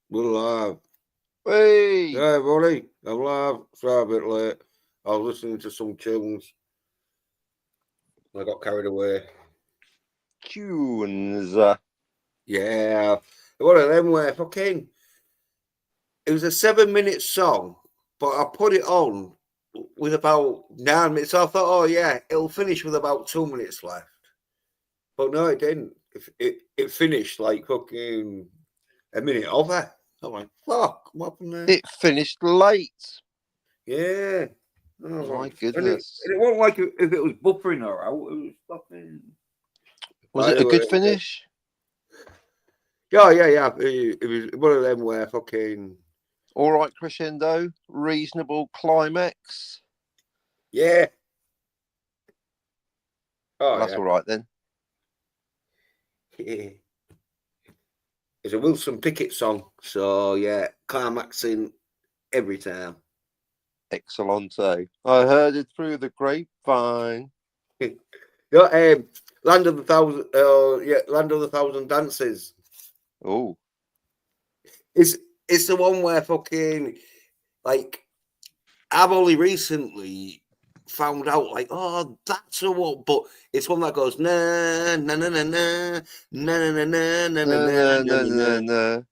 We're live. Hey, Yeah, everybody. I'm live. Sorry, a bit late. I was listening to some tunes. I got carried away. tunes. Yeah. One of them where fucking. It was a 7-minute song, but I put it on with about 9 minutes. So I thought, oh, yeah, it'll finish with about 2 minutes left. But no, it didn't. It finished like fucking a minute over. I'm like, fuck, what happened there? It finished late. Yeah. Oh, My and it goodness. wasn't like if it was buffering or out, it was fucking. Was it a good finish? Yeah. It was one of them where fucking. All right, crescendo. Reasonable climax. Yeah. Oh, That's yeah. all right then. Yeah. It's a Wilson Pickett song, so yeah, climaxing every time. Excellente. I heard it through the grapevine. Yeah, Land of the Thousand. Land of the Thousand Dances. Oh, It's the one where fucking like I've only recently found out like, oh, that's a what, but it's one that goes na na na na na na na na na na no, na no, no, no,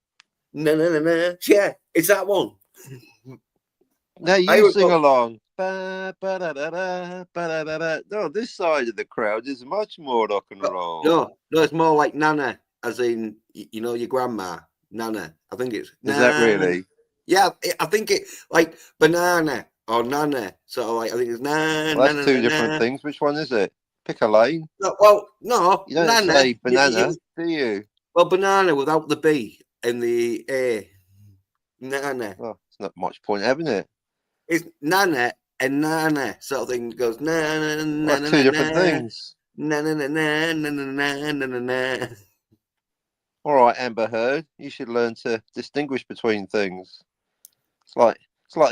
no. na. Yeah, it's that one. Now I you always sing thought, along. Ba, ba, da, da, da, ba, da, da, da. No, this side of the crowd is much more rock and roll. no, it's more like Nana, as in you know your grandma, Nana. I think it's Is that Nana. really? Yeah, I think it like banana or Nana. So like I think it's na Well, na that's na two na different na. things. Which one is it? Pick a lane. No, well, no, You don't Nana. say banana, do you? Well, banana without the B and the A. Nana. Well, it's not much point having it. It's Nana and Nana sort of thing goes na na Well, na that's na two na different na things. na na na na na na na na na. All right, Amber Heard, you should learn to distinguish between things. It's like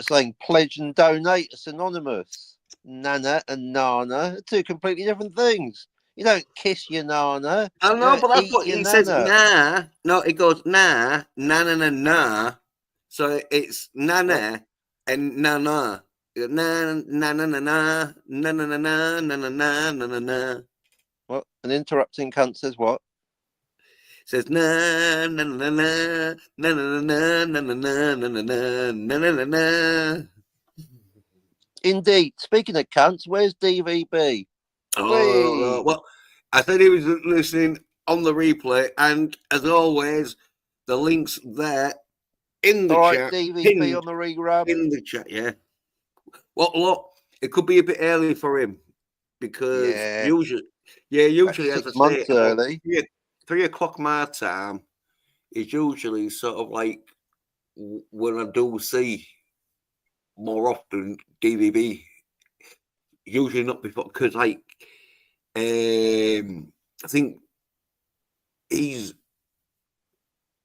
saying pledge and donate are synonymous. Nana and Nana are two completely different things. You don't kiss your Nana. I You know, don't but that's eat what your he says. Nana. Nah, no, it goes na na na na na. So it's What? nana and na na. Na na na na na na na na na na na na na na na. What? An interrupting cunt says what? Says na na na na na na na na na na na na na na na na. Indeed. Speaking of cunts, where's DVB? Oh, Whee! well, I said he was listening on the replay, and as always, the link's there in the All right, chat, DVB on pinned the re-rub. in the chat. Yeah. Well, look, it could be a bit early for him because Yeah, about usually, as I 6 months say, about early. 3 o'clock my time is usually sort of like when I do see more often DVB. Usually not before because like I think he's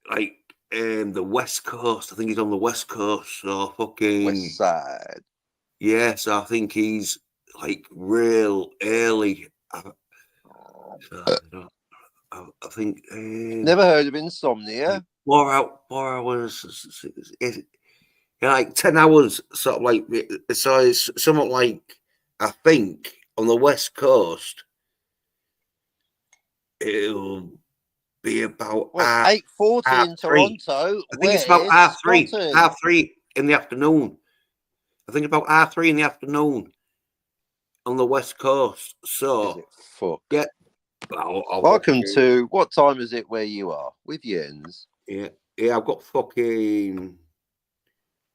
like the West Coast. I think he's on the West Coast, so West fucking Side. yeah. So I think he's like real early. So, I think Never heard of insomnia. 4 hours. Like 10 hours, sort of like so. It's somewhat like I think on the West Coast it'll be about Well, it's 8:40 half in three. Toronto. I think it's about Where's half three. Scotty? Half three in the afternoon. I think about half three in the afternoon on the West Coast. Is So it fuck? yeah, I've got Welcome to what time is it where you are with Jens? yeah. I've got fucking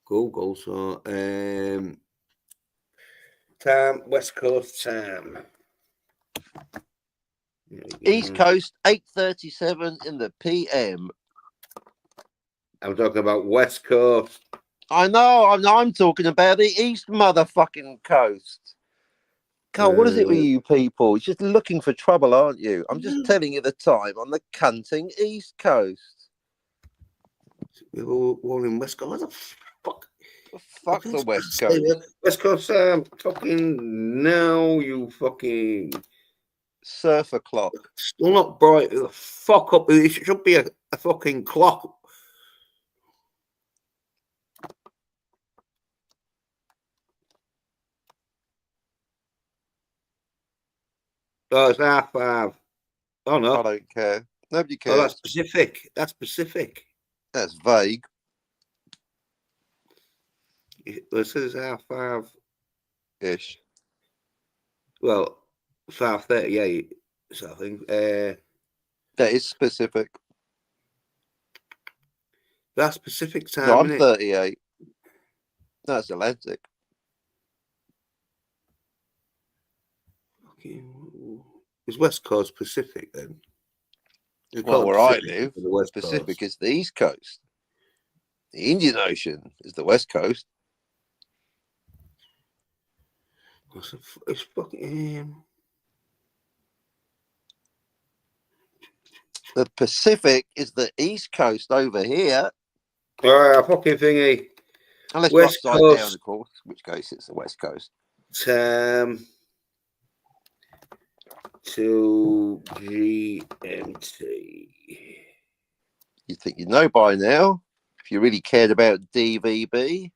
Google. So time West Coast time. East Coast, 8:37 in the PM. I'm talking about West Coast. I know. I'm talking about the East motherfucking coast. God, what is it with you people? You're just looking for trouble, aren't you? I'm just telling you the time on the cunting East Coast. We were in West Coast. Fuck. Fuck the West Coast. West Coast fucking now, you fucking surfer clock. Still not bright. Fuck up. It should be a fucking clock. Oh, it's R5. Oh I no. don't care. Nobody Oh, that's cares. Pacific. That's Pacific. That's vague. It says R5. Ish. Well, 5:38. So I think That is specific. that's Pacific No, time, I'm isn't it? 38. That's Atlantic. It's West Coast Pacific then. It's Well, called where I Pacific live, for the the West Pacific Coast. is the East Coast. The Indian Ocean is the West Coast. It's fucking. The Pacific is the East Coast over here. All right, fucking thingy. Unless you're West upside down, Coast of course, in which case it's the West Coast. To GMT. You think you know by now, if you really cared about DVB.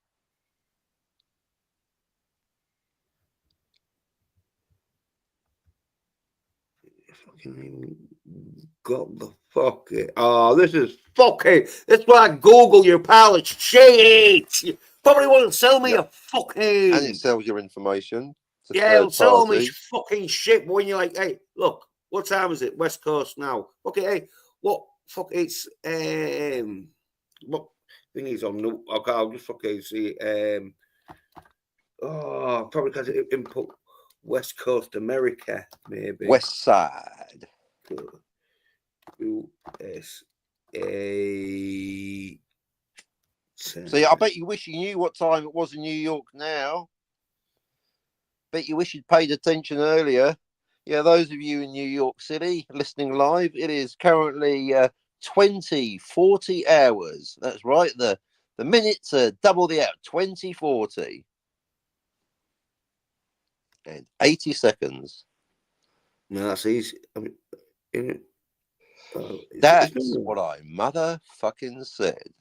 Fucking got the fucking. Oh, this is fucking. That's why I Google your palette shit. You probably won't sell me Yep. a fucking. And it sells your information to Yeah, it'll third sell me party. fucking shit. But when you're like, hey, look, what time is it? West Coast now. Okay, hey, what fuck? It's what thing is on? No, okay, I'll just fucking see. Oh, probably because it input West Coast America, maybe. West Side. USA. See, I bet you wish you knew what time it was in New York now. Bet you wish you'd paid attention earlier. Yeah, those of you in New York City listening live, it is currently 20:40 hours. That's right. The minutes are double the hour, 20:40. And 80 seconds. No, that's easy. I mean, That's what I motherfucking said.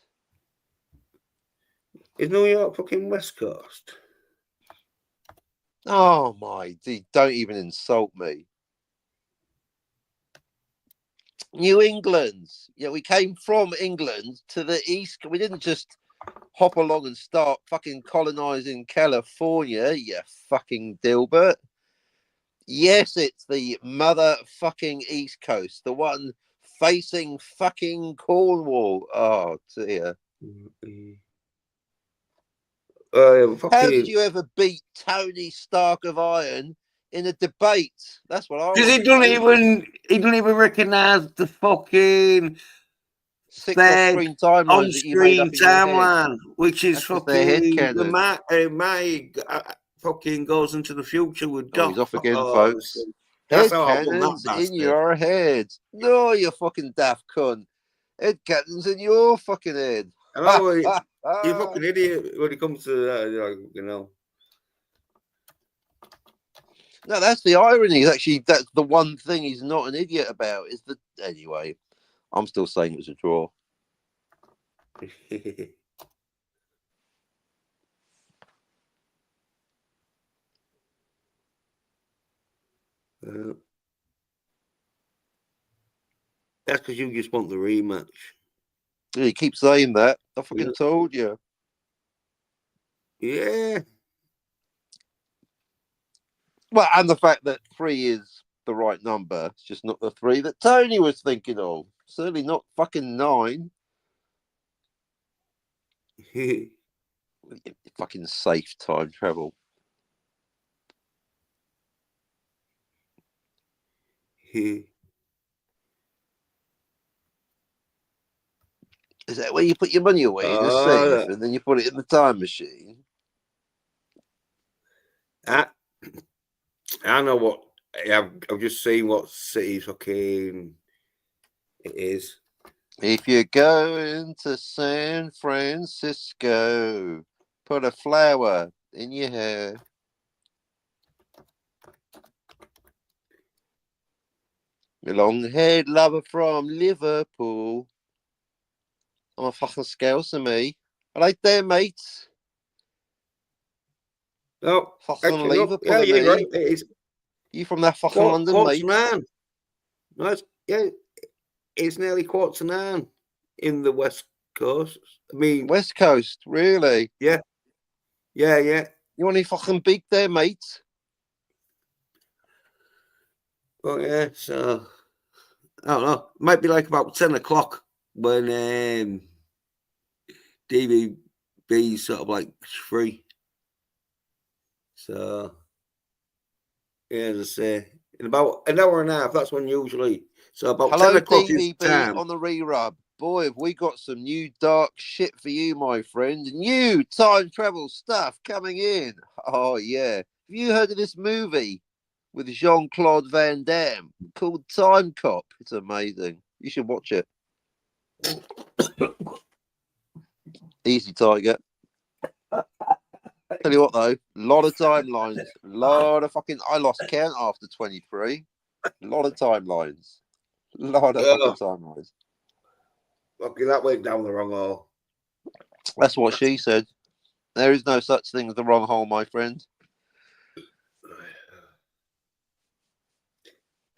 Is New York fucking West Coast? Oh my, don't even insult me. New England. Yeah, we came from England to the east. We didn't just hop along and start fucking colonizing California, you fucking Dilbert. Yes, it's the motherfucking East Coast, the one facing fucking Cornwall. Oh dear. How did you ever beat Tony Stark of Iron in a debate? That's what I Because want to know. he don't even recognise the fucking 6 third off-screen timelines that you made on-screen up in your head. timeline, which is That's just their head fucking the cannon. my fucking goes into the future with Oh, he's Doc. off again, Oh, folks. that's Head how I won that cannons in bastard. your head. No, you fucking daft cunt. Head cannons in your fucking head. I know you're a fucking idiot when it comes to that, you know. No, that's the irony. Actually, that's the one thing he's not an idiot about. Is that anyway? I'm still saying it was a draw. That's because you just want the rematch. You keep saying that. I fucking told you. Yeah. Well, and the fact that 3 is the right number. It's just not the 3 that Tony was thinking of. Certainly not fucking 9. Fucking safe time travel. Is that where you put your money away in a safe and then you put it in the time machine? I know what. I've just seen what city fucking it is. If you're going to San Francisco, put a flower in your hair. A long-haired lover from Liverpool. I'm a fucking scouser, me. All right there, mates. No, Fucking actually, no. Liverpool, Yeah, you're me. right. It is. You from that fucking London, Quarter mate? to 9. No, it's nearly 8:45 in the West Coast. I mean, West Coast, really? yeah. You want any fucking beak there, mate? Oh yeah, so I don't know. Might be like about 10 o'clock when DVB sort of like free. So yeah, as I say, in about an hour and a half, that's when usually. So about Hello, 10 o'clock is DVB time. on the re-rub. Boy, have we got some new dark shit for you, my friend. New time travel stuff coming in. Oh, yeah. Have you heard of this movie with Jean-Claude Van Damme called Time Cop? It's amazing. You should watch it. Easy, Tiger. Tell you what, though, a lot of timelines. A lot of fucking... I lost count after 23. A lot of timelines. A lot of fucking timelines. Okay, that went down the wrong hole. That's what she said. There is no such thing as the wrong hole, my friend.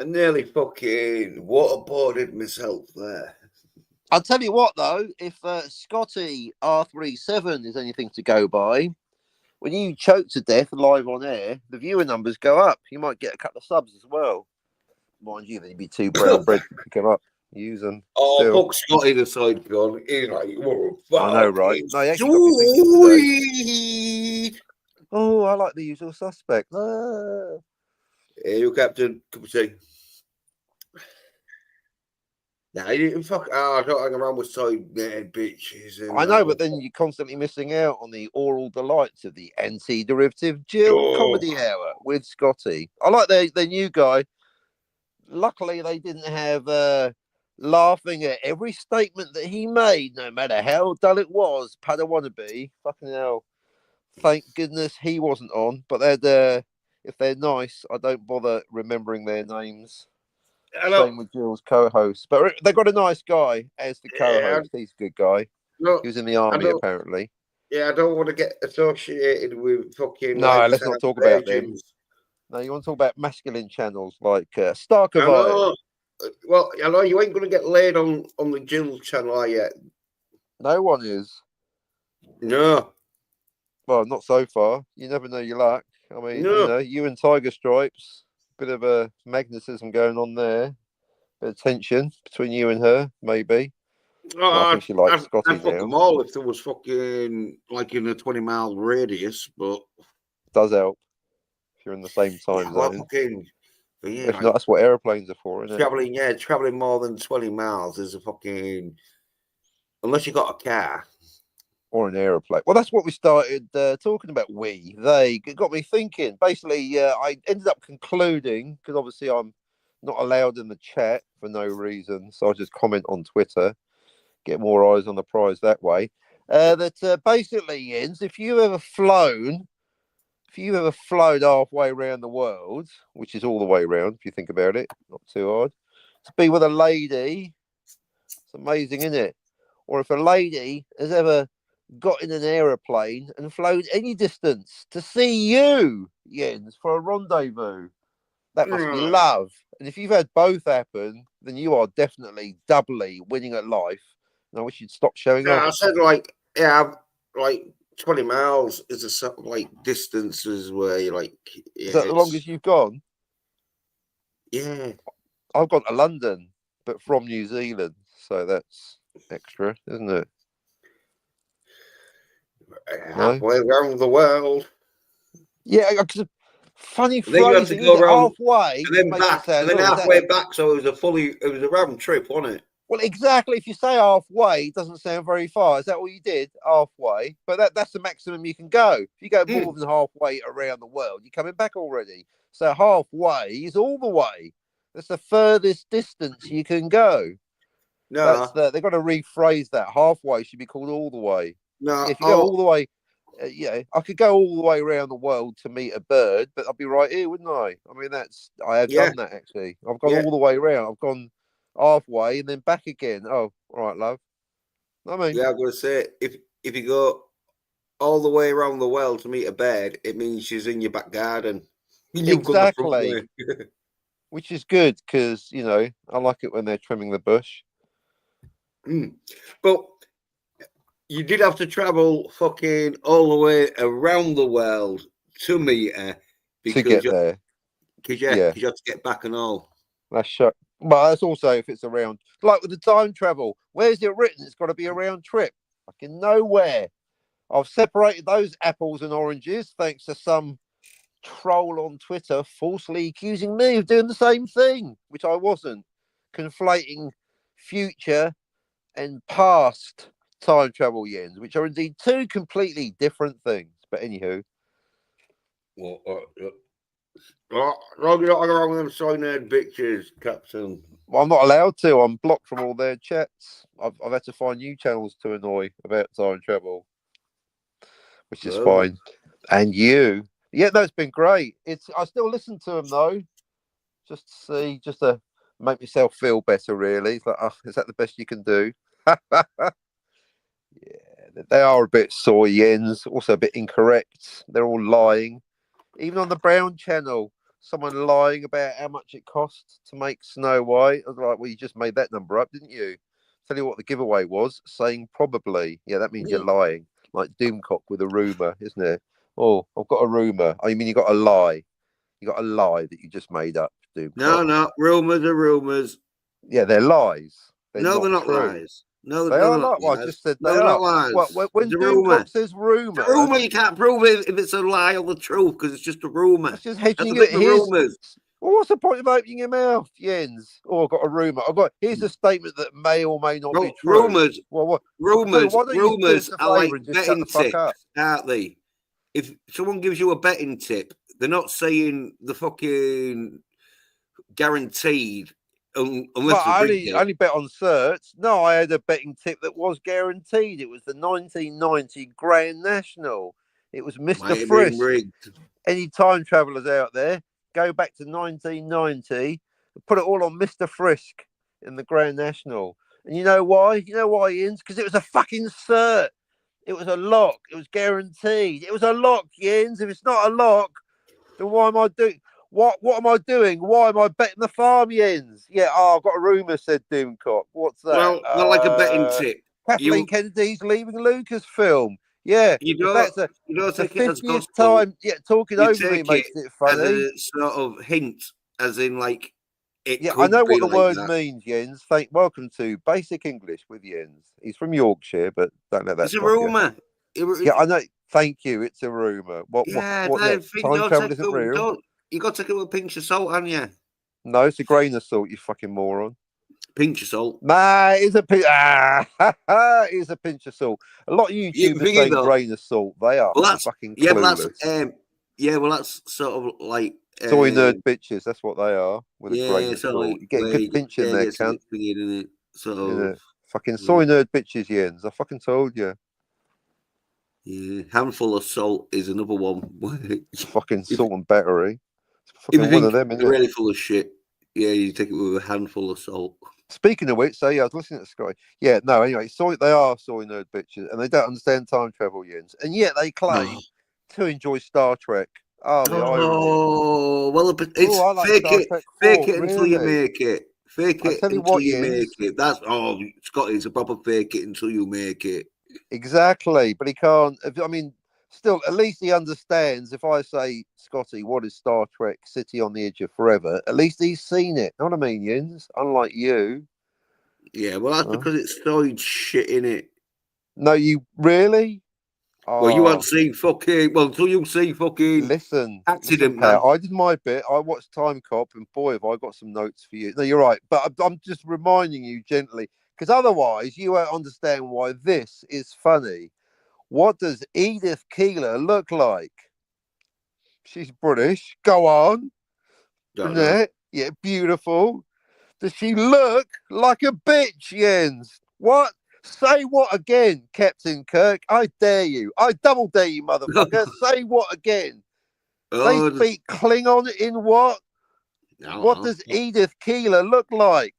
I nearly fucking waterboarded myself there. I'll tell you what, though, if Scotty R37 is anything to go by, when you choke to death live on air, the viewer numbers go up. You might get a couple of subs as well. Mind you, they'd be too brown bread to pick them up. Use them. Oh, Still. fuck Scotty the side gun. He's like, whoa, I know, right? fucking No, he actually got me thinking today. sweet. Oh, I like The Usual Suspect. Ah. Hey, you Captain, cup of tea. Nah, he didn't fuck. Oh, I don't hang around with side bitches. And I know, but then you're constantly missing out on the oral delights of the anti-derivative Jill comedy hour with Scotty. I like their new guy. Luckily, they didn't have laughing at every statement that he made, no matter how dull it was. Padawannabe, fucking hell. Thank goodness he wasn't on. But if they're nice, I don't bother remembering their names. Same with Jill's co-host. But they got a nice guy as the co-host. He's a good guy. No, He was in the army, apparently. Yeah, I don't want to get associated with fucking. No, like let's not talk about them. No, you want to talk about masculine channels like Stark of Iron. Well, I know you ain't going to get laid on the Jill channel yet. No one is. No. Well, not so far. You never know your luck. I mean, No. you and Tiger Stripes, bit of a magnetism going on there. Bit of tension between you and her, maybe. Well, I think she likes Scotty I'd fuck now. them all if there was fucking like in a 20-mile radius, but it does help if you're in the same time zone. That's what airplanes are for, isn't it? Traveling more than 20 miles is a fucking, unless you got a car or an aeroplane. Well, that's what we started talking about. They got me thinking. Basically, I ended up concluding, because obviously I'm not allowed in the chat for no reason, so I just comment on Twitter, get more eyes on the prize that way. That basically ends, if you've ever flown halfway around the world, which is all the way around if you think about it, not too hard, to be with a lady, it's amazing, isn't it? Or if a lady has ever got in an aeroplane and flown any distance to see you, Jens, for a rendezvous, that must be love. And if you've had both happen, then you are definitely doubly winning at life. And I wish you'd stop showing off. I said like 20 miles is a sort of like distances where you're like, is that the longest you've gone? Yeah, I've gone to London, but from New Zealand, so that's extra, isn't it? Halfway around the world. Yeah, funny phrasing, isn't it? Halfway, and then back, and then halfway back. So it was a round trip, wasn't it? Well, exactly. If you say halfway, it doesn't sound very far. Is that what you did? Halfway, but that's the maximum you can go. If you go more than halfway around the world, you're coming back already. So halfway is all the way. That's the furthest distance you can go. No, they've got to rephrase that. Halfway should be called all the way. No, if you go all the way, I could go all the way around the world to meet a bird, but I'd be right here, wouldn't I? I mean, I have done that actually. I've gone all the way around. I've gone halfway and then back again. Oh, all right, love. I'm going to say if you go all the way around the world to meet a bird, it means she's in your back garden. You've got the front Exactly. way. Which is good because, you know, I like it when they're trimming the bush. But you did have to travel fucking all the way around the world to meet her To because get there. Yeah, you had to get back and all. that's shut. But that's also if it's around, like with the time travel, where's it written? It's got to be a round trip. Fucking nowhere. I've separated those apples and oranges thanks to some troll on Twitter falsely accusing me of doing the same thing, which I wasn't. Conflating future and past time travel yens, which are indeed two completely different things. But anywho, Well, you're not around with them soy nerd bitches, Captain. well, I'm not allowed to. I'm blocked from all their chats. I've had to find new channels to annoy about time travel, which is Oh. fine. And you, yeah, no, it's been great. It's I still listen to them though, just to see, just to make myself feel better. Really, it's like, oh, is that the best you can do? Yeah, they are a bit soy yens, also a bit incorrect. They're all lying. Even on the Brown channel, someone lying about how much it costs to make Snow White. I was like, well, you just made that number up, didn't you? Tell you what the giveaway was, saying probably. Yeah, that means you're lying. Like Doomcock with a rumour, isn't it? Oh, I've got a rumour. Oh, you mean you got a lie? You got a lie that you just made up, Doomcock. No, rumours are rumours. Yeah, they're lies. They're No, not they're not true. lies. No, They no, are they're not like. Well, I lies. just said No, they they're not are. Well, lies. when It's a rumour. Doomcock says It's a rumour, rumour. You can't prove it if it's a lie or the truth because it's just a rumour. that's just That's hedging the it. thing with Here's rumours. well, what's the point of opening your mouth, Jens? Oh, I've got a rumour. Here's a statement that may or may not be Well, true. Well, what? I tell you, why don't you do us rumours a are like favour and just shut betting the fuck up? tips, aren't they? If someone gives you a betting tip, they're not saying the fucking guaranteed unless But they I rigged it. only bet on certs. No, I had a betting tip that was guaranteed. It was the 1990 Grand National. It was Mr. Might have been Frisk. rigged. Any time travellers out there, go back to 1990, put it all on Mr. Frisk in the Grand National. And you know why? You know why, Ian? Because it was a fucking cert. It was a lock. It was guaranteed. It was a lock, Jens. If it's not a lock, then why am I doing? What am I doing? Why am I betting the farm, Jens? Yeah, I've got a rumour, said Doomcock. What's that? Well, like a betting tip. Kathleen Kennedy's leaving Lucasfilm. Yeah, You if don't that's the you don't it's the take it as 50th gospel. time, yeah, talking You over me take it makes it as funny. a sort of hint, as in like it Yeah, I could know be what the like word that. means, Jens. Welcome to Basic English with Jens. He's from Yorkshire, but don't let that It's a stop you. rumor. Yeah, I know. Thank you. It's a rumor. Yeah, What I next? think Time don't travel take isn't real. don't you got to take it with a pinch of salt, haven't you? No, it's a grain of salt. You fucking moron. Pinch of salt. Nah, it's a it's a pinch of salt. A lot of You YouTubers thingy saying though. grain of salt. They are Well, that's fucking yeah, but that's clueless. well, that's sort of like Soy nerd bitches. That's what they are with a grain yeah, of sort of salt. like You get a where good you pinch in there, gets a cunt. bit thingy in it, sort You of. know, fucking soy nerd bitches, Jens. I fucking told you. Yeah, handful of salt is another one. Fucking if salt and battery. It's if you fucking one of think them, isn't they're it? really full of shit, yeah, you take it with a handful of salt. Speaking of which, so yeah, I was listening to Sky. Yeah, no, anyway, they are soy nerd bitches, and they don't understand time travel, Jens, and yet they claim to enjoy Star Trek. Oh, the irony! Oh well, Oh, it's I like Star Trek fake 4. it until you Really? make it. Fake I it tell you until what, you make Jens. it. That's Scotty. It's a proper fake it until you make it. Exactly, but he can't. I mean, still, at least he understands. If I say, Scotty, what is Star Trek? City on the Edge of Forever? At least he's seen it. Know what I mean, Jens? Unlike you. Yeah, well, that's Huh? because it's stored shit in it. No, you really? Well, you Oh, haven't seen fucking. Well, until you see fucking listen, accident, man. pal. I did my bit. I watched Time Cop, and boy, have I got some notes for you. No, you're right, but I'm just reminding you gently, because otherwise you won't understand why this is funny. What does Edith Keeler look like? She's British. Go on, Don't know. brunette. Yeah, beautiful. Does she look like a bitch, Jens? What? Say what again, Captain Kirk? I dare you. I double dare you, motherfucker. Say what again? They Oh, speak Klingon in what? I don't What know. does Edith Keeler look like?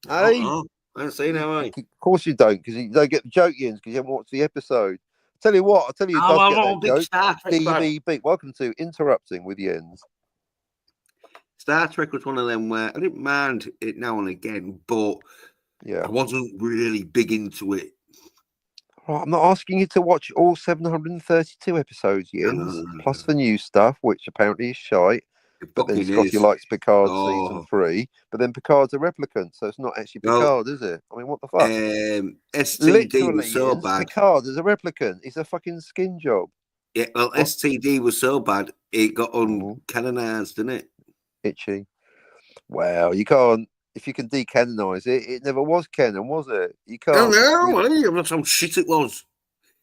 I don't Hey? know. I haven't seen how I. Of course you don't, because you don't get the joke, Jens, because you haven't watched the episode. Tell you what, I'll tell you who does I'm get not a that big joke. Star Trek fan. DVB. Welcome to Interrupting with Jens. Star Trek was one of them where I didn't mind it now and again, but Yeah. I wasn't really big into it. Right, I'm not asking you to watch all 732 episodes, Jens, plus the new stuff, which apparently is shite. It But then fucking Scotty is. likes Picard season Oh 3. But then Picard's a replicant, so it's not actually no, Picard, is it? I mean, what the fuck? STD Literally, was so Jens, bad. Picard is a replicant. He's a fucking skin job. Yeah, well, What? STD was so bad it got Mhm. uncanonized, didn't it? Itchy. Well, you can't. If you can decanonize it, it never was canon, was it? You Oh can't no, that's how shit it was.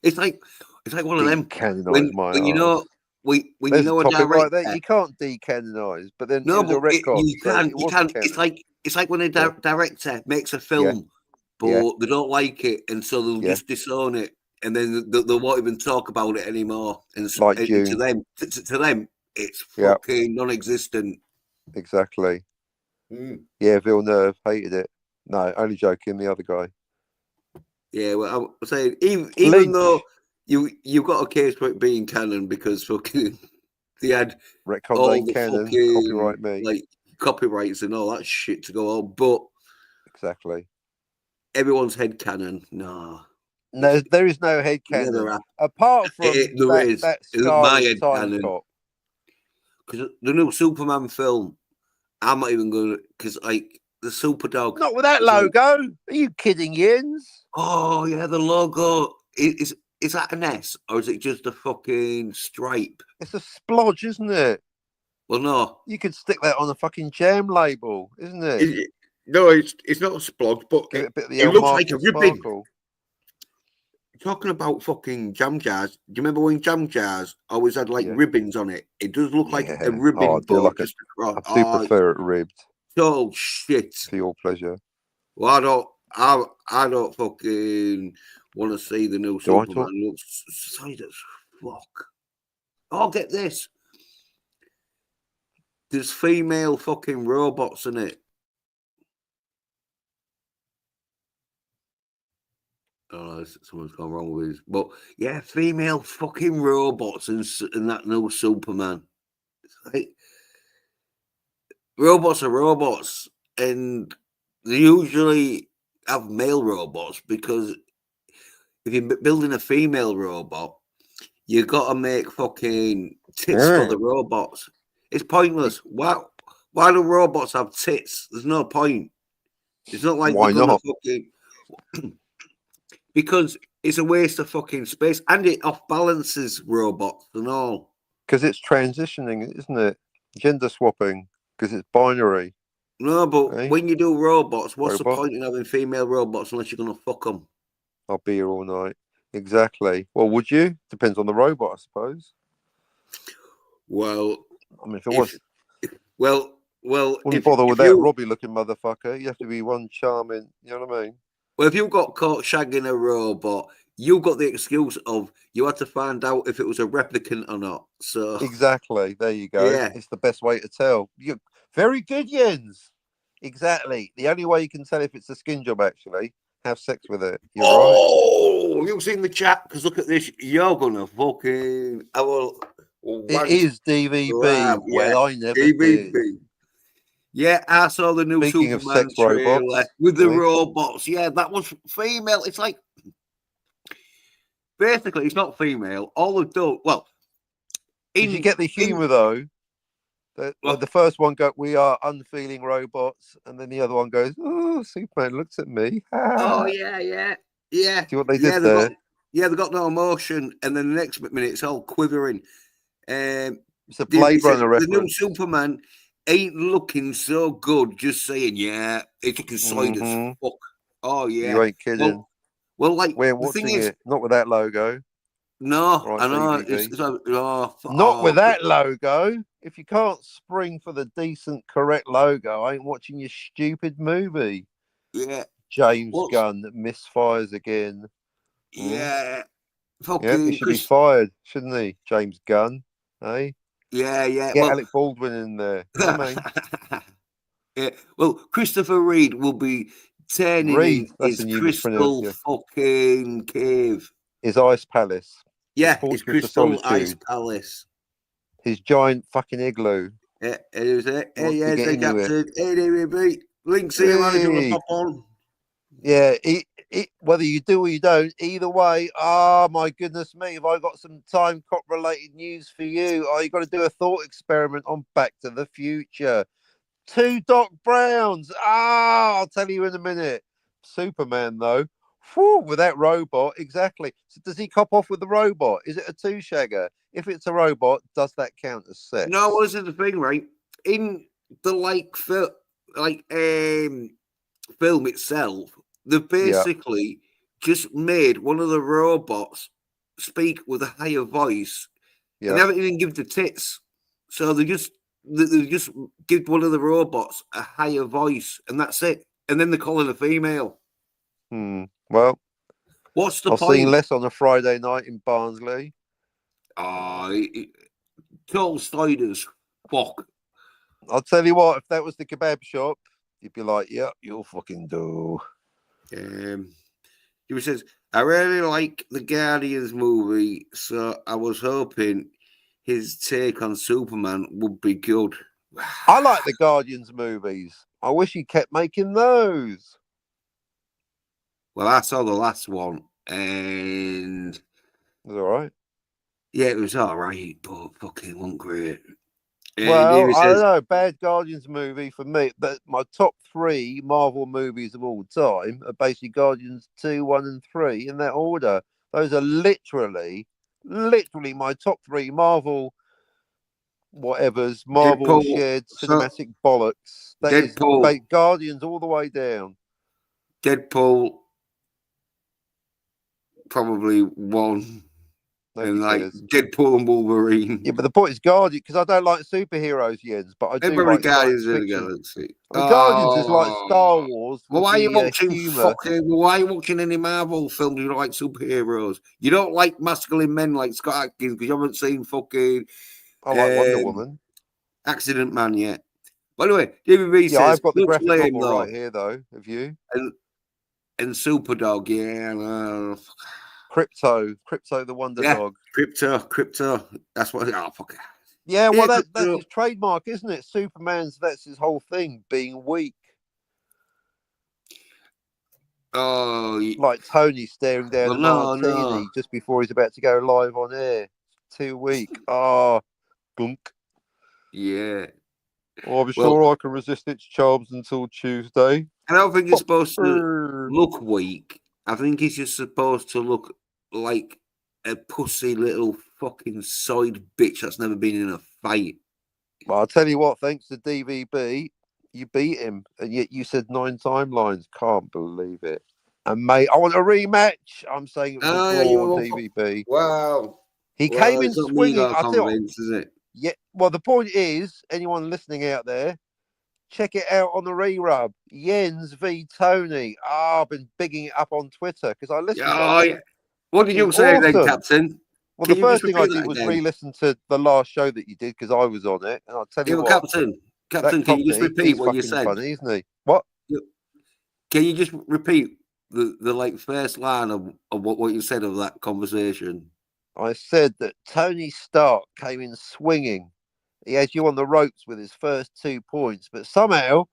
It's like one of them decanonize my when you ass. know when you There's a know a topic right there. director. You can't decanonize, but then it No, was a but retcon, you so it you wasn't can. canon. It's like when a Yeah, director makes a yeah, film, yeah, but they don't like it, and so they'll yeah. just disown it, and then they won't even talk about it anymore. And, Like and to June. them, to them, it's Yeah, fucking non-existent. exactly. Mm. Yeah, Villeneuve hated it. No, only joking. The other guy, Yeah, well, I'm saying even though Lynch, you've got a case for it being canon because fucking they had retcons all ain't the canon. fucking Copyright me. like copyrights and all that shit to go on, but Exactly. everyone's head canon. No, No, there is no head never canon happened. apart from There that is. that It's my Scarlet head time canon cop. because the new Superman film. I'm not even going to because like the Super Dog Not with that is like, logo. Are you kidding, Jens? oh yeah, the logo is that an S or is it just a fucking stripe? It's a splodge, isn't it? Well, no, You could stick that on a fucking jam label, isn't it? no, it's not a splodge, but Give it a bit of the it old looks like a Martian ribbon. sparkle. Talking about fucking jam jars, do you remember when jam jars always had like Yeah, ribbons on it? It does look like a yeah. Oh, I ribbon, do but like it. just across. I do Oh, prefer it ribbed so shit. for your pleasure. Well, I don't fucking want to see the new Do I Superman. talk? Looks side as fuck. Oh, get this. There's female fucking robots in it. Oh, someone's gone wrong with this. But yeah, female fucking robots in that new Superman. It's like, robots are robots, and they usually have male robots because if you're building a female robot, you got to make fucking tits for the robots. It's pointless. Why do robots have tits? There's no point. It's not like they're Why gonna not? fucking because it's a waste of fucking space and it off balances robots and all. Because it's transitioning, isn't it? Gender swapping. Because it's binary. No, but Eh? when you do robots, what's the Robot. point in having female robots unless you're gonna fuck them? I'll be here all night. Exactly. Well, would you? Depends on the robot, I suppose. Well, I mean, if it was, well, wouldn't bother with if that you Robbie-looking motherfucker. You have to be one charming. You know what I mean? well if you got caught shagging a robot, you got the excuse of you had to find out if it was a replicant or not. So Exactly. There you go. yeah. It's the best way to tell. You very good, Jens. Exactly. The only way you can tell if it's a skin job, actually, have sex with it. You're right. Oh, have you seen the chat? Because look at this. You're gonna fucking It is DVB. yeah, Well, I never did. DVB. Yeah, I saw the new Speaking of Superman sex trailer robots, with the eh? robots. Yeah, that was female. It's like basically it's not female. All they've done, well, Did you get the humour though? That when the first one go, we are unfeeling robots, and then the other one goes, oh, Superman looks at me. oh See yeah. what they did Yeah, there? they got no emotion, and then the next minute it's all quivering. It's a Blade Runner The new reference. Superman ain't looking so good. Just saying, yeah, it's looking solid as fuck. Oh yeah. You ain't kidding. Like We're the thing watching is, it, not with that logo. no, Right, I know DVB. Not oh, with that logo. If you can't spring for the decent, correct logo, I ain't watching your stupid movie. yeah. James What's Gunn that misfires again. yeah, Yeah, he fucking should be Chris. fired, shouldn't he? James Gunn. Hey, Yeah. get Well, Alec Baldwin in there. You know what I mean? yeah. Well, Christopher Reed will be turning Reed, in that's a his new crystal mispronunciation. fucking cave. His Ice Palace. His Yeah, his Fortress of crystal ice Solitude. palace. His giant fucking igloo. Yeah, it was it. Hey, Wants to yeah, get the into it. captain. Hey, DVB. Link senior manager will Hey. pop on. Yeah, whether you do or you don't, either way, my goodness me, have I got some time cop related news for you? Oh, you got to do a thought experiment on Back to the Future. 2 Doc Browns. I'll tell you in a minute. Superman, though, whew, with that robot, exactly. So does he cop off with the robot? Is it a two-shagger? If it's a robot, does that count as sex? No, well, this is the thing, right? In the film itself, they've basically just made one of the robots speak with a higher voice, and they haven't even given the tits. So they just give one of the robots a higher voice, and that's it. And then they call it a female. Well, what's the I've point? seen less on a Friday night in Barnsley. Total sliders. Fuck. I'll tell you what, if that was the kebab shop, you'd be like, yeah, you'll fucking do. He says, I really like the Guardians movie, so I was hoping his take on Superman would be good. I like the Guardians movies. I wish he kept making those. Well, I saw the last one, and it was all right. Yeah, it was all right, but fucking wasn't great. Well, I don't know. Bad Guardians movie for me. But my top 3 Marvel movies of all time are basically Guardians 2, 1, and 3 in that order. Those are literally my top 3 Marvel whatever's Marvel Deadpool, shared cinematic bollocks. That Deadpool, is Guardians all the way down. Deadpool probably won. Nobody cares. Deadpool and Wolverine. Yeah, but the point is Guardians, because I don't like superheroes, Jens, but I do like Guardians of the fiction. Galaxy. I mean, Guardians is like Star Wars. Well, why are you watching humor. why are you watching any Marvel films you don't like superheroes? You don't like masculine men like Scott Atkins because you haven't seen fucking I like Wonder Woman. Accident Man yet. By the way, DVB says I've got the graphic lame, novel though. right here, though. Have you? And Superdog, yeah. Crypto, the Wonder Dog. Crypto. That's what. Oh, fuck. Yeah, well, that's his trademark, isn't it? Superman's. That's his whole thing, being weak. Oh, like Tony staring down a martini just before he's about to go live on air. Too weak. Gunk. Yeah. Oh, I'm sure I can resist its charms until Tuesday. I don't think he's supposed to look weak. I think he's just supposed to look like a pussy little fucking side bitch that's never been in a fight. Well, I'll tell you what, thanks to DVB, you beat him, and yet you said 9 timelines. Can't believe it. And mate, I want a rematch. I'm saying it was a draw, DVB. Wow. He came in swinging. I tell you, is it? Yeah. Well, the point is, anyone listening out there, check it out on the re-rub. Jens v Tony. I've been bigging it up on Twitter because I listened. Yeah. What did you say then, Captain? Well, the first thing I did was re-listen to the last show that you did because I was on it, and I'll tell you what, Captain, can you just repeat what you said? Funny, isn't he? What? Can you just repeat the first line of what you said of that conversation? I said that Tony Stark came in swinging. He had you on the ropes with his first 2 points, but somehow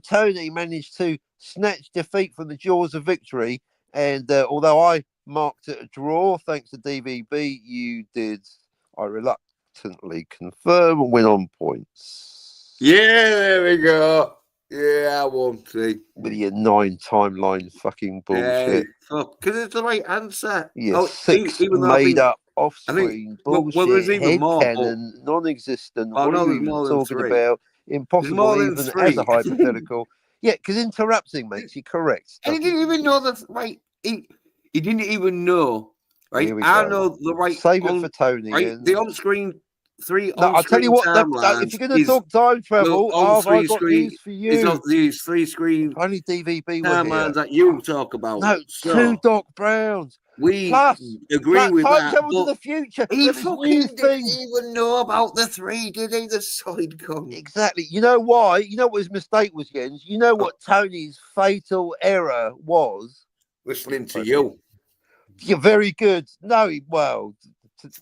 Tony managed to snatch defeat from the jaws of victory. And although I marked it a draw, thanks to DVB, you did, I reluctantly confirm, and win on points. Yeah, there we go. Yeah, I won. See. With your 9 timeline fucking bullshit. Because it's the right answer. Yeah, 6 made up off-screen bullshit, headcanon, non-existent. What are you even talking about? Impossible even as a hypothetical. Yeah, because interrupting makes you correct. And he didn't even know the right. He didn't even know. Right, I know the right. Save it for Tony. Right, the on-screen. I'll tell you what. If you're going to talk time travel, I've got news for you. It's not these 3 screen. Only DVB timelines that you talk about. No, 2 Doc Browns. We agree with time that. Travel to the future. He fucking didn't even know about the 3, did he? The SOYDOM. Exactly. You know why? You know what his mistake was, Jens? You know what Tony's fatal error was? Listening to you. You're very good. No,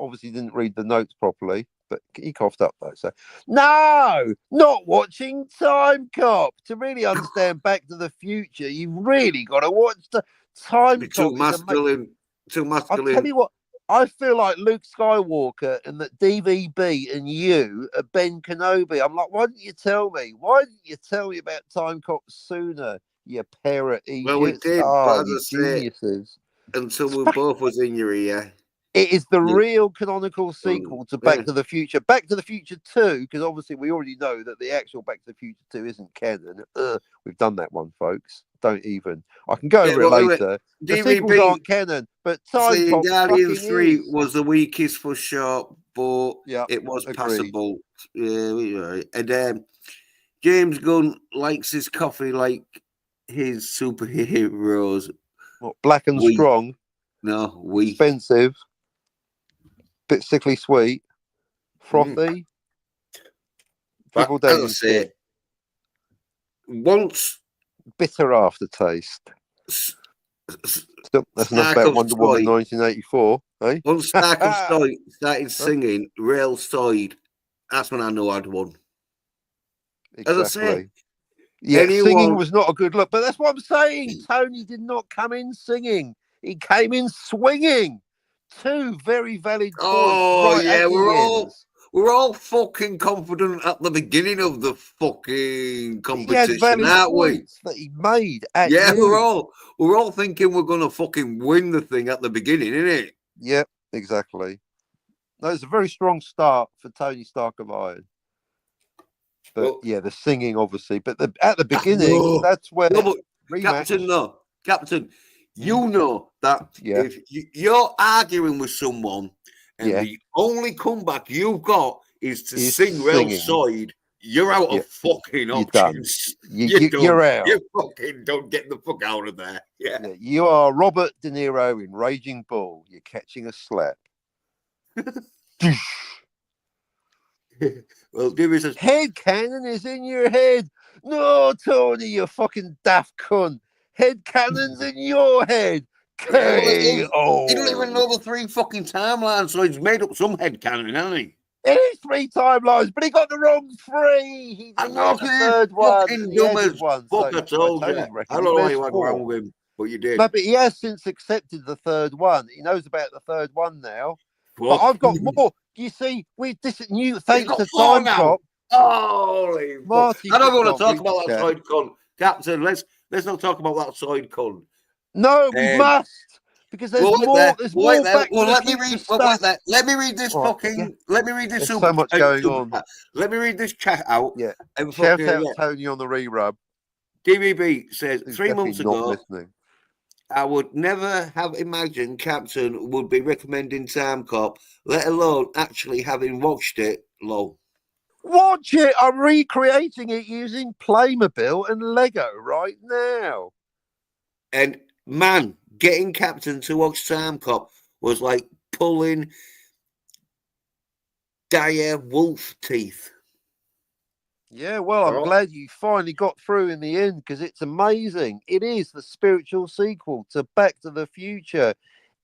obviously didn't read the notes properly. But he coughed up though. So no, not watching Time Cop. To really understand Back to the Future, you've really got to watch the Time Cop. Too masculine. Too I'll tell masculine. you what. I feel like Luke Skywalker and that DVB and you are Ben Kenobi. I'm like, why didn't you tell me? Why didn't you tell me about Time Cop sooner? You pair of idiots. Well, we did, Oh, but as you I say, geniuses. until we both was in your ear. It is the Yeah. real canonical sequel to Back to the Future. Back to the Future 2, because obviously we already know that the actual Back to the Future 2 isn't canon. We've done that one, folks. Don't even. I can go over it later. The sequels aren't canon, but Time Cop Guardians fucking 3 is. was the weakest for sure, but it was agreed. passable. Yeah, and James Gunn likes his coffee like his superheroes. What, black and strong? No, weak. Expensive. Bit sickly sweet. Frothy. Dribble down your chin. Once bitter aftertaste. That's enough about Wonder Woman 1984, eh? Once Stark of Soy started singing Rail Soyd, that's when I know I'd won. Exactly. As I say, yeah, singing was not a good look, but that's what I'm saying. Tony did not come in singing; he came in swinging. Two very valid points. Oh yeah, we're all fucking confident at the beginning of the fucking competition, aren't we? That he made. We're all thinking we're gonna fucking win the thing at the beginning, isn't it? Yep, exactly. No, it's a very strong start for Tony Stark of Iron. But yeah, the singing obviously. But at the beginning, that's where Captain, you know that if you're arguing with someone and the only comeback you've got is to sing Rail Soyd, you're out of fucking options. You're out. You fucking don't get the fuck out of there. Yeah. You are Robert De Niro in Raging Bull. You're catching a slap. Well, give us a head cannon is in your head. No, Tony, you fucking daft cunt. Head cannon's in your head. He don't even know the 3 fucking timelines, so he's made up some head cannon, hasn't he? It is 3 timelines, but he got the wrong 3. He didn't get the third one. Fucking dumb as fuck, I told you. I don't know why you went wrong with him, but you did. No, but he has since accepted the third one. He knows about the third one now. But I've got more. You see, this new thanks to Time Cop. Holy Marty! I don't want to talk about that Soyd cunt, Captain. Let's not talk about that Soyd cunt. No, we must, because there's more. There's more. Let me read this fucking. Let me read this. There's so much going on. Let me read this chat out. Yeah. And shout out Tony on the re-rub. DVB says 3 months ago. I would never have imagined Captain would be recommending Time Cop, let alone actually having watched it. Low. Watch it. I'm recreating it using Playmobil and Lego right now. And man, getting Captain to watch Time Cop was like pulling dire wolf teeth. Yeah, well, I'm glad you finally got through in the end, because it's amazing. It is the spiritual sequel to Back to the Future.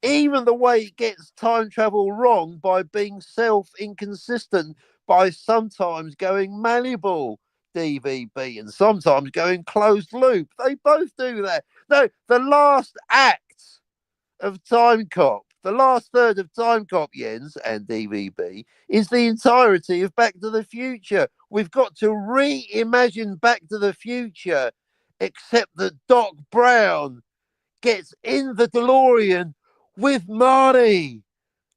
Even the way it gets time travel wrong by being self-inconsistent, by sometimes going malleable, DVB, and sometimes going closed loop. They both do that. No, the last act of Time Cop, the last third of Time Cop, Jens and DVB, is the entirety of Back to the Future. We've got to reimagine Back to the Future, except that Doc Brown gets in the DeLorean with Marty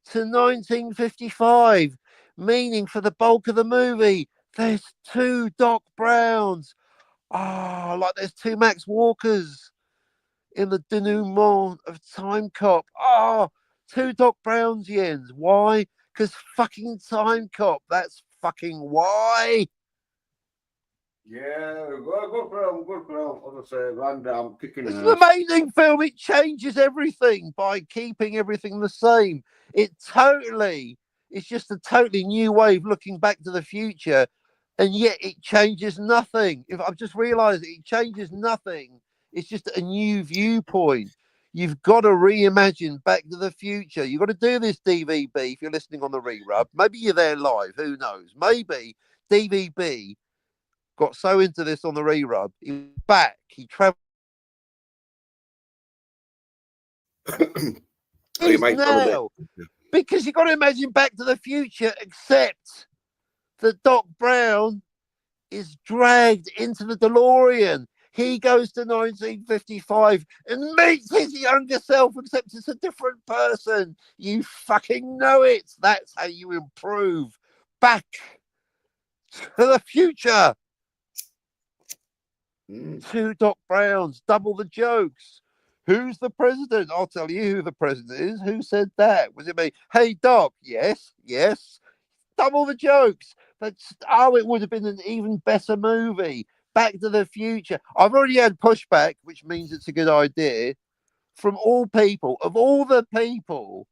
to 1955, meaning for the bulk of the movie, there's 2 Doc Browns. Like there's 2 Max Walkers in the denouement of Time Cop. 2 Doc Browns, Jens. Why? Because fucking Time Cop. That's fucking why. Yeah, good film. Honestly, I'm kicking It's an amazing film. It changes everything by keeping everything the same. It's just a totally new way of looking back to the future, and yet it changes nothing. If I've just realized it changes nothing. It's just a new viewpoint. You've got to reimagine Back to the Future. You've got to do this, DVB, if you're listening on the re-rub. Maybe you're there live. Who knows? Maybe DVB got so into this on the re-rub. He was back. He travelled. You might gone a bit. Now. Because you've got to imagine Back to the Future, except that Doc Brown is dragged into the DeLorean. He goes to 1955 and meets his younger self, except it's a different person. You fucking know it. That's how you improve. Back to the Future. Two Doc Browns, double the jokes. Who's the president? I'll tell you who the president is. Who said that? Was it me? Hey, Doc. Yes, yes. Double the jokes. That's it would have been an even better movie. Back to the Future. I've already had pushback, which means it's a good idea. From all people, of all the people,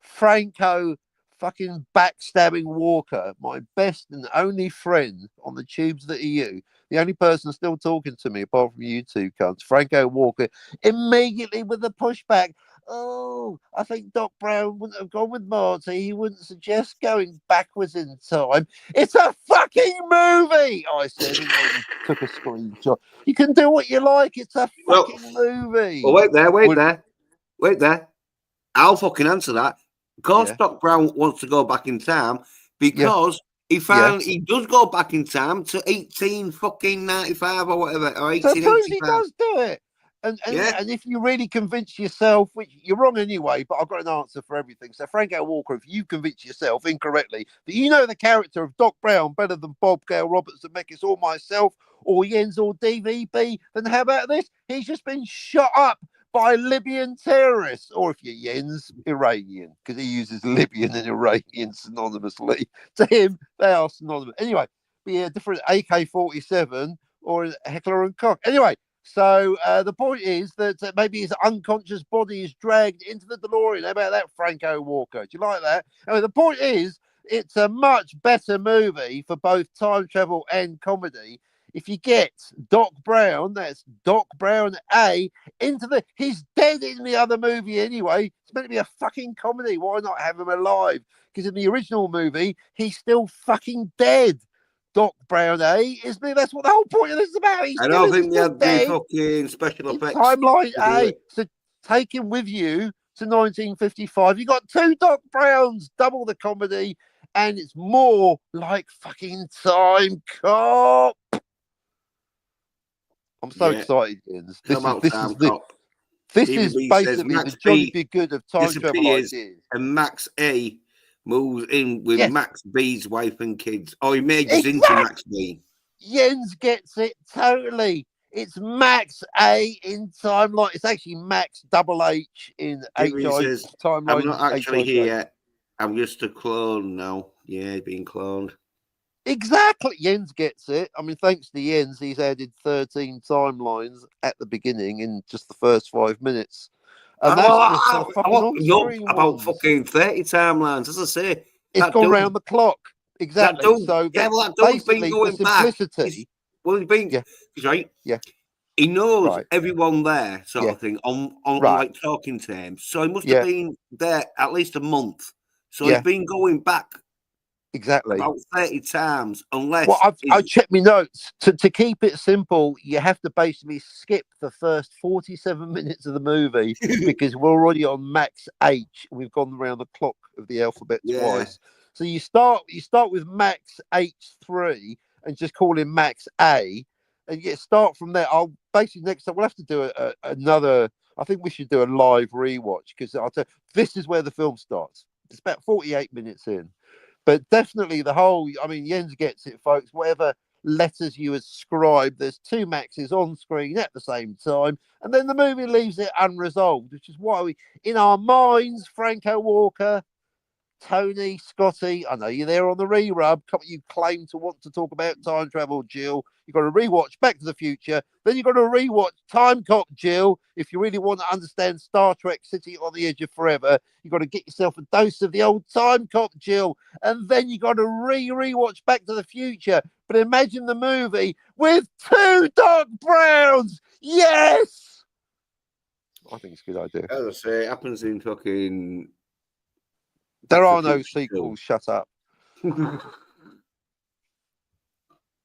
Franco fucking backstabbing Walker, my best and only friend on the tubes of the EU, the only person still talking to me apart from you two cunts, Franco Walker, immediately with the pushback. Oh, I think Doc Brown wouldn't have gone with Marty. He wouldn't suggest going backwards in time. It's a fucking movie, I said, and then took a screenshot. You can do what you like. It's a fucking movie. Well, wait there. I'll fucking answer that. Of course, Doc Brown wants to go back in time because he found he does go back in time to 1895 or whatever, or 1885. So proves he does do it. And if you really convince yourself, which you're wrong anyway, but I've got an answer for everything. So Franco Walker, if you convince yourself incorrectly that you know the character of Doc Brown better than Bob Gale, Robert Zemeckis, or myself, or Jens, or DVB, then how about this? He's just been shot up by Libyan terrorists, or if you're Jens, Iranian, because he uses Libyan and Iranian synonymously. To him, they are synonymous. Anyway, be a different AK-47 or a Heckler and Koch. Anyway, so the point is that maybe his unconscious body is dragged into the DeLorean. How about that, Franco Walker? Do you like that? Anyway, the point is, it's a much better movie for both time travel and comedy if you get Doc Brown, that's Doc Brown A, into the... He's dead in the other movie anyway. It's meant to be a fucking comedy. Why not have him alive? Because in the original movie, he's still fucking dead. Doc Brown A is me. That's what the whole point of this is about. I don't think they had the fucking special effects. Timeline A. So take him with you to 1955. You got two Doc Browns, double the comedy, and it's more like fucking Time Cop. I'm so excited, Jens. This is basically the Johnny Be Good of time travel ideas. And Max A moves in with Max B's wife and kids. Oh, he made us into Max B. Jens gets it totally. It's Max A in timeline. It's actually Max Double H in HI timeline. I'm not actually here yet. I'm just a clone now. Yeah, being cloned. Exactly. Jens gets it. I mean, thanks to Jens, he's added 13 timelines at the beginning in just the first 5 minutes. And that's about fucking 30 timelines, as I say. It's gone round the clock. Exactly. So that dude's been going back. He's been right. Yeah. He knows everyone there, sort of thing, on like talking terms. So he must have been there at least a month. So he's been going back. Exactly. About 30 times, unless... Well, I checked my notes. To keep it simple, you have to basically skip the first 47 minutes of the movie because we're already on Max H. We've gone around the clock of the alphabet twice. So you start with Max H3 and just call him Max A, and you start from there. I'll basically next time we'll have to do another... I think we should do a live rewatch because I'll tell you, this is where the film starts. It's about 48 minutes in. But definitely the whole, I mean, Jens gets it, folks. Whatever letters you ascribe, there's two Maxes on screen at the same time. And then the movie leaves it unresolved, which is why we, in our minds, Franco Walker, Tony, Scotty, I know you're there on the re-rub. You claim to want to talk about time travel, Jill. You've got to rewatch Back to the Future. Then you've got to rewatch Time Cop, Jill. If you really want to understand Star Trek City on the Edge of Forever, you've got to get yourself a dose of the old Time Cop, Jill. And then you've got to rewatch Back to the Future. But imagine the movie with two Doc Browns. Yes! I think it's a good idea. As I say, it happens in fucking. There Back to are the no Future sequels. Shut up.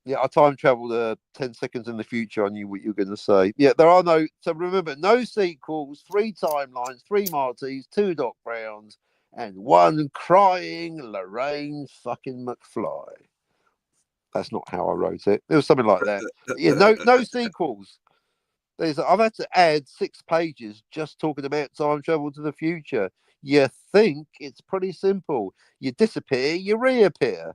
Yeah, I time traveled 10 seconds in the future. I knew what you were going to say. Yeah, there are no. So remember, no sequels, 3 timelines, 3 Martys, 2 Doc Browns, and 1 crying Lorraine fucking McFly. That's not how I wrote it. It was something like that. Yeah, no sequels. I've had to add 6 pages just talking about time travel to the future. You think it's pretty simple. You disappear, you reappear.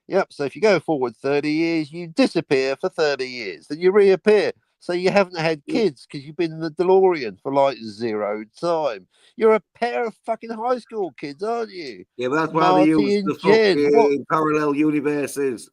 Yep. So if you go forward 30 years, you disappear for 30 years, then you reappear. So you haven't had kids because you've been in the DeLorean for like 0 time. You're a pair of fucking high school kids, aren't you? Yeah, but that's why they use Marty and the Jen. What? fucking parallel universes.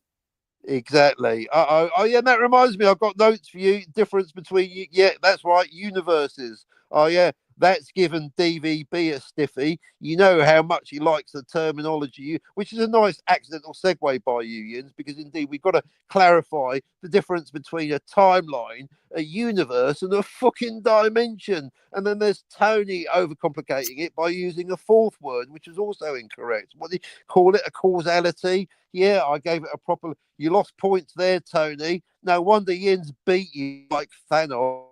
Exactly. Oh, yeah, that reminds me. I've got notes for you. Difference between you. Yeah, that's right. Universes. Oh, yeah. That's given DVB a stiffy. You know how much he likes the terminology, which is a nice accidental segue by you, Jens, because indeed we've got to clarify the difference between a timeline, a universe, and a fucking dimension. And then there's Tony overcomplicating it by using a 4th word, which is also incorrect. What do you call it? A causality? Yeah, I gave it a proper. You lost points there, Tony. No wonder Jens beat you like Thanos.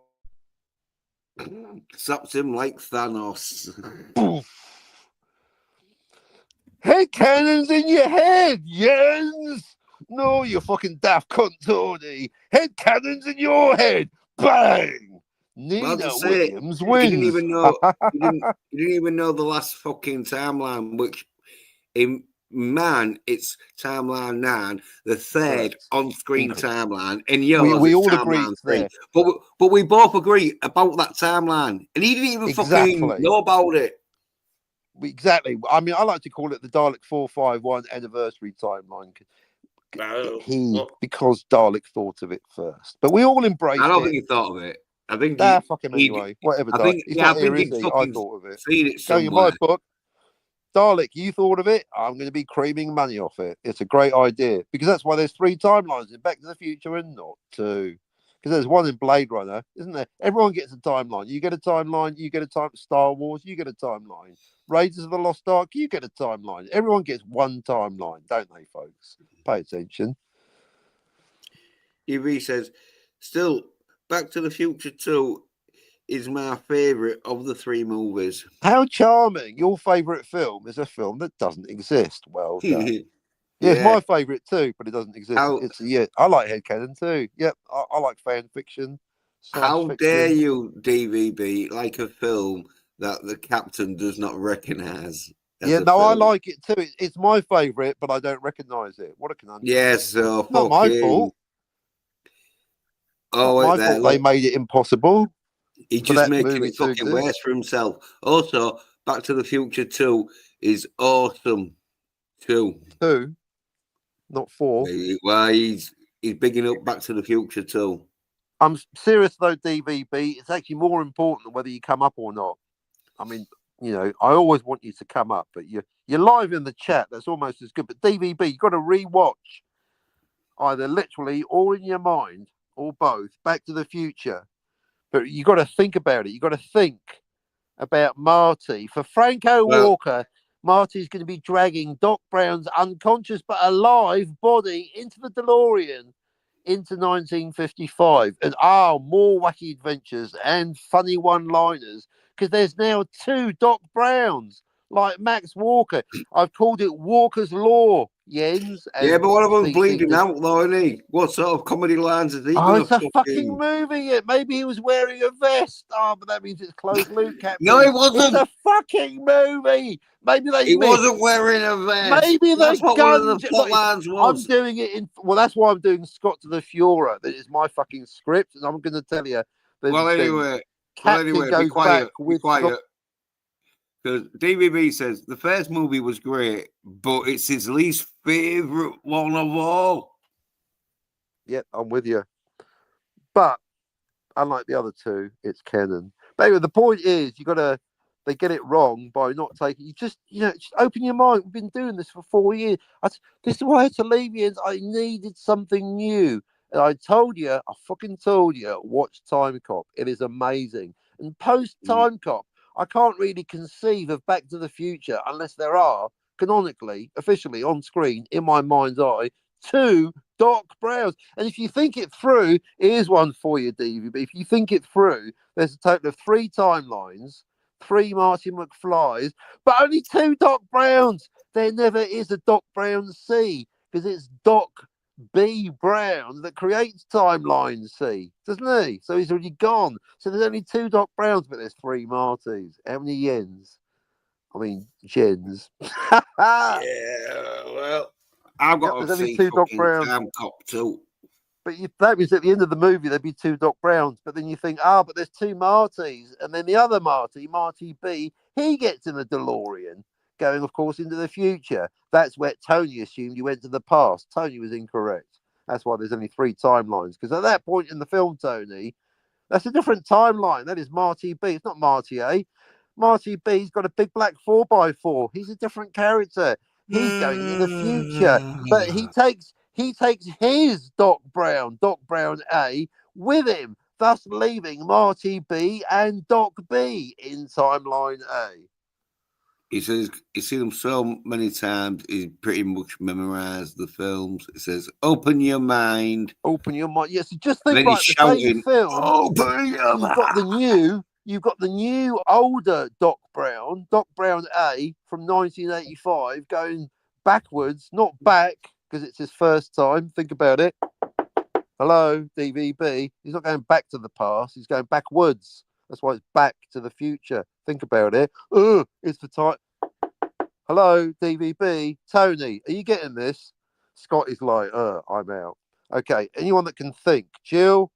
Slaps him like Thanos. Head cannons in your head, Jens. No, you fucking daft cunt, Tony. Head cannons in your head. Bang. Well, Nina to say, Williams you didn't wins. even know. You didn't even know the last fucking timeline, which in man, it's timeline 9, the 3rd Correct. on-screen Incorrect. timeline. In yours, We it's all agree timeline it's 3. there. But we both agree about that timeline, and he didn't even fucking Exactly. know about it. Exactly. I mean, I like to call it the Dalek 451 anniversary timeline. Because Dalek thought of it first. But we all I embraced don't think it. he thought of it. I think Fuck him he anyway. Whatever, I Dalek. think He's yeah, I not here, think is he'd he? I fucking thought of it. seen it Going in my somewhere. book, Dalek, you thought of it. I'm going to be creaming money off it. It's a great idea because that's why there's 3 timelines in Back to the Future and not 2. Because there's 1 in Blade Runner, isn't there? Everyone gets a timeline. You get a timeline. You get a time. Star Wars. You get a timeline. Raiders of the Lost Ark. You get a timeline. Everyone gets 1 timeline, don't they, folks? Pay attention. EV says, still, Back to the Future 2 is my favourite of the 3 movies. How charming. Your favourite film is a film that doesn't exist. Well done. Yeah, it's my favourite too, but it doesn't exist. I like headcanon too. Yep, I like fan fiction. How Fiction. dare you, DVB, like a film that the captain does not recognise? Yeah, no, I like it too. It's my favourite, but I don't recognise it. What a conundrum. Yes, so Not my fault. Oh, not my fault. They made it impossible. He's just making it fucking worse for himself. Also, Back to the Future 2 is awesome. 2. 2, not 4. Well, he's bigging up Back to the Future 2. I'm serious though, DVB. It's actually more important than whether you come up or not. I mean, I always want you to come up, but you're live in the chat. That's almost as good. But DVB, you've got to rewatch either literally or in your mind or both Back to the Future. But you got to think about it. You got to think about Marty. For Franco Walker, Marty's going to be dragging Doc Brown's unconscious but alive body into the DeLorean into 1955. And more wacky adventures and funny one-liners because there's now 2 Doc Browns like Max Walker. I've called it Walker's Law, Jens. Yeah, but one of them's bleeding out, though, isn't he? What sort of comedy lines is he going to it's a fucking movie. Maybe he was wearing a vest. But that means it's closed loop, Captain. No, he wasn't. It's a fucking movie. Maybe he wasn't wearing a vest. Maybe that's what one of the plot lines was. I'm doing it in. Well, that's why I'm doing Scott to the Fuhrer. That is my fucking script, and I'm going to tell you. Anyway, be quiet. Be quiet. Because DVB says the first movie was great, but it's his least favourite one of all. Yep, I'm with you. But unlike the other 2, it's canon. But anyway, the point is, they get it wrong by not taking. Just open your mind. We've been doing this for 4 years. This is why I had to leave you. I needed something new, and I fucking told you, watch Time Cop. It is amazing. And post Time Cop, I can't really conceive of Back to the Future unless there are, canonically, officially on screen, in my mind's eye, 2 Doc Browns. And if you think it through, here's one for you, DVB. If you think it through, there's a total of 3 timelines, 3 Marty McFlys, but only 2 Doc Browns. There never is a Doc Brown C, because it's Doc B. Brown that creates Timeline C, doesn't he? So he's already gone. So there's only 2 Doc Browns, but there's 3 Martys. How many yens? I mean, gens. Yeah, well, I've got There's to only see 2 Doc fucking Browns. Time Cop too. But that means at the end of the movie, there'd be 2 Doc Browns. But then you think, but there's 2 Martys. And then the other Marty, Marty B, he gets in a DeLorean, going, of course, into the future. That's where Tony assumed you went to the past. Tony was incorrect. That's why there's only 3 timelines. Because at that point in the film, Tony, that's a different timeline. That is Marty B. It's not Marty A. Marty B's got a big black 4x4. He's a different character. He's going into the future. But he takes his Doc Brown A, with him, thus leaving Marty B and Doc B in timeline A. He says he's seen them so many times, he's pretty much memorized the films. It says, open your mind. Open your mind. Yes, just think Then like he's the shouting, same film. open your mind. You've got the new older Doc Brown A from 1985, going backwards, not back, because it's his first time. Think about it. Hello, DVB. He's not going back to the past. He's going backwards. That's why it's Back to the Future. Think about it. It's the time. Hello, DVB. Tony, are you getting this? Scott is like, I'm out. Okay, anyone that can think. Jill?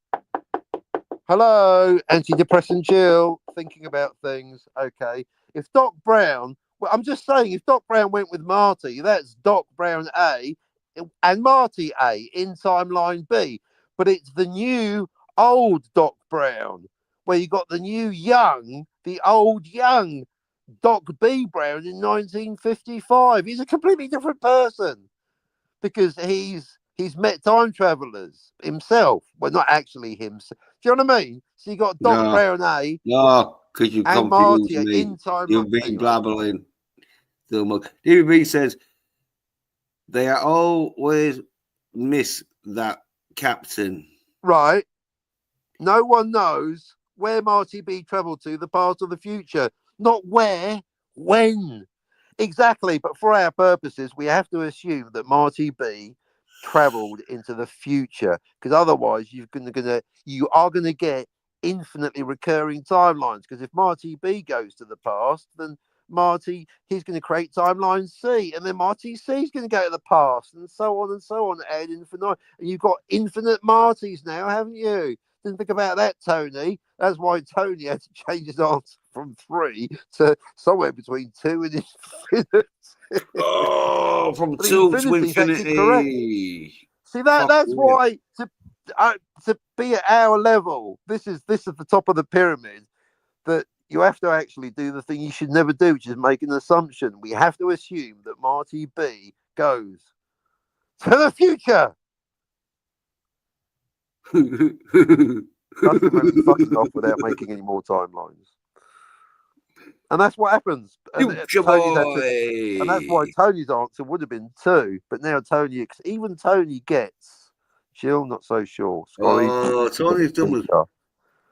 Hello, antidepressant Jill. Thinking about things. Okay. If Doc Brown, well, I'm just saying, if Doc Brown went with Marty, that's Doc Brown A and Marty A in timeline B. But it's the new old Doc Brown, where you got the new young, the old young Doc B. Brown in 1955. He's a completely different person because he's met time travelers himself. Well, not actually himself. Do you know what I mean? So you got Doc Brown A. No, because you and confused Marty me. in time. You've been blabbling too much. DB says they are always miss that captain. Right. No one knows where Marty B travelled to, the past or the future. Not where, when. Exactly. But for our purposes, we have to assume that Marty B travelled into the future, because otherwise you are going to get infinitely recurring timelines. Because if Marty B goes to the past, then he's going to create timeline C, and then Marty C is going to go to the past, and so on, ad infinitum. And you've got infinite Martys now, haven't you? Didn't think about that, Tony. That's why Tony had to change his answer from 3 to somewhere between 2 and infinite. Oh, from But 2 to infinity's actually correct. infinity. See, that's why to be at our level, this is the top of the pyramid, that you have to actually do the thing you should never do, which is make an assumption. We have to assume that Marty B goes to the future. That's when he fucks off without making any more timelines. And that's what happens. And that's why Tony's answer would have been 2. But now even Tony gets. Jill, not so sure. Scotty, Tony's done with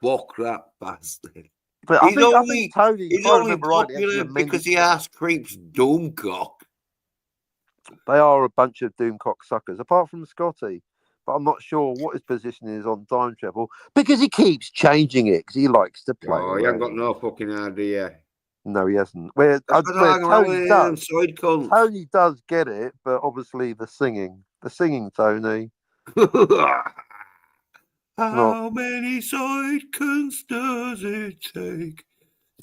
walk that bastard. But I think Tony, he's only popular because he asked creeps Doomcock. They are a bunch of Doomcock suckers, apart from Scotty. But I'm not sure what his position is on time travel, because he keeps changing it, because he likes to play. Oh, he hasn't got no fucking idea. No, he hasn't. Tony does get it, but obviously the singing, Tony. How many sidekins does it take?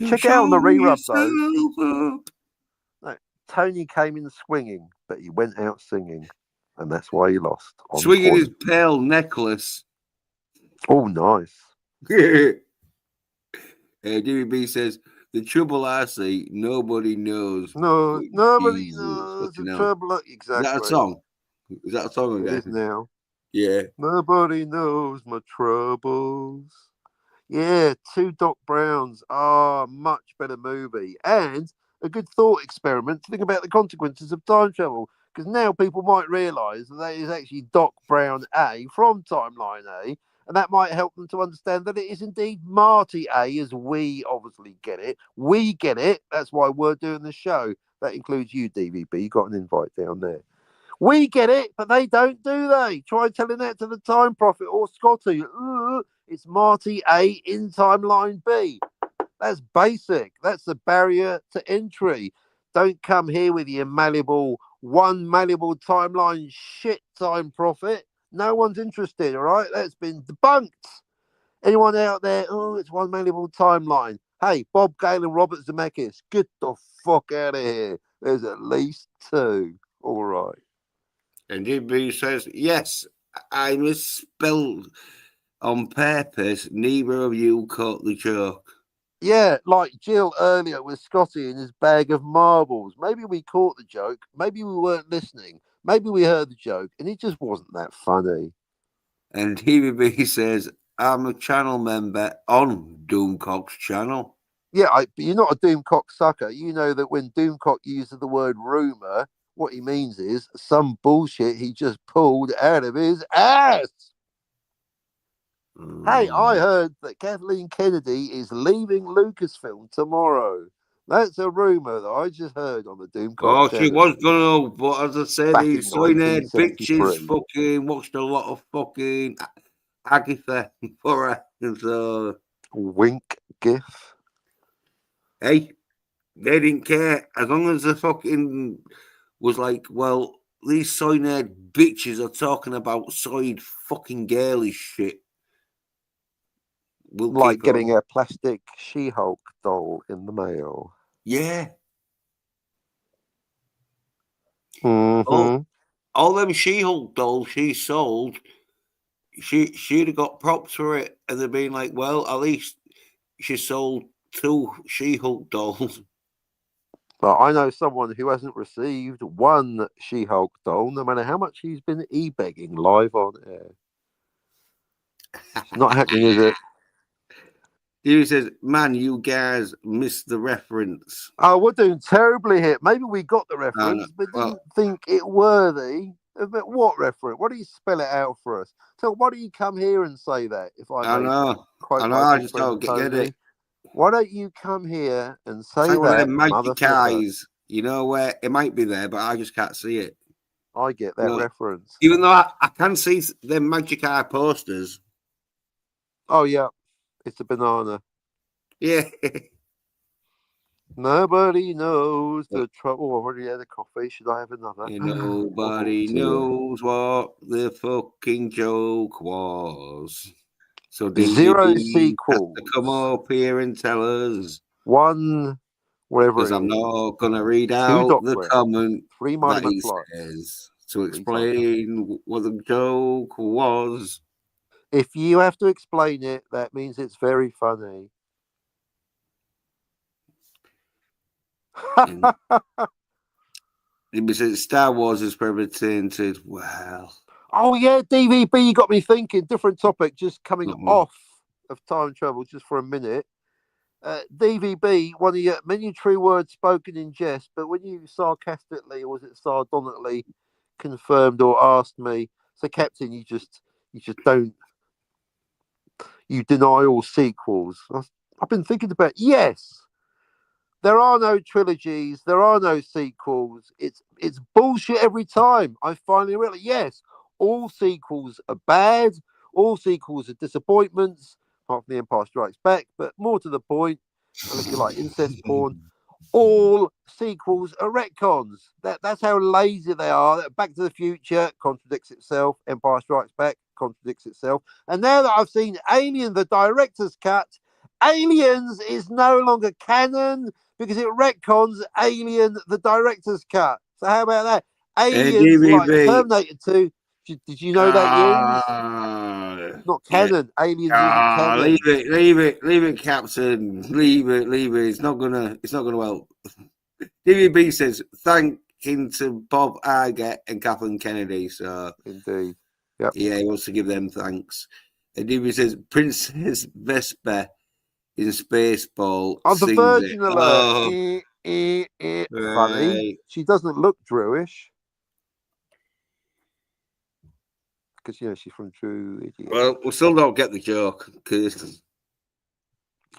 Check out on the rerun though. No, Tony came in swinging, but he went out singing, and that's why he lost. Swinging his pearl necklace. Oh, nice. DB says, the trouble I see, nobody knows. No, nobody knows the trouble. Exactly. Is that a song? Is that a song again? It is now. Yeah. Nobody knows my troubles. Yeah, two Doc Browns. Ah, much better movie. And a good thought experiment to think about the consequences of time travel. Because now people might realise that is actually Doc Brown A from Timeline A. And that might help them to understand that it is indeed Marty A, as we obviously get it. We get it. That's why we're doing the show. That includes you, DVB. You got an invite down there. We get it, but they don't, do they? Try telling that to the Time Prophet or Scotty. It's Marty A in Timeline B. That's basic. That's the barrier to entry. Don't come here with your one malleable timeline shit, Time Prophet. No one's interested, all right? That's been debunked. Anyone out there? Oh, it's one malleable timeline. Hey, Bob Gale and Robert Zemeckis, get the fuck out of here. There's at least two. All right. And DB says, yes, I misspelled on purpose. Neither of you caught the joke. Yeah, like Jill earlier with Scotty in his bag of marbles. Maybe we caught the joke. Maybe we weren't listening. Maybe we heard the joke and it just wasn't that funny. And DB says, I'm a channel member on Doomcock's channel. Yeah, but you're not a Doomcock sucker. You know that when Doomcock uses the word rumour, what he means is some bullshit he just pulled out of his ass. Hey, I heard that Kathleen Kennedy is leaving Lucasfilm tomorrow. That's a rumour that I just heard on the Doomcock channel. She was gonna, but as I said, Back these in Soy Nerd 1973. bitches fucking watched a lot of fucking Agatha for her. And so, Wink gif. hey, they didn't care as long as the fucking was like, well, these Soy Nerd bitches are talking about soy fucking girlish shit. We'll Like keep getting on. a plastic She-Hulk doll in the mail. Yeah. Mm-hmm. All them She-Hulk dolls she sold, she'd have got props for it, and they'd been like, well, at least she sold 2 She-Hulk dolls. But I know someone who hasn't received one She-Hulk doll, no matter how much he's been e-begging live on air. It's not happening, is it? He says, man, you guys missed the reference. Oh, we're doing terribly here. Maybe we got the reference, but didn't think it worthy. But what reference? Why don't you spell it out for us? So why don't you come here and say that, if I may quote my good friend Tony? Why don't you come here and say that, magic eyes, you know, where it might be there, but I just can't see it. I get that reference. Even though I can see the magic eye posters. Oh, yeah. It's a banana. Yeah. Nobody knows the trouble. I've already had a coffee. Should I have another? Nobody knows what the fucking joke was. So Zero sequels. To come up here and tell us. One, whatever. Because I'm not going to read out the comment that he says to explain what the joke was. If you have to explain it, that means it's very funny. Star Wars is represented well. Oh yeah, DVB, you got me thinking. Different topic, just coming off of time travel just for a minute. DVB, one of your many true words spoken in jest, but when you sarcastically, or was it sardonically, confirmed or asked me, so Captain, you just don't, you deny all sequels. I've been thinking about, yes. There are no trilogies. There are no sequels. It's bullshit every time. I finally realized, yes, all sequels are bad. All sequels are disappointments, apart from The Empire Strikes Back. But more to the point, unless you like incest porn, all sequels are retcons. That's how lazy they are. Back to the Future contradicts itself. Empire Strikes Back contradicts itself. And now that I've seen Alien, the director's cut, Aliens is no longer canon because it retcons Alien, the director's cut. So how about that? Aliens like Terminator 2. Did you know that, Jens? Not canon. Yeah. Aliens isn't canon. Leave it, Captain. Leave it. It's not gonna help. DVB says thanking to Bob Iger and Kathleen Kennedy. So indeed. Yep. Yeah, he wants to give them thanks. And he says Princess Vespa in Spaceball On the sings it. Virgin Alert. Oh, Funny. right. She doesn't look Druish. Because, she's from Druid. Yeah. Well, we still don't get the joke because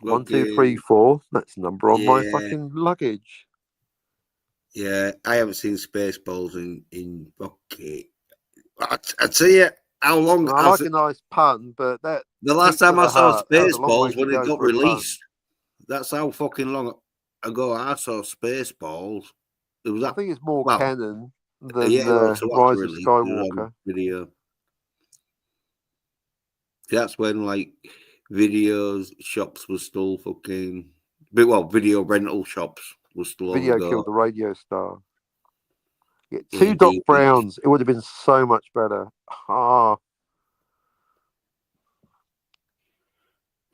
1, 2, 3, 4. That's the number on my Yeah. fucking luggage. Yeah, I haven't seen Spaceballs in okay. I tell you how long. I like a nice pun, but that The last deep to time I the saw heart, that was a long way Spaceballs to when it go got for a pun. released. That's how fucking long ago I saw Spaceballs. It was I that. think it's more Well, canon than yeah, well, so what's Rise of released Skywalker. video. That's when like videos shops were still fucking. Video rental shops were still Video on the killed go. the radio star. Yeah, Yeah, 2 Doc indeed. Browns. It would have been so much better. Ah.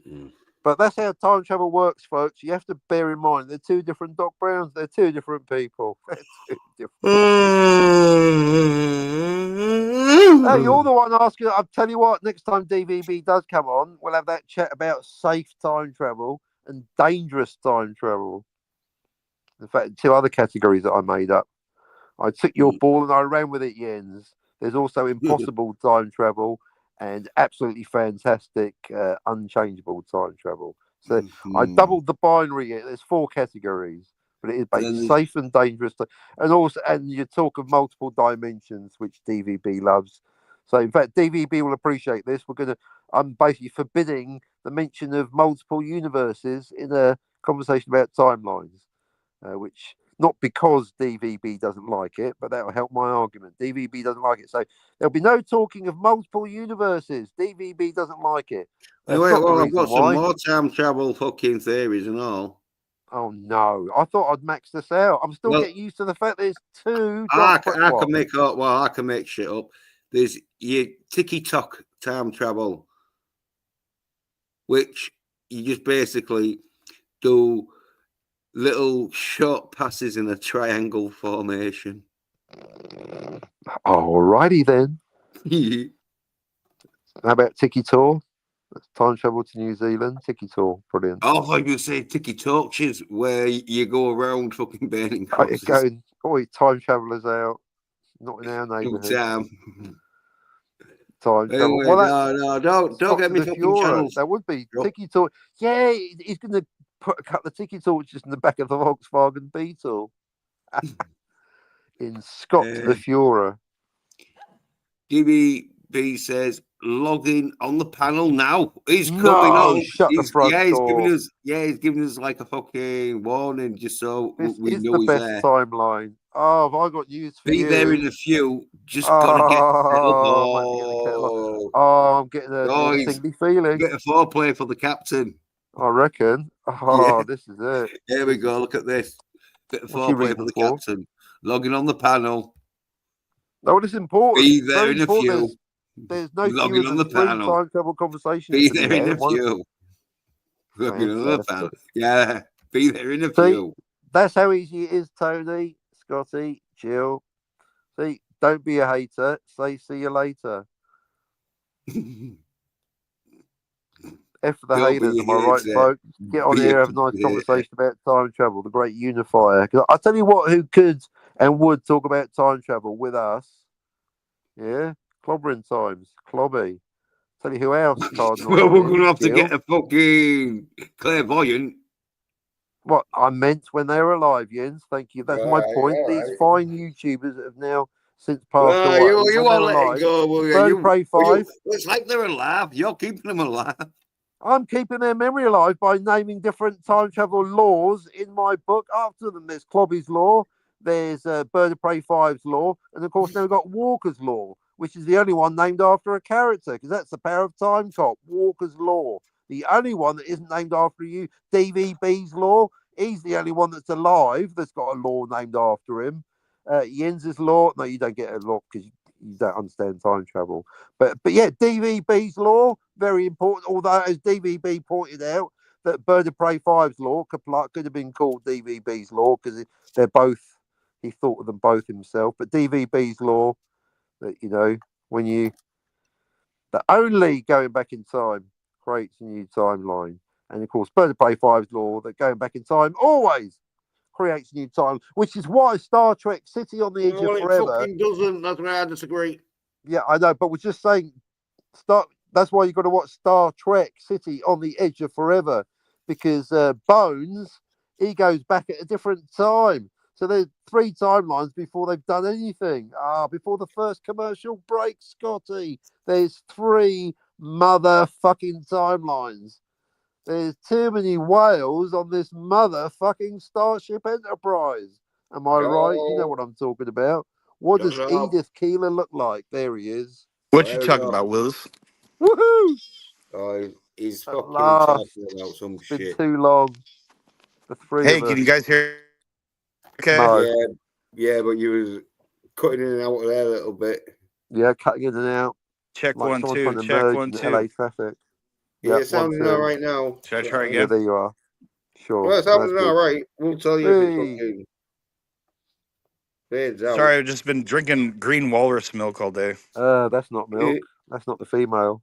Mm. But that's how time travel works, folks. You have to bear in mind they're 2 different Doc Browns. They're 2 different people. They're 2 different. Hey, you're the one asking. I'll tell you what. Next time DVB does come on, we'll have that chat about safe time travel and dangerous time travel. In fact, 2 other categories that I made up. I took your ball and I ran with it, Jens. There's also impossible time travel and absolutely fantastic unchangeable time travel. So I doubled the binary. There's 4 categories, but it is based safe and dangerous. And you talk of multiple dimensions, which DVB loves. So in fact, DVB will appreciate this. I'm basically forbidding the mention of multiple universes in a conversation about timelines, which not because DVB doesn't like it, but that will help my argument. DVB doesn't like it, so there'll be no talking of multiple universes. DVB doesn't like it. That's Anyway, not the I've reason got some why. more time travel fucking theories and all. Oh no! I thought I'd max this out. I'm still getting used to the fact that it's 2. I can make up. Well, I can make shit up. There's your ticky-tock time travel, which you just basically do little short passes in a triangle formation. Alrighty then. How about Tiki Tour? That's time travel to New Zealand. Tiki Tour, brilliant. Oh, I thought you say Tiki Torches, where you go around fucking burning crosses. Going, time travelers out. Not in our neighbourhood. Time travel. Anyway, Well, don't get me fucking channels. That would be Tiki Torch. Yeah, he's going to put a couple of Tiki Torches in the back of the Volkswagen Beetle. In Scott the Fuhrer. DVB says logging on the panel now. He's coming on. Shut the front door. He's giving us like a fucking warning just so we It's know the he's best there. timeline. Oh, have I got news for you? Be there in a few. Just gotta get set up. I'm getting a tingly feeling. Get a foreplay for the captain. I reckon. This is it. Here we go. Look at this. Bit of foreplay for the captain. Logging on the panel. No, it's important. Be there in a few. There's no fewer than 3 time travel conversations. Be there in a few. Logging on the panel. Yeah. Be there in a few. That's how easy it is, Tony, Scotty, Jill. See, don't be a hater. Say see you later. F for the haters, am I right, folks? Get on here, have a nice conversation about time travel, the great unifier. Because I'll tell you what, who could and would talk about time travel with us. Yeah, clobbering times, Clobby. Tell you who else, Cardinal. Well, we're going to have to get a fucking clairvoyant. What I meant when they were alive, Jens. Thank you. That's my point. These fine YouTubers that have now since passed away. You won't let it go, will you? Prey 5. It's like they're alive. You're keeping them alive. I'm keeping their memory alive by naming different time travel laws in my book after them. There's Clobby's law, there's Bird of Prey 5's law, and of course now we've got Walker's law, which is the only one named after a character, because that's the power of Time Cop, Walker's law. The only one that isn't named after you, DVB's law. He's the only one that's alive that's got a law named after him. Jens's law, no, you don't get a law because you don't understand time travel. But yeah, DVB's law, very important. Although, as DVB pointed out, that Bird of Prey 5's law could have been called DVB's law because they're both. He thought of them both himself. But DVB's law, that when you that only going back in time creates a new timeline. And of course, Birds of Prey 5's law that going back in time always creates a new time, which is why Star Trek City on the Edge Well, of it Forever. fucking doesn't. That's why I disagree. Yeah, I know, but we're just saying, that's why you've got to watch Star Trek City on the Edge of Forever, because Bones, he goes back at a different time. So there's 3 timelines before they've done anything. Before the first commercial break, Scotty, there's 3 motherfucking timelines. There's too many whales on this motherfucking Starship Enterprise. Am I right? You know what I'm talking about. What does Shut up. Edith Keeler look like? There he is. What you There we talking go. about, Willis? Woohoo! Oh, he's At fucking last. talking about some It's been shit. too long. The 3 Hey, of can us. you guys hear? Okay. No. Yeah, but you was cutting in and out of there a little bit. Yeah, cutting in and out. Check Like 1 someone 2. trying to Check merge 1 in LA 2. traffic. Yeah, Yeah, it's sounding 1 all 2. right now. Should I try Yeah, again? there you are. Sure. Well, it's That's sounding all good. right. We'll tell you if it's Hey. fucking fades out. Sorry, I've just been drinking green walrus milk all day. That's not milk. That's not the female.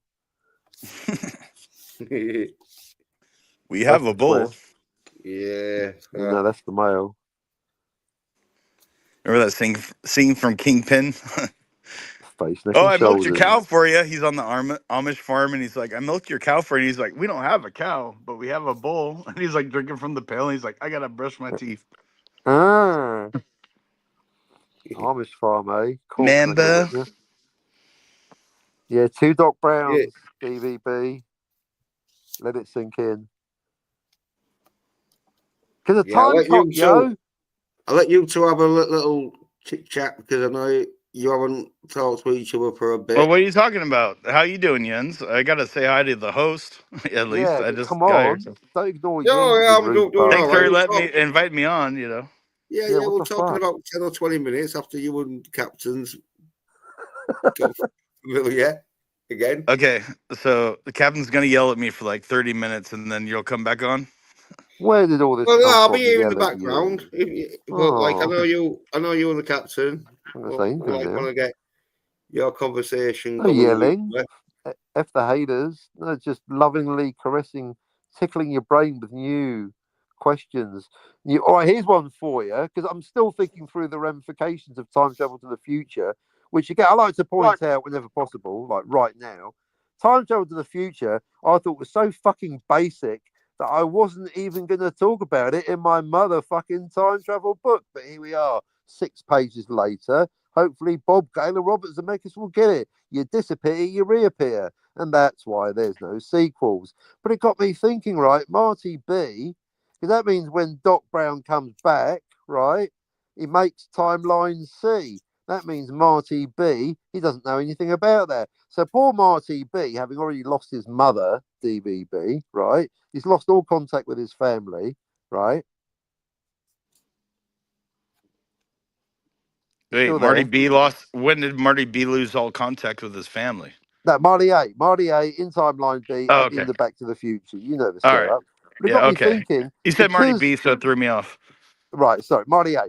We have That's a bull. Yeah. No, that's the male. Remember that scene from Kingpin? Face, neck, Oh, and I milked your shoulders. cow for you. He's on the Amish farm, and he's like, I milked your cow for you. He's like, we don't have a cow, but we have a bull. And he's like drinking from the pail. And he's like, I gotta brush my teeth. Ah. Amish farm, eh? Corpse Mamba. witness. Yeah, 2 Doc Yeah. Browns, DVB. Let it sink in. Because the Yeah, I'll time let clock, you yo. two. I'll let you two have a little chit chat because I know you haven't talked to each other for a bit. Well, what are you talking about? How you doing, Jens? I gotta say hi to the host. At least Yeah, I but just come got here. on. Don't ignore Yeah, Jens, yeah, you I'm rude doing all Thanks bastard. for right. inviting me on. You know. Yeah, Yeah, yeah, what we're the talking fuck? about 10 or 20 minutes after you and the captains got familiar again. Okay, so the captain's gonna yell at me for like 30 minutes, and then you'll come back on. Where did all this Well, come I'll from? be here in the Yell at background. you. But like, I Oh, know you and the captain. I'm going to say anything Like, now. want to get your conversation No going. yelling. F the haters. No, just lovingly caressing, tickling your brain with new questions. All right, here's one for you, because I'm still thinking through the ramifications of time travel to the future, which again, I like to point out whenever possible, like right now. Time travel to the future, I thought was so fucking basic that I wasn't even going to talk about it in my motherfucking time travel book. But here we are, 6 pages later. Hopefully, Bob Gaylor, Robert Zemeckis will get it. You disappear, you reappear. And that's why there's no sequels. But it got me thinking, right? Marty B, because that means when Doc Brown comes back, right, he makes timeline C. That means Marty B, he doesn't know anything about that. So poor Marty B, having already lost his mother, DVB, right? He's lost all contact with his family, right? Wait, Still Marty there? B lost. When did Marty B lose all contact with his family? No, Marty A in timeline B Oh, at the okay. end of Back to the Future. You know the All right. setup. But it Yeah. got me Okay. thinking, You said Marty because B, so it threw me off. right, sorry, Marty A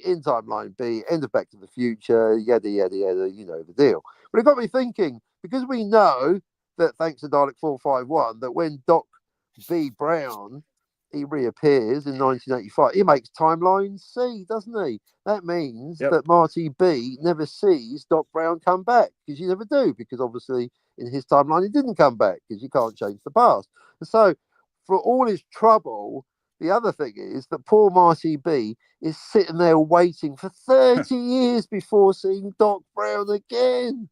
in timeline B, end of Back to the Future, yada yada yada, you know the deal. But it got me thinking, because we know that thanks to Dalek 451, that when Doc V Brown he reappears in 1985, he makes timeline C, doesn't he? That means that Marty B never sees Doc Brown come back, because you never do, because obviously in his timeline he didn't come back, because you can't change the past. And so for all his trouble, the other thing is that poor Marty B is sitting there waiting for 30 years before seeing Doc Brown again.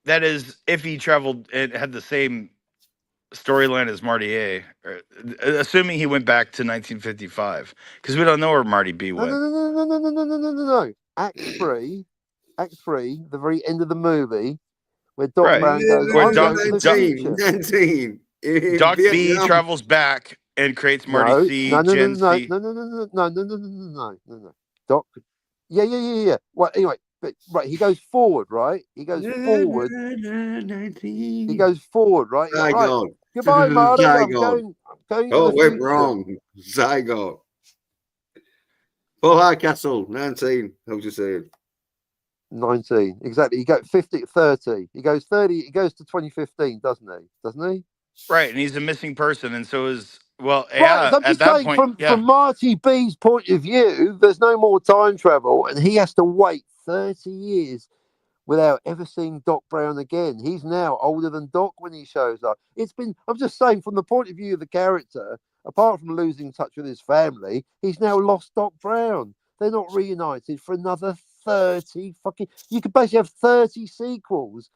That is, if he traveled and had the same storyline as Marty A, assuming he went back to 1955, because we don't know where Marty B No, went. no. Act 3, the very end of the movie, where Doc Right. Brown goes, Where I'm Doc going to the Doc, future. 19 in Doc B Vietnam. travels back and creates Marty C, Gen C. No. Doc, yeah. Well, anyway, but right, he goes forward, right? He goes forward. 19. He goes forward, right? He's like, right. Zygon. Goodbye, Marty. I'm Zygon. going to Oh, the went future. wrong. Zygon. Full High Castle, 19. I was just saying. 19. Exactly. He goes 50, 30. He goes 30. He goes to 2015, doesn't he? Doesn't he? Right, and he's a missing person, and so is Right. yeah. I'm At just that saying, point, yeah, from Marty B's point of view, there's no more time travel, and he has to wait 30 years without ever seeing Doc Brown again. He's now older than Doc when he shows up. I'm just saying, from the point of view of the character, apart from losing touch with his family, he's now lost Doc Brown. They're not reunited for another 30 fucking. You could basically have 30 sequels,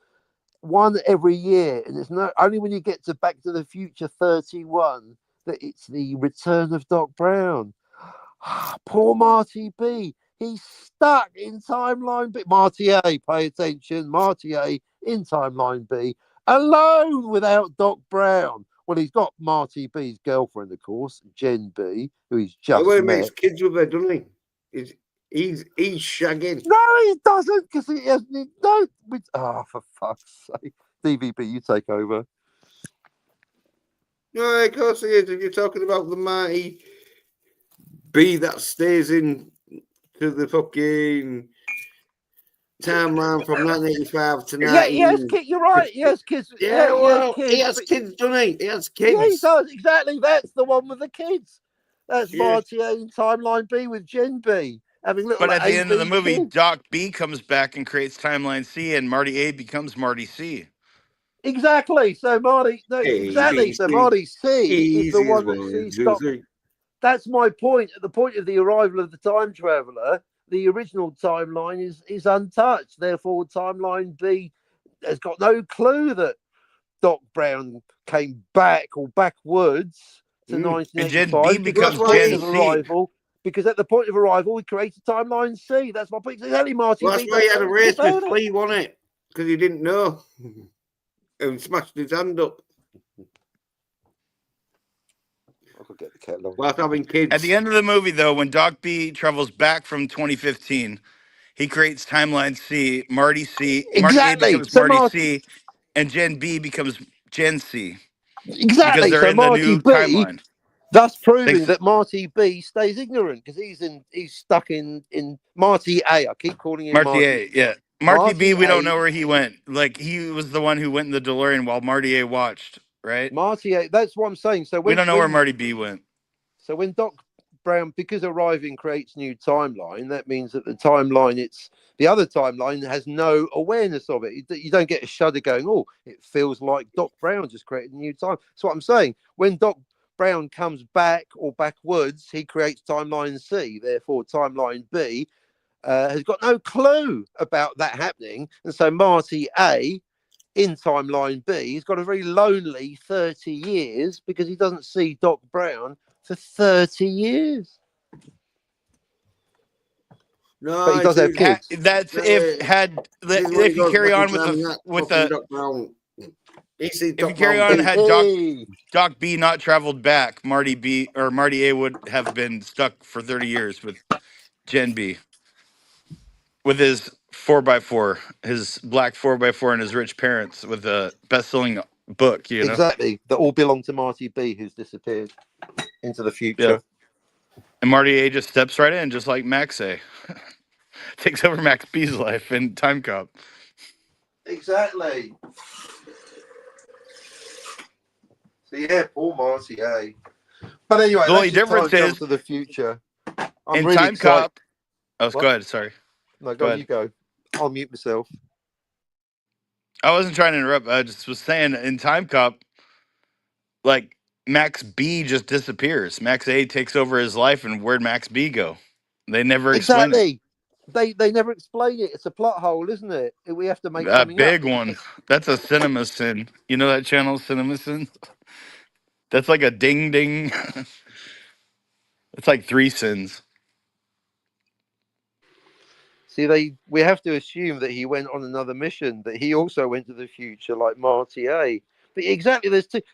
one every year. And it's not only when you get to Back to the Future 31 that it's the return of Doc Brown. Poor Marty B. He's stuck in timeline B. Marty A, pay attention. Marty A in timeline B, alone without Doc Brown. Well, he's got Marty B's girlfriend, of course, Jen B, who he's Oh, just well, he met. makes kids with her, doesn't he? He's shagging. No, he doesn't, because he hasn't. No, for fuck's sake. DVB, you take over. No, of course he is. If you're talking about the Marty B that stays in to the fucking timeline from 1985 to Yeah, 19. yes, kid, you're right. Yes, kids. Yeah, Yeah, well, kids. he has kids, doesn't he? He has Yeah, he kids. does. Exactly. That's the one with the kids. That's Yeah. Marty A in timeline B with Jen B having little but at the end of the AB movie, kids. Doc B comes back and creates Timeline C, and Marty A becomes Marty C. Exactly. So Marty, no, exactly. So ABC. Marty C is the Easy as one that one, sees two, Doc. three. That's my point. At the point of the arrival of the time traveler, the original timeline is untouched. Therefore, timeline B has got no clue that Doc Brown came back or backwards to And Gen B 1985 because at becomes the point Gen of C. arrival, we created timeline C. That's my point. Exactly, Marty Well, that's B. why he had a race with About it. Flea, wasn't it? Because he didn't know. And smashed his hand up I could get the kettle on. whilst having kids. At the end of the movie, though, when Doc B travels back from 2015, he creates Timeline C, Marty C, Marty A Exactly. becomes So Marty Marty, C, and Gen B becomes Gen C because exactly. they're So in the Marty new B, timeline. thus proving Thanks. that Marty B stays ignorant because he's stuck in Marty A. I keep calling him Marty Marty. A, yeah. Marty B, Marty we don't A. know where he went. Like, he was the one who went in the DeLorean while Marty A watched, right? Marty A. That's what I'm saying. So We don't know where Marty B went. So when Doc Brown, because arriving creates new timeline, that means that the other timeline has no awareness of it. You don't get a shudder going, oh, it feels like Doc Brown just created a new time. That's what I'm saying. When Doc Brown comes back or backwards, he creates timeline C. Therefore, timeline B has got no clue about that happening. And so Marty A in timeline B, he's got a very lonely 30 years because he doesn't see Doc Brown for 30 years. No, But he does have kids. That's this is when he if you goes carry back in on time and that with fucking the Doc Brown. He sees if you Doc carry Brown on dead. had Hey, Doc B not traveled back, Marty B or Marty A would have been stuck for 30 years with Gen B with his 4x4, his black 4x4 and his rich parents with a best-selling book, you know. exactly. That all belong to Marty B, who's disappeared into the Yeah. future. And Marty A just steps right in, just like Max A. Takes over Max B's life in Time Cop. Exactly. So yeah, poor Marty A. But anyway, The only that's your time difference jump is to the future. I'm in really Time excited. Cop. Oh, What? go ahead. Sorry. No, Go go, ahead. you go. I'll mute myself. I wasn't trying to interrupt. I just was saying in Time Cop, like Max B just disappears. Max A takes over his life, and where'd Max B go? They never explain it. Exactly. They never explain it. It's a plot hole, isn't it? We have to make A something up. big one. That's a cinema sin. You know that channel, Cinema Sin? That's like a ding ding. It's like 3 sins. See, we have to assume that he went on another mission, that he also went to the future like Marty A. But exactly,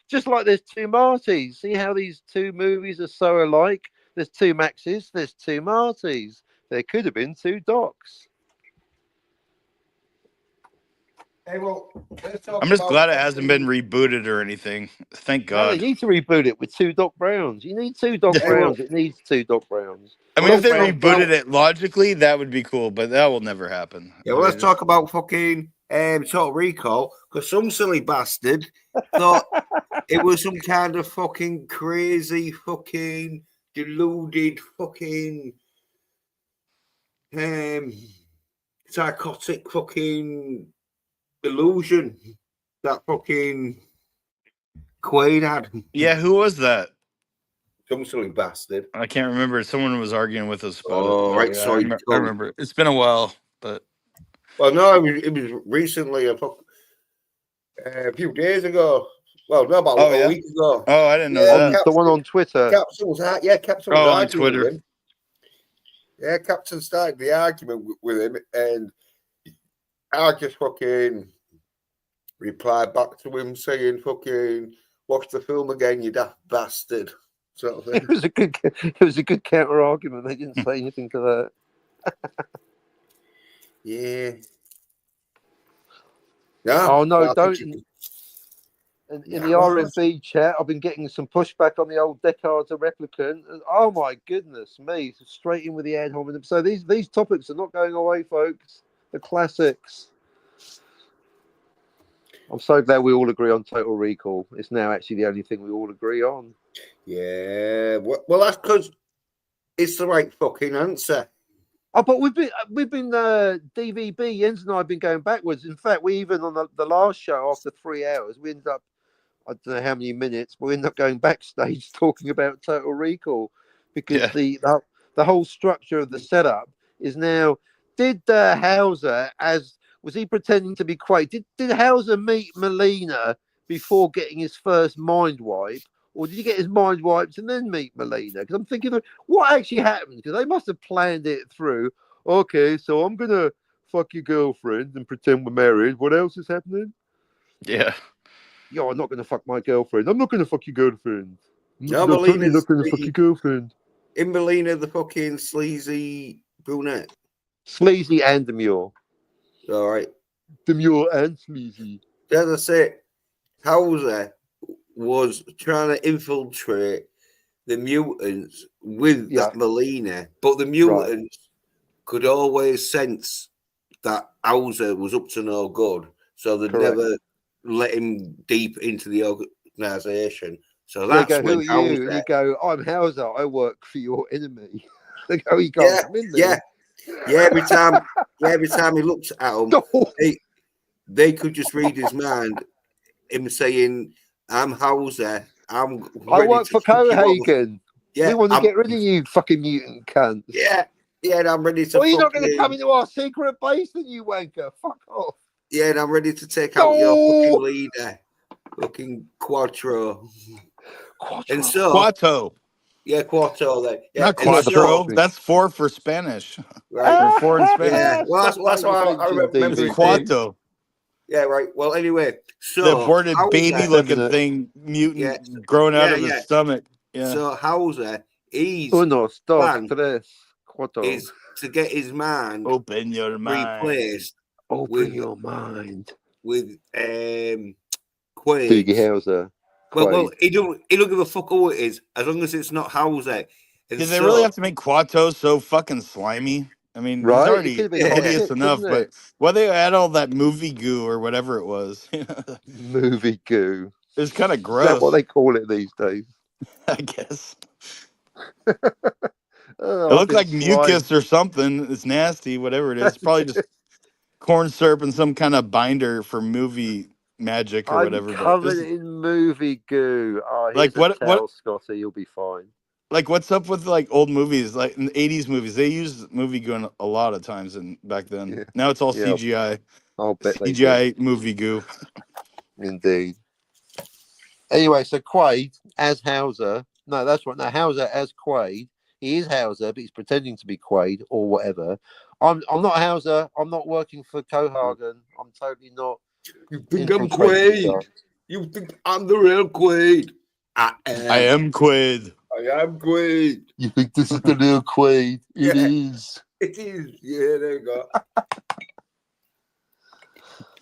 just like there's two Martys. See how these two movies are so alike? There's two Maxes, there's two Martys. There could have been two Docs. Hey, well, let's talk I'm just about glad it hasn't been fucking- rebooted or anything. Thank No, they God. need to reboot it with 2 Doc Browns. You need 2 Doc Hey, well, Browns. It needs 2 Doc Browns. I mean, if let's they talk rebooted about it logically, that would be cool, but that will never happen. let's talk about fucking Total Recall, because some silly bastard thought it was some kind of fucking crazy, fucking deluded, fucking psychotic fucking illusion that fucking Quaid had. Yeah, who was that? Some silly bastard. I can't remember. Someone was arguing with us about it. Oh, But right, yeah, sorry. I remember. It's been a while, but Well, no, it was recently, a few days ago. Well, no, about oh a yeah. week ago. Oh, I didn't know Yeah, that. The one on Twitter. Captain was Captain was Oh, on arguing Twitter. with him. Yeah, Captain started the argument with him, and I just fucking replied back to him saying, "Fucking watch the film again, you daft bastard." Sort of thing. It was a good counter argument. They didn't say anything to that. Yeah. No. Oh no, I don't. think In the RMB chat, I've been getting some pushback on the old Descartes replicant. Oh my goodness me! Straight in with the ad hominem. So these topics are not going away, folks. The classics. I'm so glad we all agree on Total Recall. It's now actually the only thing we all agree on. Yeah. Well, that's because it's the right fucking answer. Oh, but we've been DVB. Jens and I have been going backwards. In fact, we even on the last show after 3 hours, we ended up, I don't know how many minutes, but we ended up going backstage talking about Total Recall because Yeah. the whole structure of the setup is now. Did Hauser, was he pretending to be Quaid? Did Hauser meet Melina before getting his first mind wipe? Or did he get his mind wiped and then meet Melina? Because I'm thinking, what actually happened? Because they must have planned it through. Okay, so I'm going to fuck your girlfriend and pretend we're married. What else is happening? Yeah. Yo, I'm not going to fuck my girlfriend. I'm not going to fuck your girlfriend. No, I'm totally Melina's not going to fuck your girlfriend. In Melina, the fucking sleazy brunette. Sleazy and demure. All right. Demure and sleazy. As I say, Hauser was trying to infiltrate the mutants with that Melina, but the mutants could always sense that Hauser was up to no good, so they'd never let him deep into the organization. So that's they go, when who are you? Hauser, And you go, I'm Hauser. I work for your enemy. They go, you can't come in there. Yeah. Every time he looked at them, they could just read his mind. Him saying, "I'm Hauser. I work for Cohagen. Yeah, we want to get rid of you, fucking mutant cunts. Yeah, and I'm ready to. Well, you're not going to come into our secret base, then you wanker. Fuck off. Yeah, and I'm ready to take out your fucking leader, fucking Quattro. And so Quato. Yeah, Quattro. Then yeah, not Quattro. That's 4 for Spanish. Right, or 4 in Spanish. Yeah, well, that's why I remember it's Quato. Yeah, right. Well, anyway, so the aborted baby-looking thing, mutant growing out of his stomach. Yeah. So Hauser, he's Unos, dos, tres, cuatro. Is to get his mind open your mind replaced. Open your mind with Quaid. Doogie Hauser. Well, he don't give a fuck who it is as long as it's not Hauser. Did they really have to make Quato so fucking slimy? I mean, he's already hideous enough, but why they add all that movie goo or whatever it was? Movie goo. It's kind of gross. Is that what they call it these days? I guess. It looked like mucus or something. It's nasty, whatever it is. Probably just corn syrup and some kind of binder for movie magic or whatever. Covered in movie goo. Oh, like what? Scotty, you'll be fine. Like, what's up with like old movies, like in the 80s movies? They used movie goo a lot of times, and back then. Yeah. Now it's all CGI. I'll bet CGI movie goo. Indeed. Anyway, so Quaid as Hauser. No, that's right. No, Hauser as Quaid. He is Hauser, but he's pretending to be Quaid or whatever. I'm not Hauser. I'm not working for Cohagen. I'm totally not. You think I'm Quaid? You think I'm the real Quaid? I am Quaid. I am Quaid. You think this is the real Quaid? It is. It is. Yeah, there you go.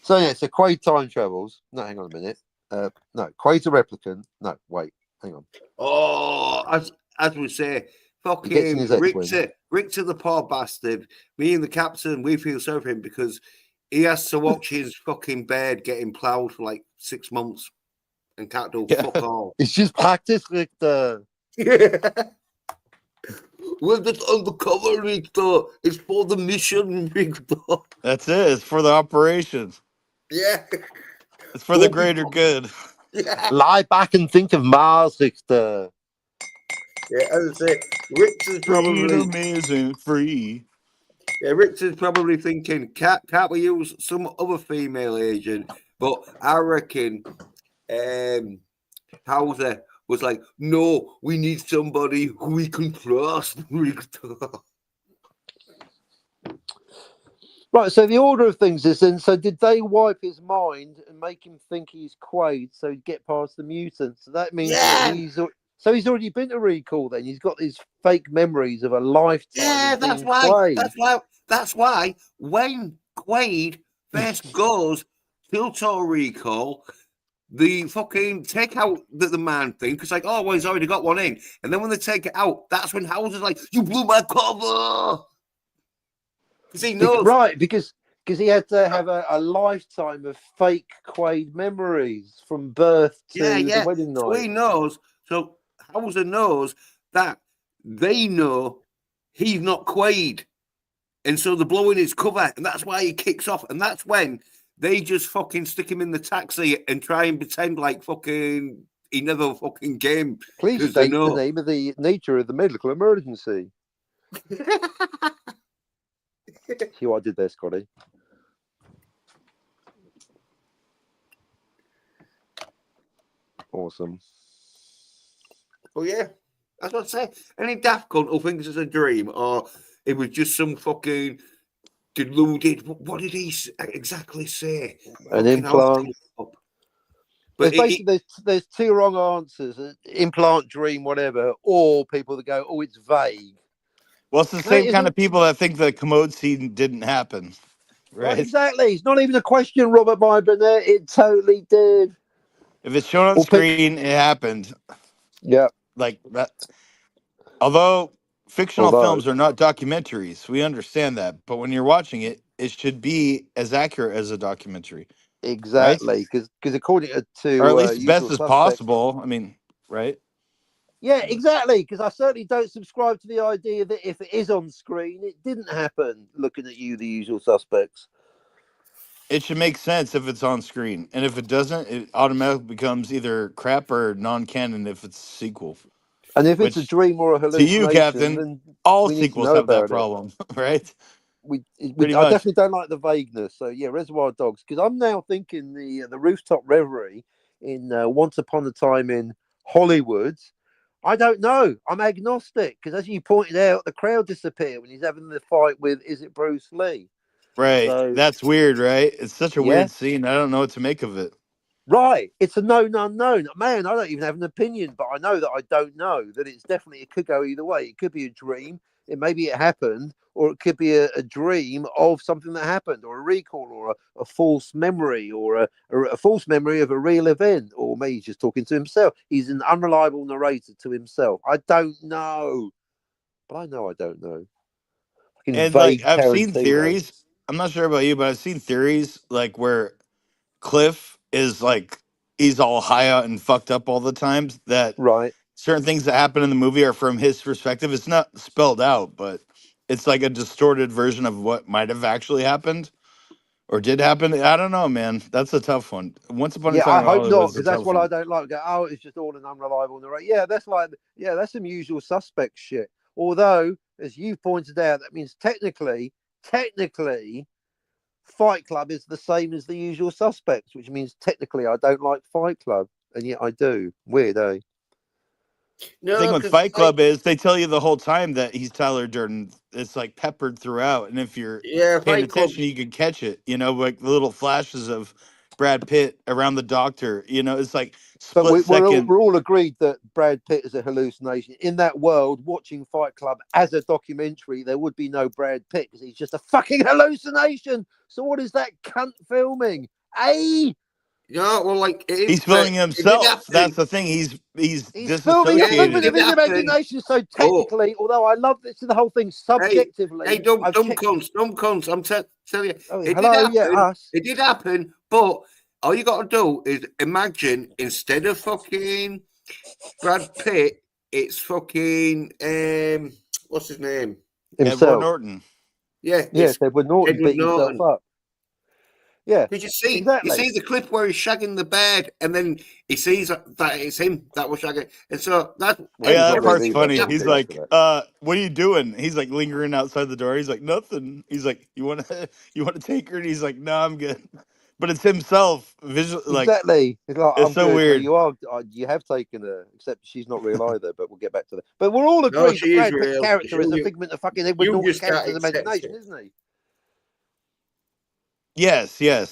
So yeah, so Quaid time travels. No, hang on a minute. No, Quaid's a replicant. No, wait, hang on. Oh, as we say, He gets in fucking his X-wing. Richter the poor bastard. Me and the captain, we feel sorry for him because he has to watch his fucking bed getting ploughed for like 6 months and can't do Yeah. fuck all. It's just practice, Richter. We're just undercover, Richter. It's for the mission, Richter. That's it. It's for the operation. Yeah. It's for the Don't be greater fuck- good. Yeah. Lie back and think of Mars, Richter. Yeah, as I say, Richter's probably Freedom isn't free. Richard's probably thinking, can't we use some other female agent? But I reckon Hauser was like, no, we need somebody who we can trust. Right, so the order of things is then, so did they wipe his mind and make him think he's Quaid so he'd get past the mutants? So that means Yeah. that he's already been to recall then. He's got these fake memories of a lifetime Yeah, of that's being why. Quaid. That's why when Quaid first goes to Total Recall, the fucking take out the man thing, because like, oh well, he's already got one in. And then when they take it out, that's when Hauser's like, you blew my cover. Because he knows. Right, because he had to have a lifetime of fake Quaid memories from birth to the wedding night. So he knows. So Hauser knows that they know he's not Quaid. And so they're blowing his cover. And that's why he kicks off. And that's when they just fucking stick him in the taxi and try and pretend like fucking he never fucking came. Please state the name of the nature of the medical emergency. See what I did there, Scotty? Awesome. Oh yeah, that's what I say. Any daft cunt who thinks it's a dream or it was just some fucking deluded. What did he exactly say? An Fucking implant. But there's two wrong answers: implant, dream, whatever, or people that go, "Oh, it's vague." Well, it's the same kind of people that think the commode scene didn't happen, right? Exactly. It's not even a question, Robert by Burnett. It totally did. If it's shown on screen, it happened. Yeah. Like that. Although fictional films are not documentaries, we understand that. But when you're watching it, it should be as accurate as a documentary. Exactly. Because according to or at least best as suspects, possible. I mean, right? Yeah, exactly. Because I certainly don't subscribe to the idea that if it is on screen, it didn't happen. Looking at you, the usual suspects. It should make sense if it's on screen, and if it doesn't, it automatically becomes either crap or non-canon if it's a sequel. And if it's a dream or a hallucination, to you, Captain, then all we need to sequels know have that about problem, right? I Pretty much. definitely don't like the vagueness. So yeah, Reservoir Dogs. Because I'm now thinking the Rooftop Reverie in Once Upon a Time in Hollywood. I don't know. I'm agnostic because, as you pointed out, the crowd disappeared when he's having the fight with, is it Bruce Lee? Right. So, that's weird, right? It's such a weird scene. I don't know what to make of it. Right. It's a known unknown. Man, I don't even have an opinion, but I know that I don't know. That it's definitely, it could go either way. It could be a dream. Maybe it happened, or it could be a dream of something that happened, or a recall, or a false memory, or a false memory of a real event, or maybe he's just talking to himself. He's an unreliable narrator to himself. I don't know, but I know I don't know. And like I've seen theories. I'm not sure about you, but I've seen theories like where Cliff is like he's all high out and fucked up all the time. That certain things that happen in the movie are from his perspective. It's not spelled out, but it's like a distorted version of what might have actually happened or did happen. I don't know, man. That's a tough one. Once upon a time, I hope Hollywood not, was a because that's tough what one. I don't like. Go, oh, it's just all an unreliable narrator. Yeah, that's some usual suspect shit. Although, as you pointed out, that means technically, Fight Club is the same as the usual suspects, which means technically I don't like Fight Club, and yet I do. Weird, eh? The thing with Fight Club is they tell you the whole time that he's Tyler Durden. It's like peppered throughout, and if you're paying attention, you can catch it. You know, like the little flashes of Brad Pitt around the doctor. You know, it's like split second. We're all agreed that Brad Pitt is a hallucination. In that world, watching Fight Club as a documentary, there would be no Brad Pitt because he's just a fucking hallucination. So what is that cunt filming? Hey, No, well, like it is. He's filming It did himself. happen. That's the thing. He's filming a figment disassociated. of his imagination. So technically, although I love this, the whole thing subjectively. Hey, dumb cunts. I'm telling you, Oh, it hello, did happen. yeah, us. It did happen, but all you got to do is imagine instead of fucking Brad Pitt, it's fucking what's his name? Edward Himself. Norton. Yeah, Yes, Edward Norton beating himself up. Yeah. Did you see? Exactly. You see the clip where he's shagging the bed, and then he sees that it's him that was shagging, and so that. Well, Yeah, he's that not part's really funny. either, so He's we'll like, get back to what are you doing? He's like lingering outside the door. He's like, nothing. He's like, you want to take her? And he's like, no, I'm good. But it's himself visual. Like, exactly. It's like, it's I'm so good. weird. Well, you have taken her, except she's not real either. But we'll get back to that. But we're all No, agreed she that is Brad Pitt's real. character is a You- figment of fucking Edward you Norton's just can't character's accept imagination, it. isn't he? Yes, Right.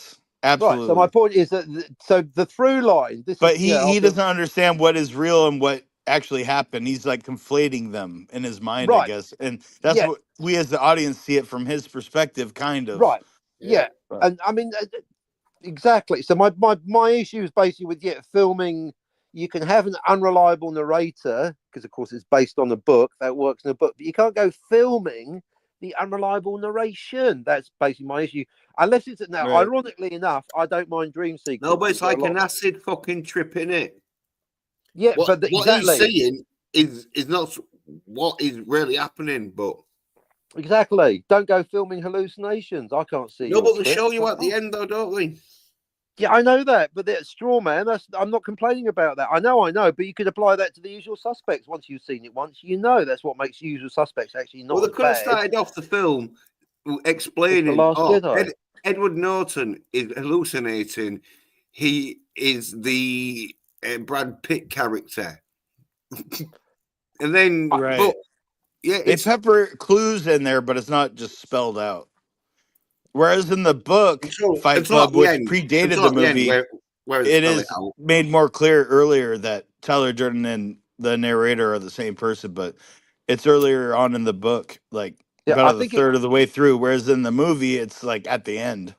So my absolutely. point is that so the through line. This But is he doesn't understand what is real and what actually happened. He's like conflating them in his mind, I right. guess. And that's Yeah. what we as the audience see it from his perspective, kind of. Right. Yeah. And I mean, exactly. So my issue is basically with filming. You can have an unreliable narrator because, of course, it's based on a book that works in a book, but you can't go filming the unreliable narration. That's basically my issue. Unless it's now, Right. ironically enough, I don't mind dream sequences. No, but it's like an acid fucking trip in it. Yeah, what exactly. he's seeing is not what is really happening, but Exactly. Don't go filming hallucinations. I can't see. no, your but they trip. show you at the end, though, don't they? Yeah, I know that, but that's straw man. I'm not complaining about that. I know, but you could apply that to the usual suspects. Once you've seen it once, you know that's what makes usual suspects actually not. Well, they as could have bad. started off the film It's explaining. The Last Jedi. Edward Norton is hallucinating. He is the Brad Pitt character, and then Right. but yeah, They it's pepper clues in there, but it's not just spelled out. Whereas in the book, Fight until at Club, the which end, predated the movie, where they it spell it is out. made more clear earlier that Tyler Durden and the narrator are the same person, but it's earlier on in the book, like Yeah, I about a think third of the way through. Whereas in the movie, it's like at the end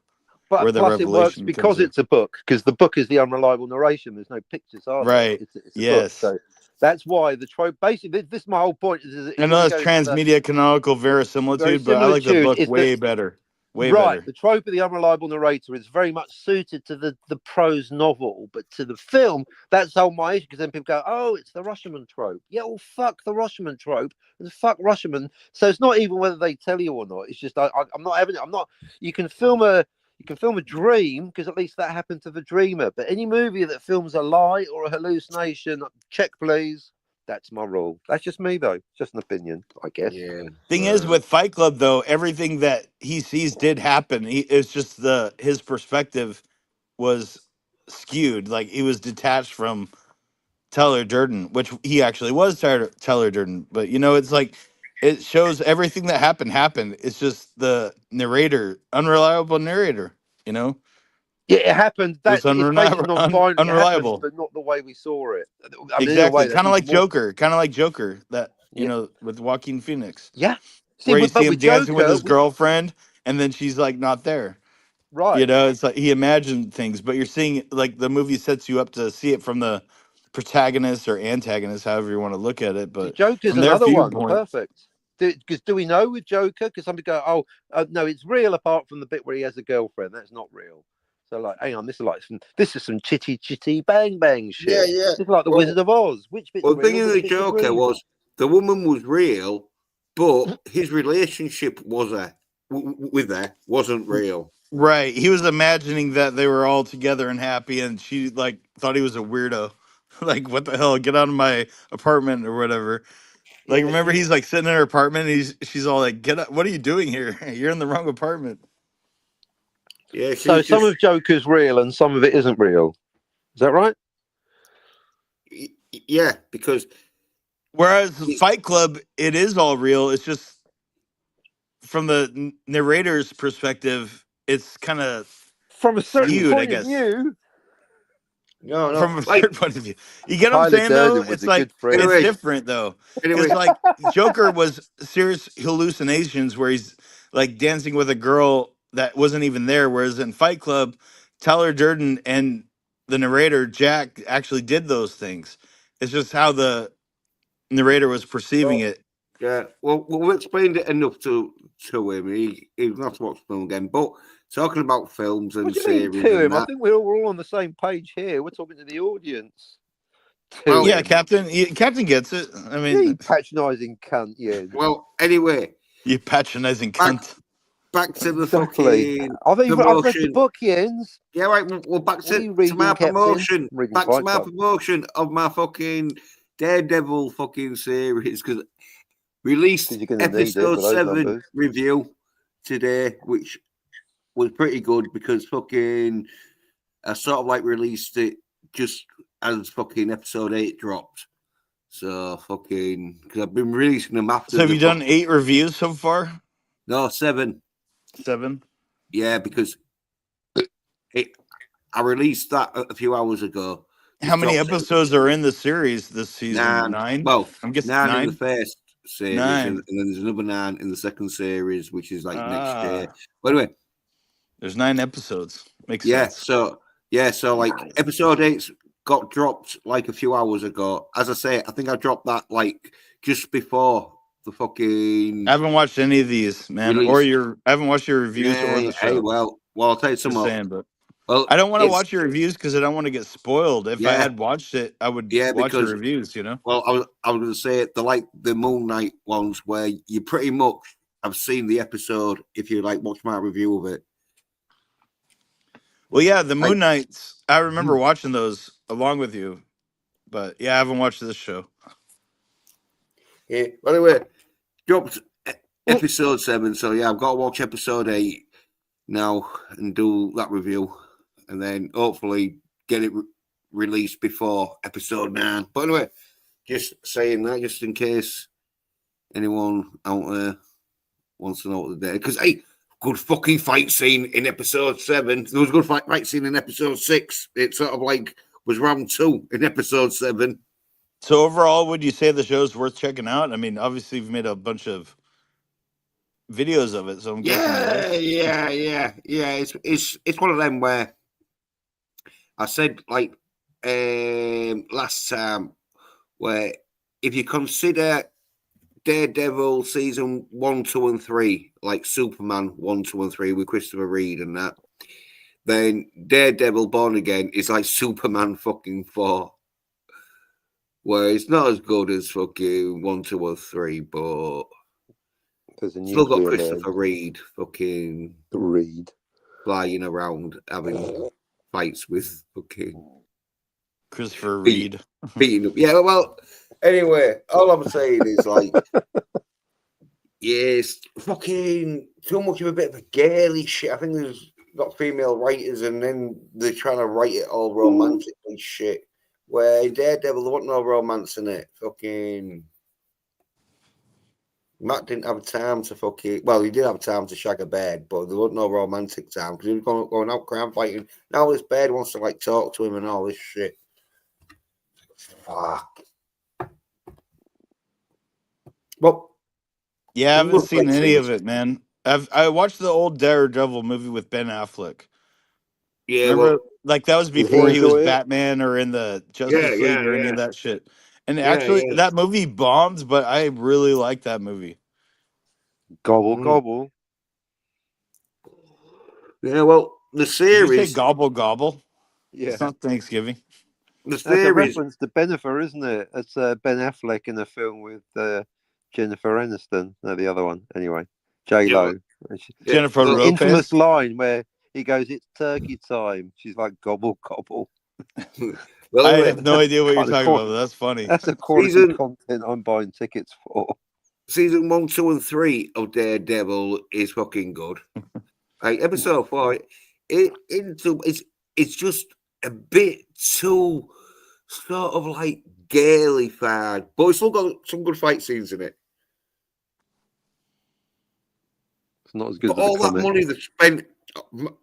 where but the plus it works revelation comes because in. it's a book. Because the book is the unreliable narration. There's no pictures, are there? Right. It's a book. Yes. So that's why the trope. Basically, this is my whole point. Is I know that's transmedia canonical verisimilitude, but I like the book way better. Way better. The trope of the unreliable narrator is very much suited to the prose novel, but to the film, that's all my issue. Because then people go, "Oh, it's the Rashomon trope." Yeah, well, fuck the Rashomon trope and fuck Rashomon. So it's not even whether they tell you or not. It's just I'm not having it. I'm not. You can film a dream because at least that happened to the dreamer. But any movie that films a lie or a hallucination, check please. That's my rule. That's just me though. Just an opinion, I guess. Yeah. Thing is, with Fight Club, though, everything that he sees did happen. It's just his perspective was skewed. Like he was detached from Tyler Durden, which he actually was Tyler Durden. But it's like it shows everything that happened. It's just the narrator, unreliable narrator. Yeah, it happened. It was It's basically non-binary. It happened, unreliable. but not the way we saw it. I mean, in a Exactly, way, kind of like Joker. Kind of like Joker. That with Joaquin Phoenix. Yeah. Where you see him with dancing with Joker, his girlfriend, and then she's like not there. right? It's like he imagined things, but you're seeing like the movie sets you up to see it from the protagonist or antagonist, however you want to look at it. But Joker's from their another one. viewpoint, Perfect. Because do we know with Joker? Because somebody go, no, it's real apart from the bit where he has a girlfriend. That's not real. So like, hang on, this is some chitty bang bang shit. Yeah. It's like the Wizard of Oz. Which bit's Well, the thing real? in the Joker was the woman was real, but his relationship with her wasn't real. right? He was imagining that they were all together and happy, and she like thought he was a weirdo. Like, what the hell? Get out of my apartment or whatever. Like, remember, he's like sitting in her apartment. And she's all like, "Get up! What are you doing here? You're in the wrong apartment." Yeah. So some of Joker's real and some of it isn't real. Is that right? Yeah, because whereas Fight Club, it is all real. It's just from the narrator's perspective, it's kind of from a certain skewed, point of view. No. From a certain point of view, you get what I'm saying though. It's like it's different though. It's like Joker was serious hallucinations where he's like dancing with a girl that wasn't even there, whereas in Fight Club, Tyler Durden and the narrator Jack actually did those things. It's just how the narrator was perceiving Well, it. yeah. Well, we explained it enough to him. He's not to watch the film again. But talking about films and What do you mean series to and him? I that. think we're all on the same page here. We're talking to the audience. To Well, Yeah, him. Captain gets it. I Yeah, you mean, patronising cunt, you. Well, anyway, you patronizing back cunt. back to the Exactly. fucking I've read the promotion. book, Jens. Yeah, right. Well, back What are you to reading, my Captain? promotion. I'm reading Back to Fight my Club. promotion of my fucking Daredevil fucking series because released 'Cause you're gonna need it episode with those 7 numbers. review today, which was pretty good because fucking I sort of like released it just as fucking episode 8 dropped. So fucking because I've been releasing them after So have the you done 8 reviews so far? no 7. 7. Yeah, because I released that a few hours ago. How Just many dropped it. episodes are in the series this season? 9. 9. Well, I'm guessing 9 in the 9. first series, 9. and then there's another 9 in the second series, which is like next year. Ah, But anyway, there's 9 episodes. Makes yeah. sense. So like episode 8 got dropped like a few hours ago. As I say, I think I dropped that like just before the fucking I haven't watched any of these, man, or release. I haven't watched your reviews or Yeah, the hey, show. well, I'll tell you some Just more. saying, but Well, I don't want to it's watch your reviews because I don't want to get spoiled. If I yeah, had watched it, I would yeah, watch your because reviews. You know. well, I was going to say they're like the Moon Knight ones where you pretty much have seen the episode if you like watch my review of it. Well, yeah, the Like, Moon Knights. I remember watching those along with you, but yeah, I haven't watched this show. yeah. By the way, dropped episode 7, so yeah, I've got to watch episode 8 now and do that review, and then hopefully get it released before episode 9. But anyway, just saying that just in case anyone out there wants to know what they're there. Because hey, good fucking fight scene in episode 7. There was a good fight scene in episode 6. It sort of like was round 2 in episode 7. So overall, would you say the show's worth checking out? I mean, obviously you've made a bunch of videos of it, so I'm guessing you like it. Yeah. It's one of them where I said like last time where if you consider Daredevil season 1, 2, and 3, like Superman 1, 2, and 3 with Christopher Reed and that, then Daredevil Born Again is like Superman fucking 4. Where it's not as good as fucking 1, 2, or 3, but still got Christopher Reed fucking flying around having fights with fucking Christopher Reed. beating up. Yeah, well, anyway, all I'm saying is like, yes, fucking too much of a bit of a girly shit. I think there's got female writers, and then they're trying to write it all romantically shit. Where in Daredevil, there wasn't no romance in it. Fucking Matt didn't have time to fucking. Well, he did have time to shag a bed, but there wasn't no romantic time because he was going out crime fighting. Now this bed wants to like talk to him and all this shit. Fuck. Well, Yeah, I haven't good seen fight any scenes. of it, man. I watched the old Daredevil movie with Ben Affleck. Yeah, Remember, well, like that was Did he before he was enjoy it? Batman or in the Justice League or any of that shit. And Yeah, actually, yeah. that movie bombed, but I really liked that movie. Gobble, gobble. Yeah, well, the Did you say series, gobble gobble? Yeah. It's not Thanksgiving. the That's a series, reference to Bennifer, isn't it? It's Ben Affleck in a film with Jennifer Aniston. No, the other one. Anyway, J-Lo. Jennifer There's an Lopez. infamous line where he goes, "It's turkey time." She's like, "Gobble, gobble." well, I anyway, have no idea what you're Kind of talking cool. about, but that's funny. That's a quality Season- content I'm buying tickets for. season 1, 2, and 3 of Daredevil is fucking good. Like episode 4, it's just a bit too sort of like girly-fied, but it's still got some good fight scenes in it. It's not as good But as all the that comic. money they spent,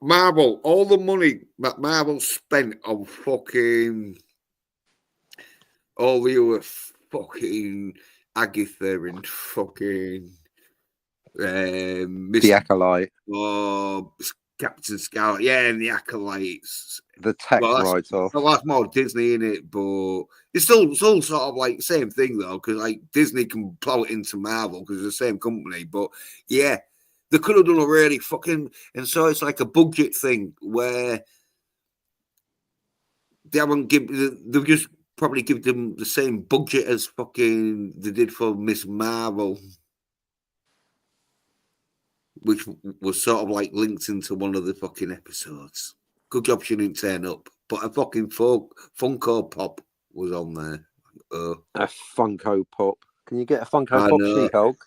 Marvel, all the money that Marvel spent on fucking all the other fucking Agatha and fucking The Acolyte. Captain Scarlet, yeah, and the acolytes. The tax Well, write-off. that's more Disney in it, but it's still sort of like same thing though, because like Disney can plow it into Marvel because it's the same company. But yeah, they could have done a really fucking, and so it's like a budget thing where they haven't given, they've just probably give them the same budget as fucking they did for Miss Marvel, which was sort of like linked into one of the fucking episodes. Good job she didn't turn up, but a fucking Funko Pop was on there. A Funko Pop. Can you get a Funko I Pop know. She-Hulk?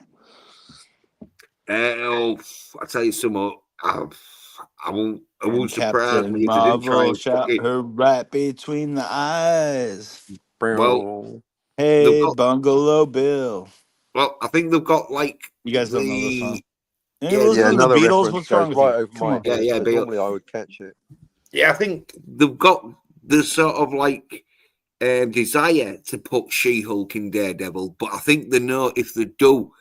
I tell you something. I won't surprise Captain me if they didn't try Marvel and shot fucking. her right between the eyes. Well, Hey, got, Bungalow Bill. well, I think they've got like You guys don't know this song? Yeah, Listen to the another Beatles. reference What's goes wrong with right you? over Come my on. head. Yeah, but Bill. normally I would catch it. Yeah, I think they've got the sort of like desire to put She-Hulk in Daredevil, but I think they know if they do,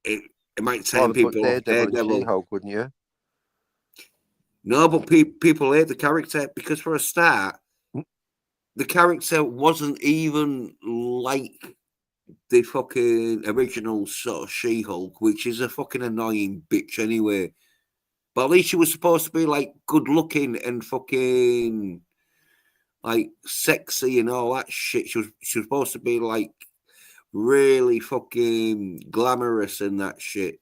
it might turn Rather put people off Daredevil and Daredevil. She-Hulk, wouldn't you? No, but people hate the character because for a start, the character wasn't even like the fucking original sort of She-Hulk, which is a fucking annoying bitch anyway. But at least she was supposed to be like good looking and fucking like sexy and all that shit. She was supposed to be like really fucking glamorous and that shit.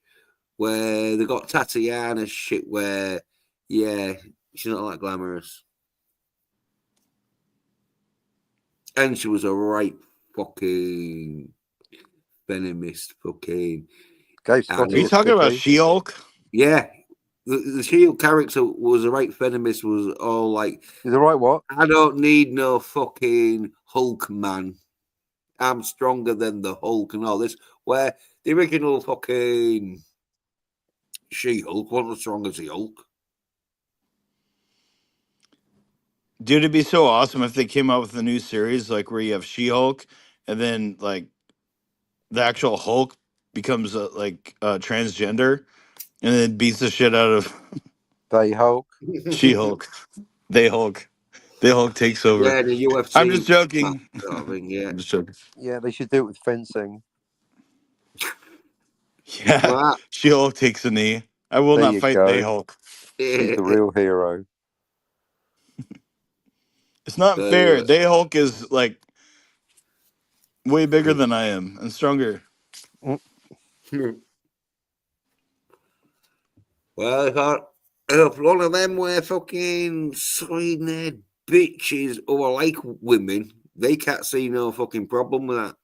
Where they got Tatiana shit where yeah, she's not that glamorous. And she was a right fucking venomous fucking. Gave Are Scotty Are you a talking about stiffy. She-Hulk? Yeah. The Shield character was a right venomous, was all like, Is the right what? I don't need no fucking Hulk man. I'm stronger than the Hulk and all this. Where the original fucking She-Hulk wasn't as strong as the Hulk. Dude, it'd be so awesome if they came out with a new series like where you have She-Hulk and then like the actual Hulk becomes transgender and then beats the shit out of They Hulk. She-Hulk. They Hulk. They Hulk takes over. Yeah, the UFC. I'm just joking. Sort of thing, yeah. I'm just joking. Yeah, they should do it with fencing. Yeah, Well, She-Hulk takes a knee. I will There not you fight go. They Hulk. She's the real hero. It's not There fair. you They Hulk is like way bigger than I am and stronger. well, if one of them were fucking soy-nerd bitches who are like women, they can't see no fucking problem with that.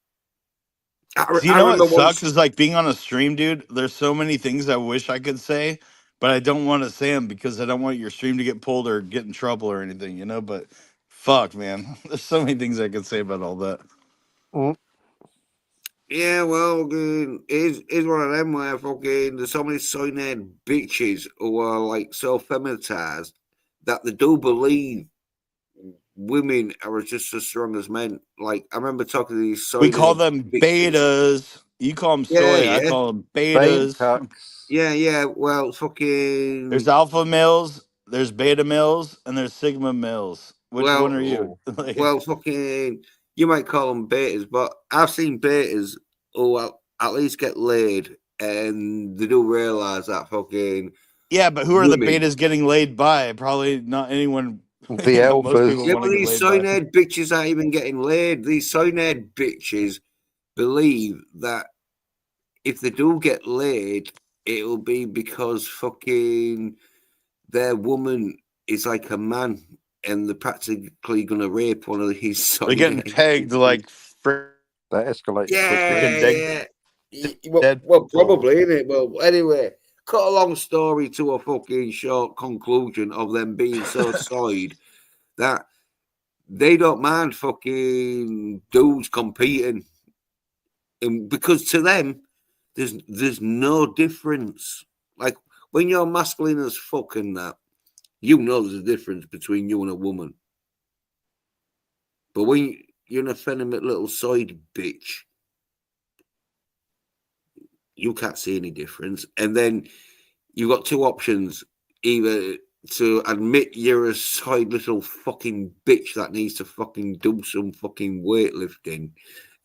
So you I know what remember sucks once. is like being on a stream, dude. There's so many things I wish I could say, but I don't want to say them because I don't want your stream to get pulled or get in trouble or anything, you know. But fuck, man, there's so many things I could say about all that. Yeah, well, is one of them where fucking there's so many soy-nerd bitches who are like so feminized that they do believe women are just as strong as men. Like I remember talking to these We call soy-nerd them bitches. betas. You call them Yeah, soy. I yeah, call them Bane betas. cucks. yeah. Well, There's fucking alpha males, there's beta males, and there's sigma males. Which one well, are you? Oh, Like, fucking. You might call them betas, but I've seen betas who at least get laid, and they do realize that fucking yeah, but who are the women. betas getting laid by? Probably not anyone. the You know, most people alphas. Yeah, want but to get these laid by. soy-nerd bitches aren't even getting laid. These soy-nerd bitches believe that if they do get laid, it'll be because fucking their woman is like a man and they're practically going to rape one of these They're getting soy-nerd pegged bitches. like That escalated quickly. Yeah, freaking dead. yeah. Dead. Well, probably, innit? Well, anyway, cut a long story to a fucking short conclusion of them being so soyed that they don't mind fucking dudes competing, and because to them, there's no difference. Like when you're masculine as fuck and that, you know there's a difference between you and a woman. But when you're an effeminate little side bitch, you can't see any difference. And then you've got two options: either to admit you're a side little fucking bitch that needs to fucking do some fucking weightlifting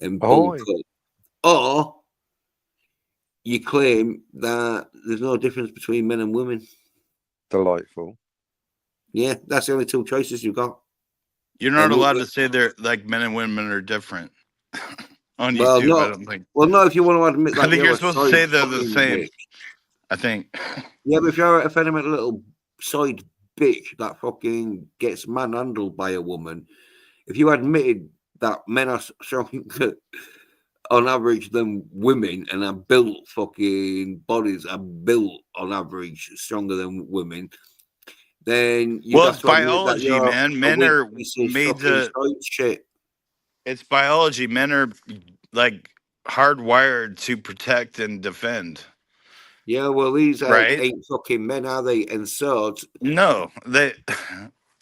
and bulk Ahoy. up, or you claim that there's no difference between men and women. Delightful. Yeah, that's the only two choices you've got. You're not And allowed to say they're like men and women are different on well, YouTube. I no, don't think. well, no. If you want to admit I that think you're you're a supposed to side say they're the fucking same. bitch, I think. yeah, but if you're a effeminate little side bitch that fucking gets manhandled by a woman, if you admitted that men are stronger on average than women and are built fucking bodies are built on average stronger than women, then you'd Well, have it's to admit that biology, you're man. a Men weak are piece of made fucking to. side shit. It's biology. Men are like hardwired to protect and defend. Yeah, well, these Right? ain't fucking men, are they? And so, No, they.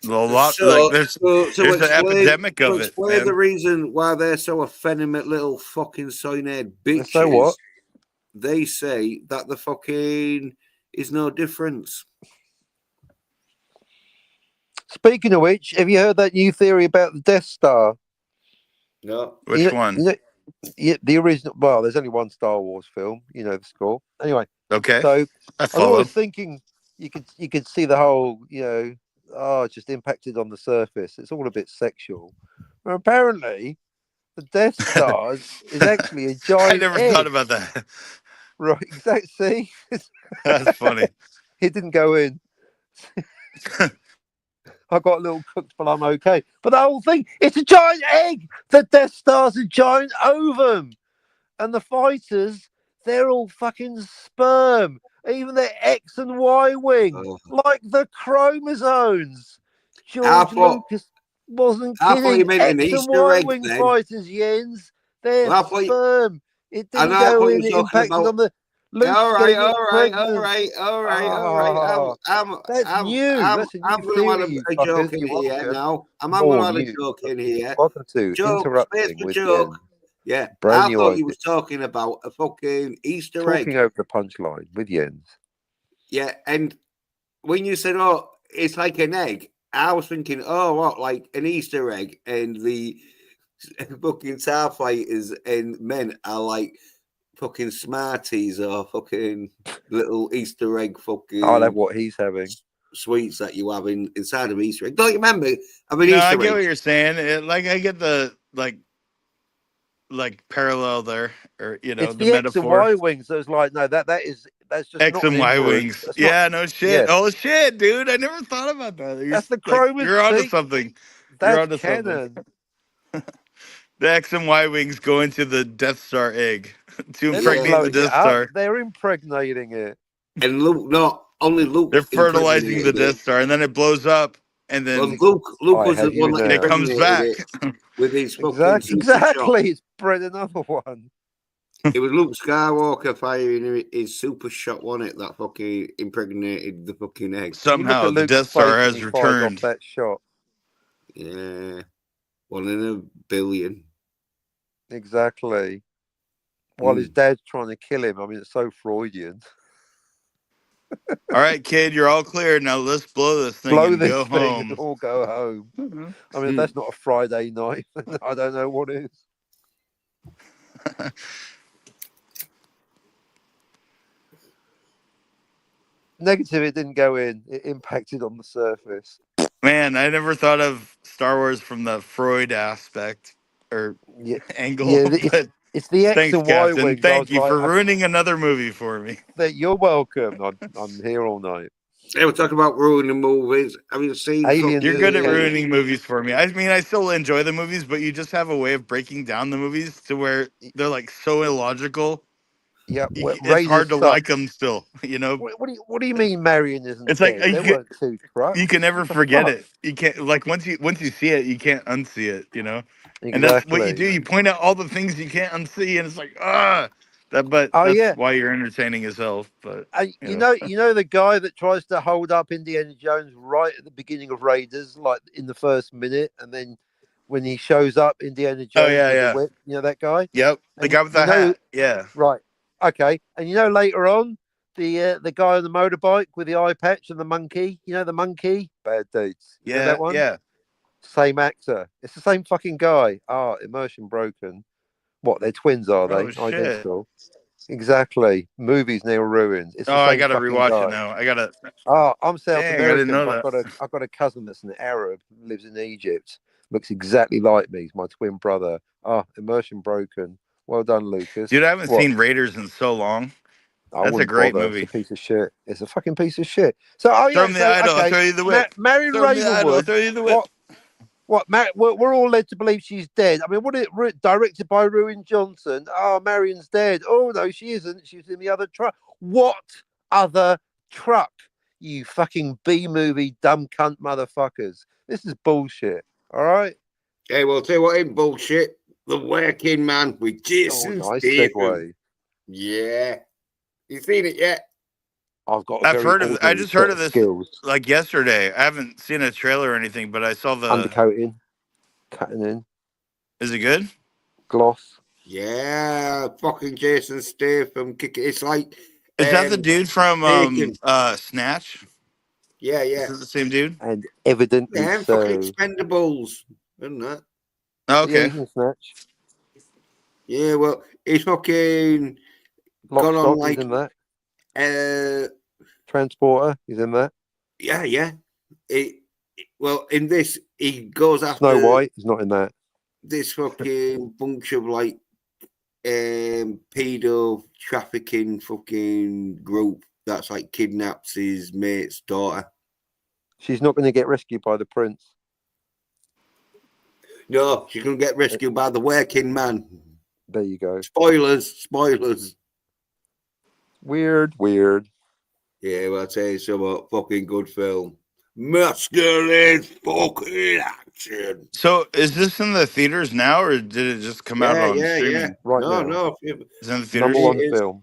A lot like so, there's so, to there's an explain, epidemic to of it, explain the man. reason why they're so effeminate little fucking soy-haired So what? bitches, they say that the fucking is no difference. Speaking of which, have you heard that new theory about the Death Star? No. Which one? Yeah, the original. Well, there's only one Star Wars film. You know the score. Anyway, Okay, so I I was always follow. thinking you could see the whole just impacted on the surface. It's all a bit sexual. But apparently, the Death Star is actually a I giant never thought egg. about that. Right? Exactly. See, That's funny. it didn't go in. I got a little cooked, but I'm okay. But the whole thing—it's a giant egg. The Death Star's a giant ovum. And the fighters, they're all fucking sperm. Even their X and Y wing, Oh. like the chromosomes. I George thought Lucas wasn't I thought you kidding. meant an X and Easter Y egg wing then. fighters, Jens. They're Well, I thought you, sperm. It and didn't I go thought you in. were It talking impacted about. on the Luke's All right, getting all right, all pregnant. right, all right, all right. Ah, that's new. That's a new I'm going to theory, add you a joke fuckers. in You're here welcome. now. I'm going More to add a news. joke in here. Welcome to Joke, space Interrupting for with joke. Jens. Yeah, Brand I new thought you idea. was talking about a fucking Easter egg. Talking over the punchline with Jens. Yeah, and when you said, "Oh, it's like an egg," I was thinking, "Oh, what, like an Easter egg?" And the fucking starfighters and men are like fucking Smarties or fucking little Easter egg I'll have fucking what he's having. sweets that you have inside of Easter egg. Don't you remember having No, I Easter get egg? what you're saying. Like I get the like parallel there, or It's the the X and metaphor. Y wings. So it's like, no, that's just X not an and Y inference. wings. That's not. Yeah, no shit. Yeah, Oh shit, dude. I never thought about that. that's the Like chromosome. you're onto See, something. You're that's onto something. canon. The X and Y wings go into the Death Star egg to They're not Yeah. impregnate the blowing it Death up. Star. They're impregnating it. And Luke, not only They're Luke fertilizing the impregnated it. Death Star, and then it blows up, and Well, then Luke I was the have you one that it now. comes impregnated back. it with his fucking Exactly. super shot. Exactly. It's bred another one. It was Luke Skywalker firing his super shot, wasn't it? That fucking impregnated the fucking egg. You look Somehow at the Luke's Death Star face when he has fires off returned. that shot. Yeah, 1 in a billion. Exactly. While his dad's trying to kill him. I mean, it's so Freudian. All right, kid, you're all clear. Now let's blow this thing Blow and this go thing and home. all go home. I mean, if that's not a Friday night, I don't know what is. Negative, it didn't go in. It impacted on the surface. Man, I never thought of Star Wars from the Freud aspect or Yeah, angle, yeah. but It's the X thanks, and Y Captain. wings. I Thank was you like, for ruining another movie for me. you're welcome. I'm here all night. They were talking about ruining movies. Have you seen Aliens You're is good at canon. ruining movies for me. I mean, I still enjoy the movies, but you just have a way of breaking down the movies to where they're like so illogical. Yeah, It's Raiders hard to suck. like them still. What do you mean Marion isn't It's like dead? They weren't two you trucks. can never What the forget fuck? it. You can't like once you see it, you can't unsee it. And that's what you do. Exactly. You point out all the things you can't unsee, and it's like but Oh that's yeah. why you're entertaining as hell. But You know the guy that tries to hold up Indiana Jones right at the beginning of Raiders, like in the first minute, and then when he shows up, Indiana oh Jones yeah, with the yeah, whip. You know that guy, yep, the and guy with you the know hat, yeah. right. Okay, and later on, The guy on the motorbike with the eye patch and the monkey. You know the monkey? Bad Dates. You know Yeah, that one? yeah. Same actor. It's the same fucking guy. Immersion broken. What? They're twins, are Oh they? shit. Identical. Exactly. Movies now ruined. It's Oh, the I same gotta fucking rewatch it guy. now. I gotta. I'm South Dang, I didn't American, know but that. I've got a cousin that's an Arab, lives in Egypt. Looks exactly like me. He's my twin brother. Immersion broken. Well done, Lucas. Dude, I haven't What? seen Raiders in so long. I That's a wouldn't great bother. It's a movie. piece of shit. It's a fucking piece of shit. So, Throw me the idol, I'll throw you the whip. Marion Throw me the idol, I'll Ravenwood. throw you the whip. We're all led to believe she's dead. I mean, directed by Ruin Johnson? Oh, Marion's dead. Oh no, she isn't. She's in the other truck. What other truck? You fucking B movie dumb cunt motherfuckers. This is bullshit. All right. Hey, well, tell you what ain't bullshit. The Working Man with Oh, Jason nice Statham. segue. Yeah. You seen it yet? I've got I've very heard of. I ordinary just heard set of this skills. like yesterday. I haven't seen a trailer or anything, but I saw the. Undercoating, cutting in, Is it good? gloss. Yeah, fucking Jason Statham. It's like. Is that the dude from Taken. Snatch? Yeah, Is yeah. it the same dude? And evidently Yeah, so. fucking Expendables. Isn't that? Oh, Yeah, okay. he's in Snatch. Yeah, well, he's fucking Lock, gone on Stock, like. he's in that. Transporter, he's in that. Yeah. Well, in this, he goes after Snow White, he's not in that. This fucking bunch of like pedo trafficking fucking group that's like kidnaps his mate's daughter. She's not going to get rescued by the prince. No, she's gonna get rescued by the Working Man. There you go. Spoilers. Weird. Yeah, well, I'll tell you something. Fucking good film. Masculine fucking action. So, is this in the theaters now, or did it just come out on streaming? Right no, now. No. It's in the theaters. Number one film.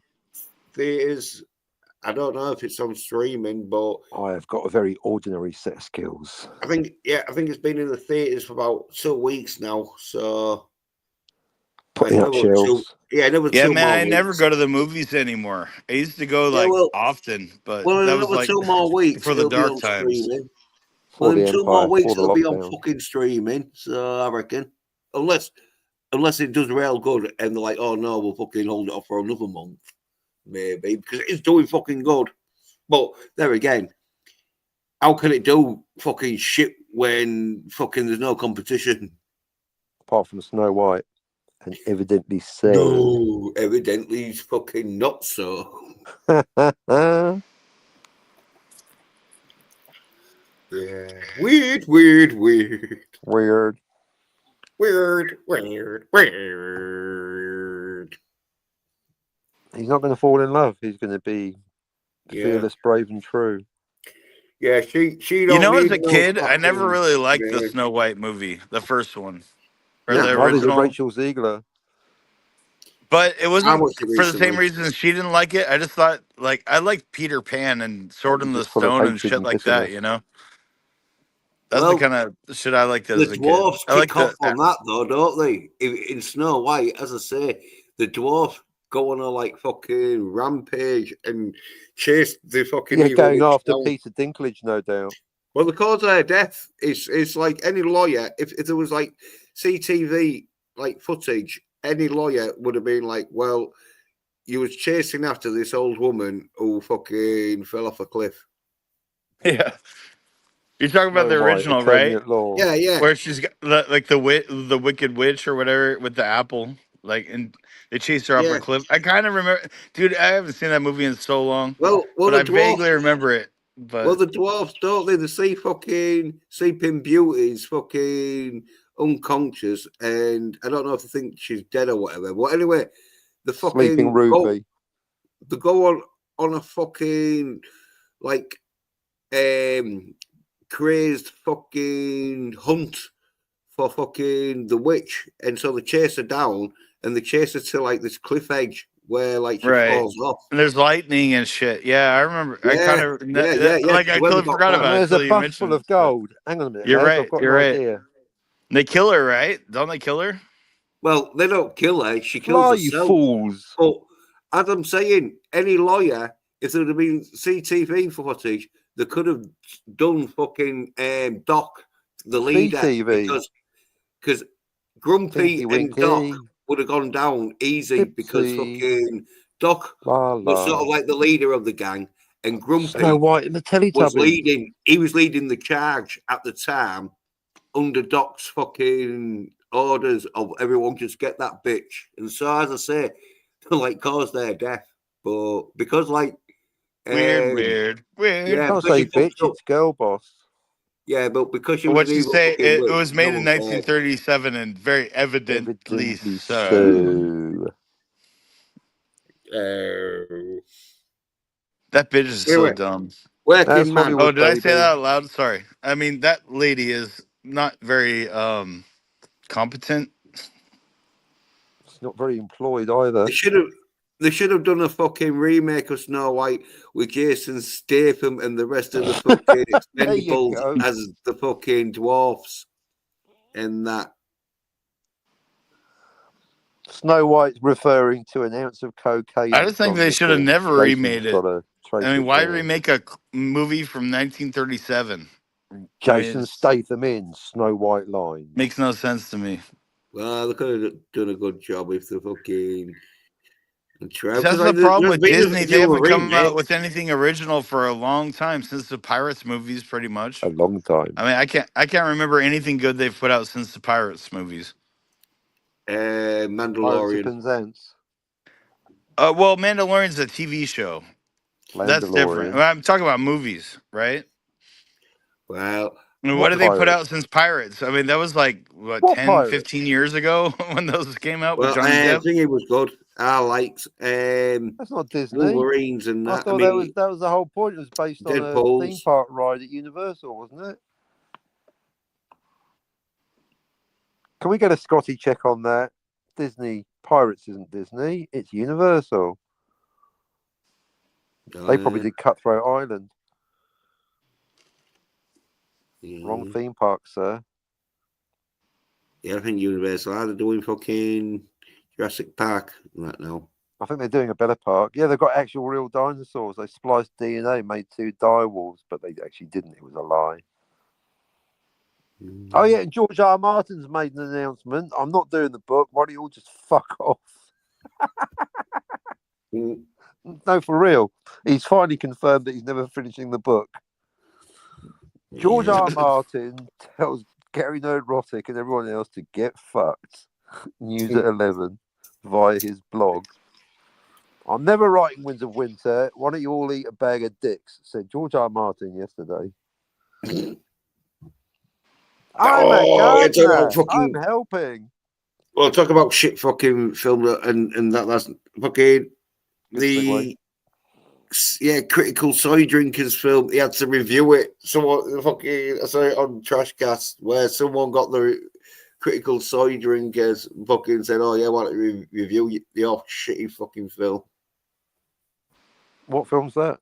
Theaters. I don't know if it's on streaming, but I have got a very ordinary set of skills. I think it's been in the theaters for about 2 weeks now. So putting up shelves. Yeah, man, I never go to the movies anymore. I used to go often, but that was like 2 more weeks for the it'll be dark on times. streaming. For the in 2 Empire, more weeks for the it'll be on lockdown. fucking streaming. So I reckon, unless it does real good and they're like, oh no, we'll fucking hold it off for another month, maybe, because it's doing fucking good. But there again, how can it do fucking shit when fucking there's no competition? Apart from Snow White, and evidently so. No, evidently it's fucking not so. Yeah. Weird. He's not going to fall in love. He's going to be fearless, brave, and true. Yeah, she. You know, as a kid, I never really liked the Snow White movie, the first one, or the original. Rachel Ziegler. But it wasn't for the same reason she didn't like it. I just thought, like, I liked Peter Pan and Sword in the Stone and shit like that. You know, that's the kind of shit I liked as a kid. The dwarfs kick off on that, though, don't they? In Snow White, as I say, the dwarfs go on a like fucking rampage and chase the fucking going after Peter Dinklage, no doubt. Well, the cause of her death is like any lawyer. If there was like CTV like footage, any lawyer would have been like, well, you was chasing after this old woman who fucking fell off a cliff. Yeah. You're talking about the original, right? Yeah. Where she's got like the Wicked Witch or whatever with the apple, like, and they chased her off a cliff. I kind of remember, dude. I haven't seen that movie in so long. Well, but I vaguely remember it. But the dwarfs, don't they? They see fucking Sleeping Beauty's fucking unconscious, and I don't know if they think she's dead or whatever. But anyway, the fucking Sleeping Ruby. They go on a fucking like crazed fucking hunt for fucking the witch, and so they chase her down and they chase her to like this cliff edge where like she falls off. And there's lightning and shit. Yeah, I remember. I kind of like I totally forgot about it. There's a bus full of gold. Hang on a minute. You're right. I've got You're an right. idea. They kill her, right? Don't they kill her? Well, they don't kill her. She kills herself. You fools! But as I'm saying, any lawyer if there would have been CTV footage, they could have done fucking Doc, the leader, CTV. because Grumpy Tinky and Doc Winky. would have gone down easy because Dipsy. fucking Doc La was sort la. of like the leader of the gang, and Grumpy Snow White and the was Teletubbies. he was leading the charge at the time under Doc's fucking orders of everyone just get that bitch. And so, as I say, like cause their death. But because like Weird. yeah, Can't because say she fucked bitch, up, it's girl boss. yeah, but because she was What'd an you evil say? fucking It witch, was no made in one cared. 1937 and very evidently Evidently so. so. That bitch is so Anyway, dumb. working That's man. Hollywood, Oh, did I say baby. that out loud? Sorry. I mean, that lady is not very competent. It's not very employed either. They should have done a fucking remake of Snow White with Jason Statham and the rest of the fucking There you Expendables go. as the fucking dwarfs and that. Snow White's referring to an ounce of cocaine. I just think they should have never remade it. I mean, why remake a movie from 1937? Jason Statham in Snow White line. Makes no sense to me. Well, they could have done a good job if the fucking. That's the problem with Disney. They haven't come out with anything original for a long time since the Pirates movies, pretty much. A long time. I mean, I can't remember anything good they've put out since the Pirates movies. Mandalorian. Well, Mandalorian's a TV show. That's different. I'm talking about movies, right? Well, I mean, what did they put out since Pirates? I mean, that was like, what 10, 15 years ago when those came out with Johnny Depp? I think it was good. I liked that's not Disney. Wolverines and that. I thought that was the whole point. It was based on a theme park ride at Universal, wasn't it? Can we get a Scotty check on that? Disney Pirates isn't Disney, it's Universal. They probably did Cutthroat Island. Wrong theme park, sir. Yeah, I think Universal are doing fucking Jurassic Park right now. I think they're doing a better park. Yeah, they've got actual real dinosaurs. They spliced DNA, made 2 dire wolves, but they actually didn't. It was a lie. Oh, yeah, and George R. Martin's made an announcement. I'm not doing the book. Why don't you all just fuck off? No, for real. He's finally confirmed that he's never finishing the book. George R. Martin tells Gary Nerdrotic and everyone else to get fucked. News at 11 via his blog. I'm never writing Winds of Winter. Why don't you all eat a bag of dicks? Said George R. Martin yesterday. I'm helping. Well, talk about shit fucking film and that last fucking Critical Soy Drinkers film. He had to review it. Someone fucking I saw it on Trashcast where someone got the Critical Soy Drinkers fucking said, "Oh yeah, why don't you review your shitty fucking film?" What film's that?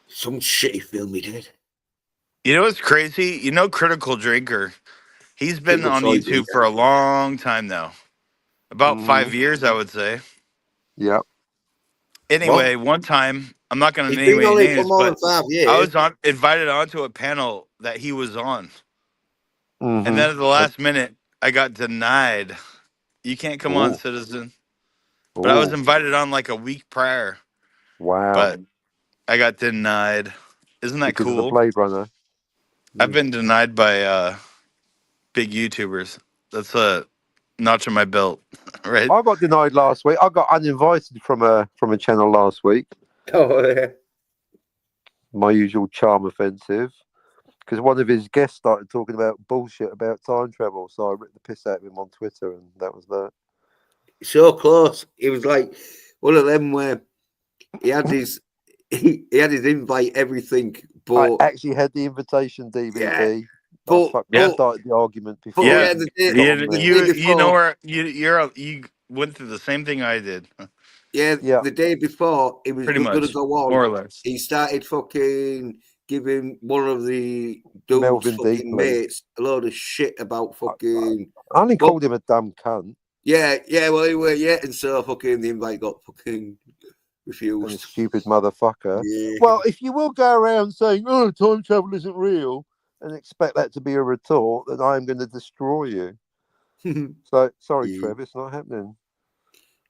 Some shitty film he did. You know what's crazy? You know, Critical Drinker. He's been on YouTube for a long time now. About 5 years, I would say. Yeah. Anyway, one time, I'm not going to name any names, but I was invited onto a panel that he was on. And then at the last minute, I got denied. You can't come on, citizen. But I was invited on like a week prior. Wow. But I got denied. Isn't that because cool? Of the Blade Runner. I've been denied by big YouTubers. That's a notch on my belt, right? I got denied last week. I got uninvited from a channel last week. Oh yeah. My usual charm offensive. Because one of his guests started talking about bullshit about time travel, so I ripped the piss out of him on Twitter, and that was that. So close. It was like one of them where he had his he had his invite, everything, but I actually had the invitation DVD. Yeah, but I started the argument before. Yeah, you know where you went through the same thing I did. Yeah, the day before he was going to go on, more or less. He started fucking giving one of the dude's fucking mates a load of shit about fucking. I only called him a dumb cunt. Yeah, well, anyway, and so fucking the invite got fucking refused. stupid motherfucker. Yeah. Well, if you will go around saying, "Oh, time travel isn't real," and expect that to be a retort, then I am going to destroy you. So sorry, Yeah. Trev, it's not happening.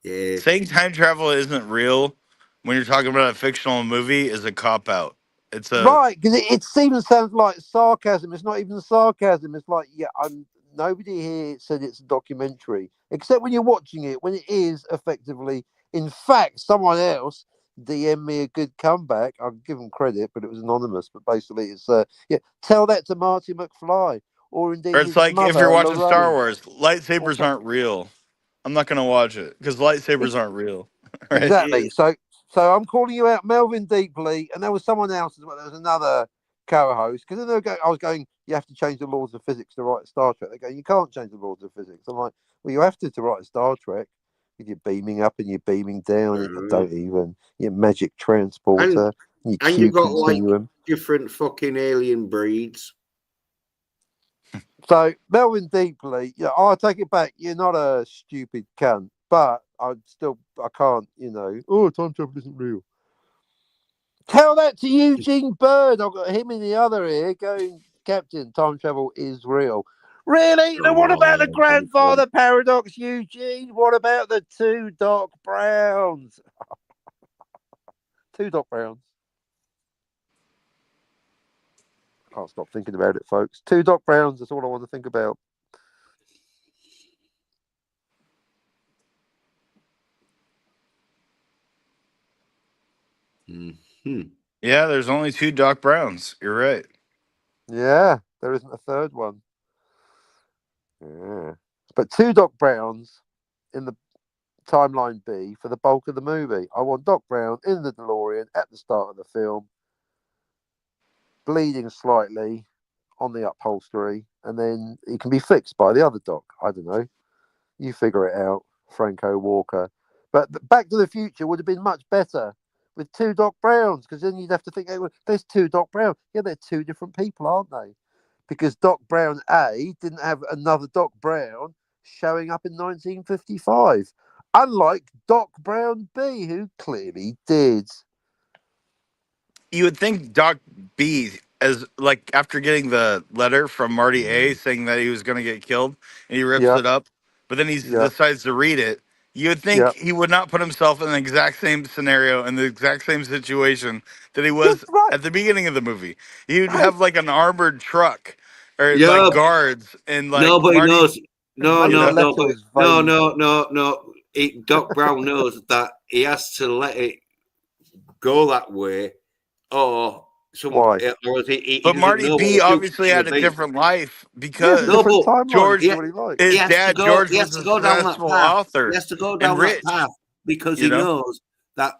Yeah. Saying time travel isn't real when you're talking about a fictional movie is a cop out. It's a Right, because it even sounds like sarcasm. It's not even sarcasm. It's like, yeah, nobody here said it's a documentary, except when you're watching it, when it is effectively, in fact, someone else DM me a good comeback. I'll give them credit, but it was anonymous. But basically, it's yeah, tell that to Marty McFly, or or indeed it's his like if you're mother, watching Star Lorraine. Wars, lightsabers aren't real. I'm not gonna watch it because lightsabers aren't real, right? Exactly. So I'm calling you out, Melvin Deeply, and there was someone else as well. There was another co-host because I was going. You have to change the laws of physics to write a Star Trek. They go, you can't change the laws of physics. I'm like, well, you have to write a Star Trek. You're beaming up and you're beaming down. And you don't even your magic transporter. Your And Q you've got like continuum. different fucking alien breeds. So Melvin Deeply, yeah, I'll take it back. You're not a stupid cunt, but I can't. Oh, time travel isn't real. Tell that to Eugene Bird. I've got him in the other ear going, Captain, time travel is real. Really? Now, what about the grandfather paradox, Eugene? What about the two Doc Browns? Two Doc Browns. Can't stop thinking about it, folks. Two Doc Browns. That's all I want to think about. Mm-hmm. Yeah, there's only two Doc Browns. You're right. Yeah, there isn't a third one. Yeah. But two Doc Browns in the timeline B for the bulk of the movie. I want Doc Brown in the DeLorean at the start of the film, bleeding slightly on the upholstery, and then he can be fixed by the other Doc. I don't know. You figure it out, Franco Walker. But Back to the Future would have been much better with two Doc Browns, because then you'd have to think, hey, well, there's two Doc Browns. Yeah, they're two different people, aren't they? Because Doc Brown A didn't have another Doc Brown showing up in 1955, unlike Doc Brown B, who clearly did. You would think Doc B, as like after getting the letter from Marty A saying that he was going to get killed, and he rips Yeah, it up, but then he yeah, decides to read it. You would think yeah. he would not put himself in the exact same scenario in the exact same situation that he Yeah, was right. at the beginning of the movie. You'd Hey, have like an armored truck or like Yeah, guards and like nobody Marty, knows. No, maybe you the no, know. no, letter but was no, vague. no, no, no. Doc Brown knows that he has to let it go that way, or Why? or he But doesn't Marty know what B the future's obviously going had to a be. different life He has a No, because different but timeline. He can he, do what he likes. he his has to dad go. George He has was to a go down that successful path. He author has to go and down that rich, path because you he know. knows that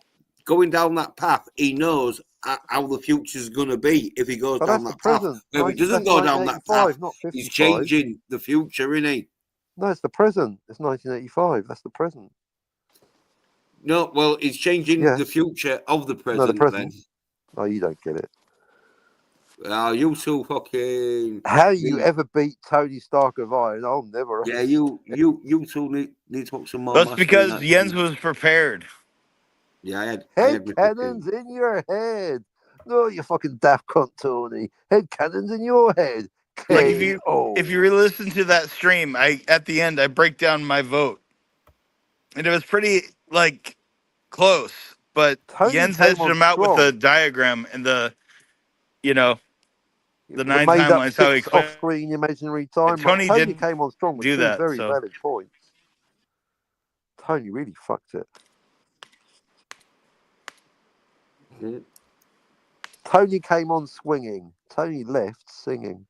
going down that path, he knows how the future's going to be if he goes But down that's the that path. present. If he doesn't That's go down that path, 1985, not he's 55. changing the future, isn't he? No, it's the present. It's 1985. That's the present. No, well, he's changing Yeah. the future of the No, the present. Then, present. Oh, you don't get it. you two fucking How you need, ever beat Tony Stark of Iron? I'll never. yeah, you two need to put some more That's master in because that. Jens was prepared. Yeah, I Head had my cannons fucking. in your head. No, you fucking daft cunt, Tony. Head cannons in your head. Like K.O. if you re-listen to that stream, I at the end I break down my vote, and it was pretty like close, but Tony Jens came edged on him out with the strong. diagram and you know the The nine made up timelines how he 6 off quit. screen imaginary timeline. Tony Tony didn't came on strong with do two that, very so valid points. Tony really fucked it. Tony came on swinging. Tony left singing.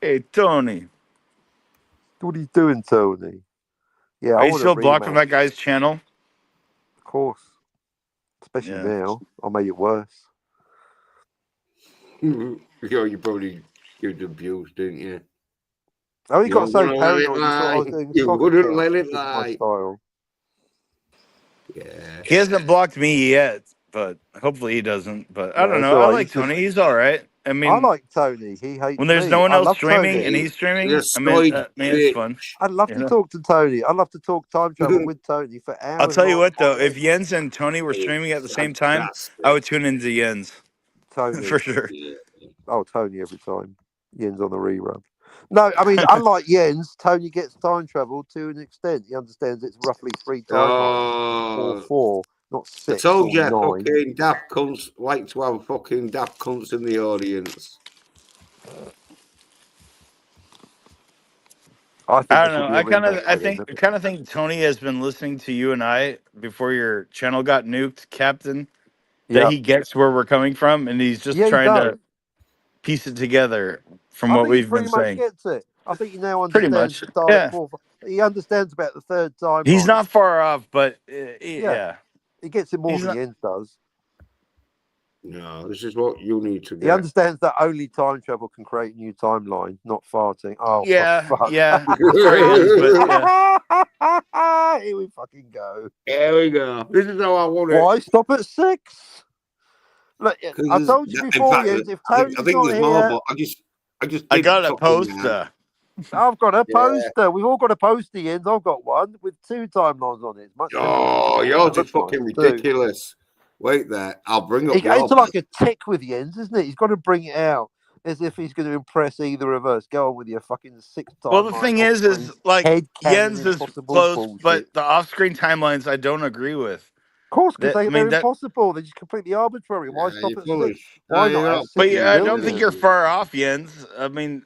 hey Tony, What are you doing, Tony? Yeah, I are you want a still blocked from rematch. that guy's channel? Of course. Especially Yeah. now. I made it worse. You probably give abuse, didn't you? I only You got weren't so gonna let it paranoid you thought I lie. was doing a You sock wouldn't account let it because of my lie. style. Yeah. He hasn't blocked me yet, but hopefully he doesn't. But I No, don't it's know. all I right. like Tony. He's all right. I I mean, like Tony. He hates when there's me. no one I else love streaming Tony. and he's streaming, The I mean, soy it's fun. I'd love You to know? talk to Tony. I'd love to talk time travel with Tony for I'll hours. tell you long what though, on if end. Jens and Tony were streaming at the same time, fantastic. I would tune into Jens Tony. for sure. Yeah. Oh, Tony every time. Jens on the rerun. No, I mean, unlike Jens, Tony gets time travel to an extent. He understands it's roughly 3 timelines or Oh, 4, not I 6 told or you, 9. fucking daft cunts like to have fucking daft cunts in the audience. I think I this don't will know. be a remake I for him. kind of think Tony has been listening to you and I before your channel got nuked, Captain. That Yeah. he gets where we're coming from, and he's just Yeah, he trying does. to piece it together from I what think he we've been pretty much saying. gets it. I think he now Pretty understands much, the Dalek yeah. 4. He understands about the third He's timeline. not far off, but Yeah. yeah, He gets it more He's than not- Jens does. No, this is what you need to He get. understands that only time travel can create a new timeline, not farting. Oh, yeah, for fuck. yeah. Sure it is, but yeah. Here we fucking go. There we go. This is how I want it. Why stop at 6? Look, 'Cause I there's- told you in before, fact, Jens, if I Tony's think not there's more, here, but I just I did got a fucking poster. I've got a Yeah. poster. We've all got a poster, Jens. I've got one with 2 timelines on it. It's much simpler than Oh, yours. yours It is looks fucking nice too. ridiculous. Wait there. I'll bring up your It's like a tick with Jens, isn't it? He's got to bring it out as if he's going to impress either of us. Go on with your fucking 6 timelines. Well, the thing is like head Jens is close, bullshit. but the off-screen timelines I don't agree with. Of course, because I mean, they're that- impossible. They're just completely arbitrary. Why Yeah, stop you're at full of 6? sh- Why No, not you're have not 6 But fucking I don't think billion? you're far off, Jens. I mean,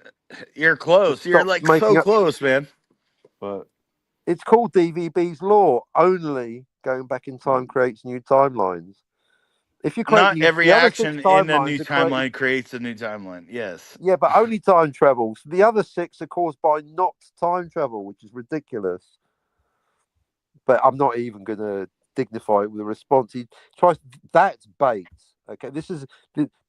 you're close. Just You're stop like making so up- close, man. But it's called DVB's law. Only going back in time creates new timelines. If you create Not every the other action 6 in a timelines new are created- timeline creates a new timeline. Yes. Yeah, but only time travel. So the other 6 are caused by not time travel, which is ridiculous. But I'm not even going to dignify it with a response. He tries. That's bait. Okay, this is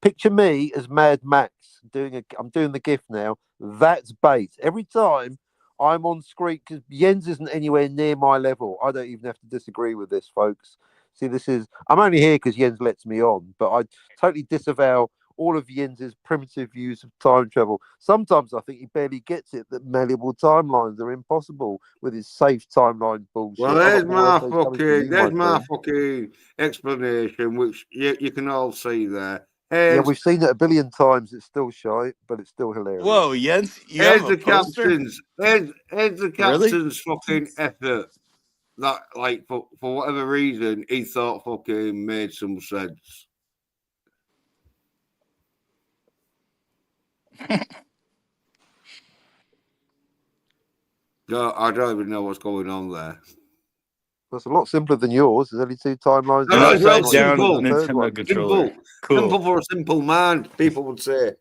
picture me as Mad Max I'm doing the GIF now. That's bait. Every time I'm on screen, because Jens isn't anywhere near my level. I don't even have to disagree with this, folks. See, I'm only here because Jens lets me on, but I totally disavow all of Jens's primitive views of time travel. Sometimes I think he barely gets it that malleable timelines are impossible with his safe timeline bullshit. Well, there's my fucking explanation, which you can all see there. Yeah, we've seen it a billion times. It's still shite, but it's still hilarious. Whoa, Jens, you Here's have a the poster? captain's. Here's the Really? captain's fucking effort. That, like, for whatever reason, he thought fucking made some sense. No, I don't even know what's going on there. That's a lot simpler than yours. There's only 2 timelines. No, no, it's upside real down simple. Nintendo controller. Cool. Simple for a simple mind, people would say.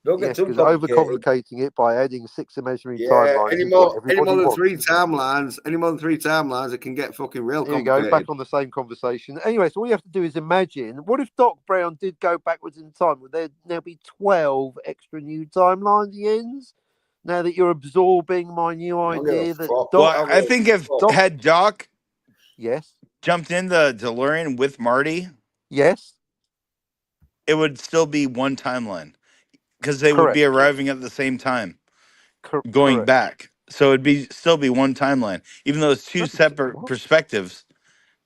Don't get Yes, too because complicated. overcomplicating it by adding 6 imaginary Yeah, timelines. any is more what everybody than wants. 3 timelines, it can get fucking real Here you complicated. go, back on the same conversation. Anyway, so all you have to do is imagine, what if Doc Brown did go backwards in time? Would there now be 12 extra new timelines, Jens? Now that you're absorbing my new idea that Doc... Well, I think if had Doc Yes. jumped in the DeLorean with Marty, Yes. it would still be one timeline because they would be arriving at the same time, going back. So it'd still be one timeline, even though it's 2 separate perspectives.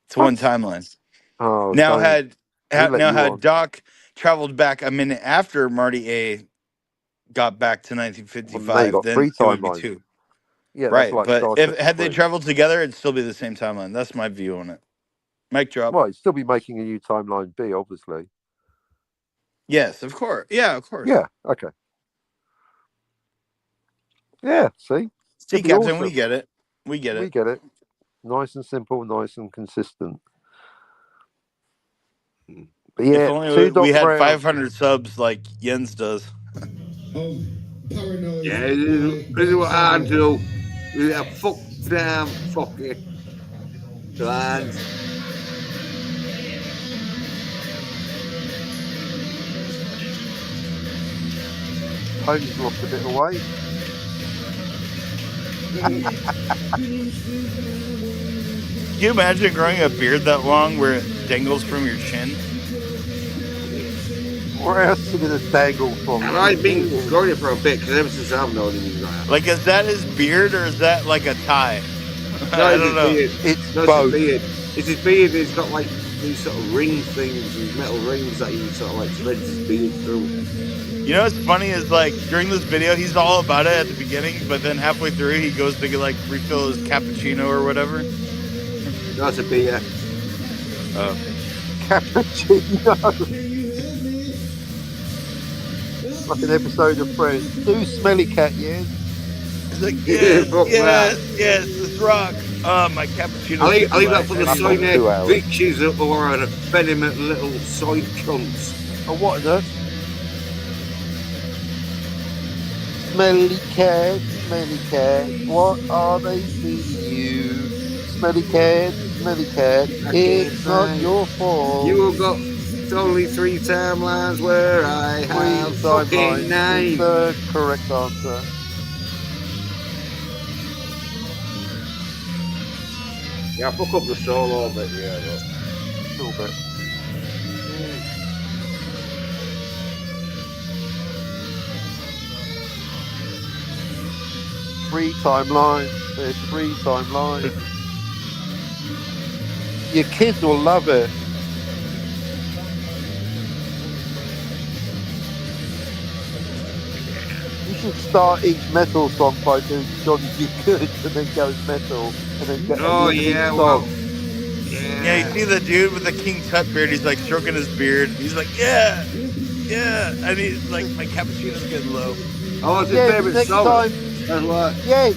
It's one timeline. Oh, now don't. had Doc traveled back a minute after Marty A got back to 1955, Well, you got then 3 it would be timelines. 2. Yeah, Right, that's like but Star Trek had they 3. traveled together, it'd still be the same timeline. That's my view on it. Mic drop. Well, it'd still be making a new timeline B, obviously. Yes, of course. Yeah, of course. Yeah, okay. Yeah, see? See, Captain, awesome. We get it. We get it. Nice and simple, nice and consistent. But yeah, if only we had 500 subs like Jens does. Yeah, this is what I do. With a fuck damn fucking plans. Tony's lost a bit of weight. Can you imagine growing a beard that long where it dangles from your chin? Where else are you going to dangle from? And I've been growing it for a bit because ever since I've known him, he's like that. Like, is that his beard or is that like a tie? No, I it's don't his know. beard. It's No, it's his both. beard. It's his beard. He's got like these sort of ring things, these metal rings that he sort of like threads his beard through. You know what's funny is like during this video, he's all about it at the beginning, but then halfway through, he goes to like refill his cappuccino or whatever. No, it's a beer. Oh, Cappuccino. Like an episode of Friends. Do Smelly Cat, yeah? he's like, Yeah, yes, fuck yes, yes, this rocks. Oh, my cappuccino. I'll leave that for the That's soy not nerd 2 hours. bitches who are a venomous little soy cunts. Oh, what on earth? Smelly cat, what are they feeding you? Smelly cat, it's not find- your fault. You have got only 3 timelines where I have Three fucking timelines is 9. the correct answer. Yeah, fuck up the solo bit, yeah. But. A little bit. 3 timelines. There's 3 timelines. Your kids will love it. You should start each metal song by doing Johnny Be Good and then go metal and then get Oh, at the end of each yeah, song. well. Yeah, you see the dude with the King Tut beard. He's like stroking his beard. He's like, yeah, yeah. I mean, like my cappuccino's getting low. Oh, it's his Yeah, favourite next song. time, That's what. yeah,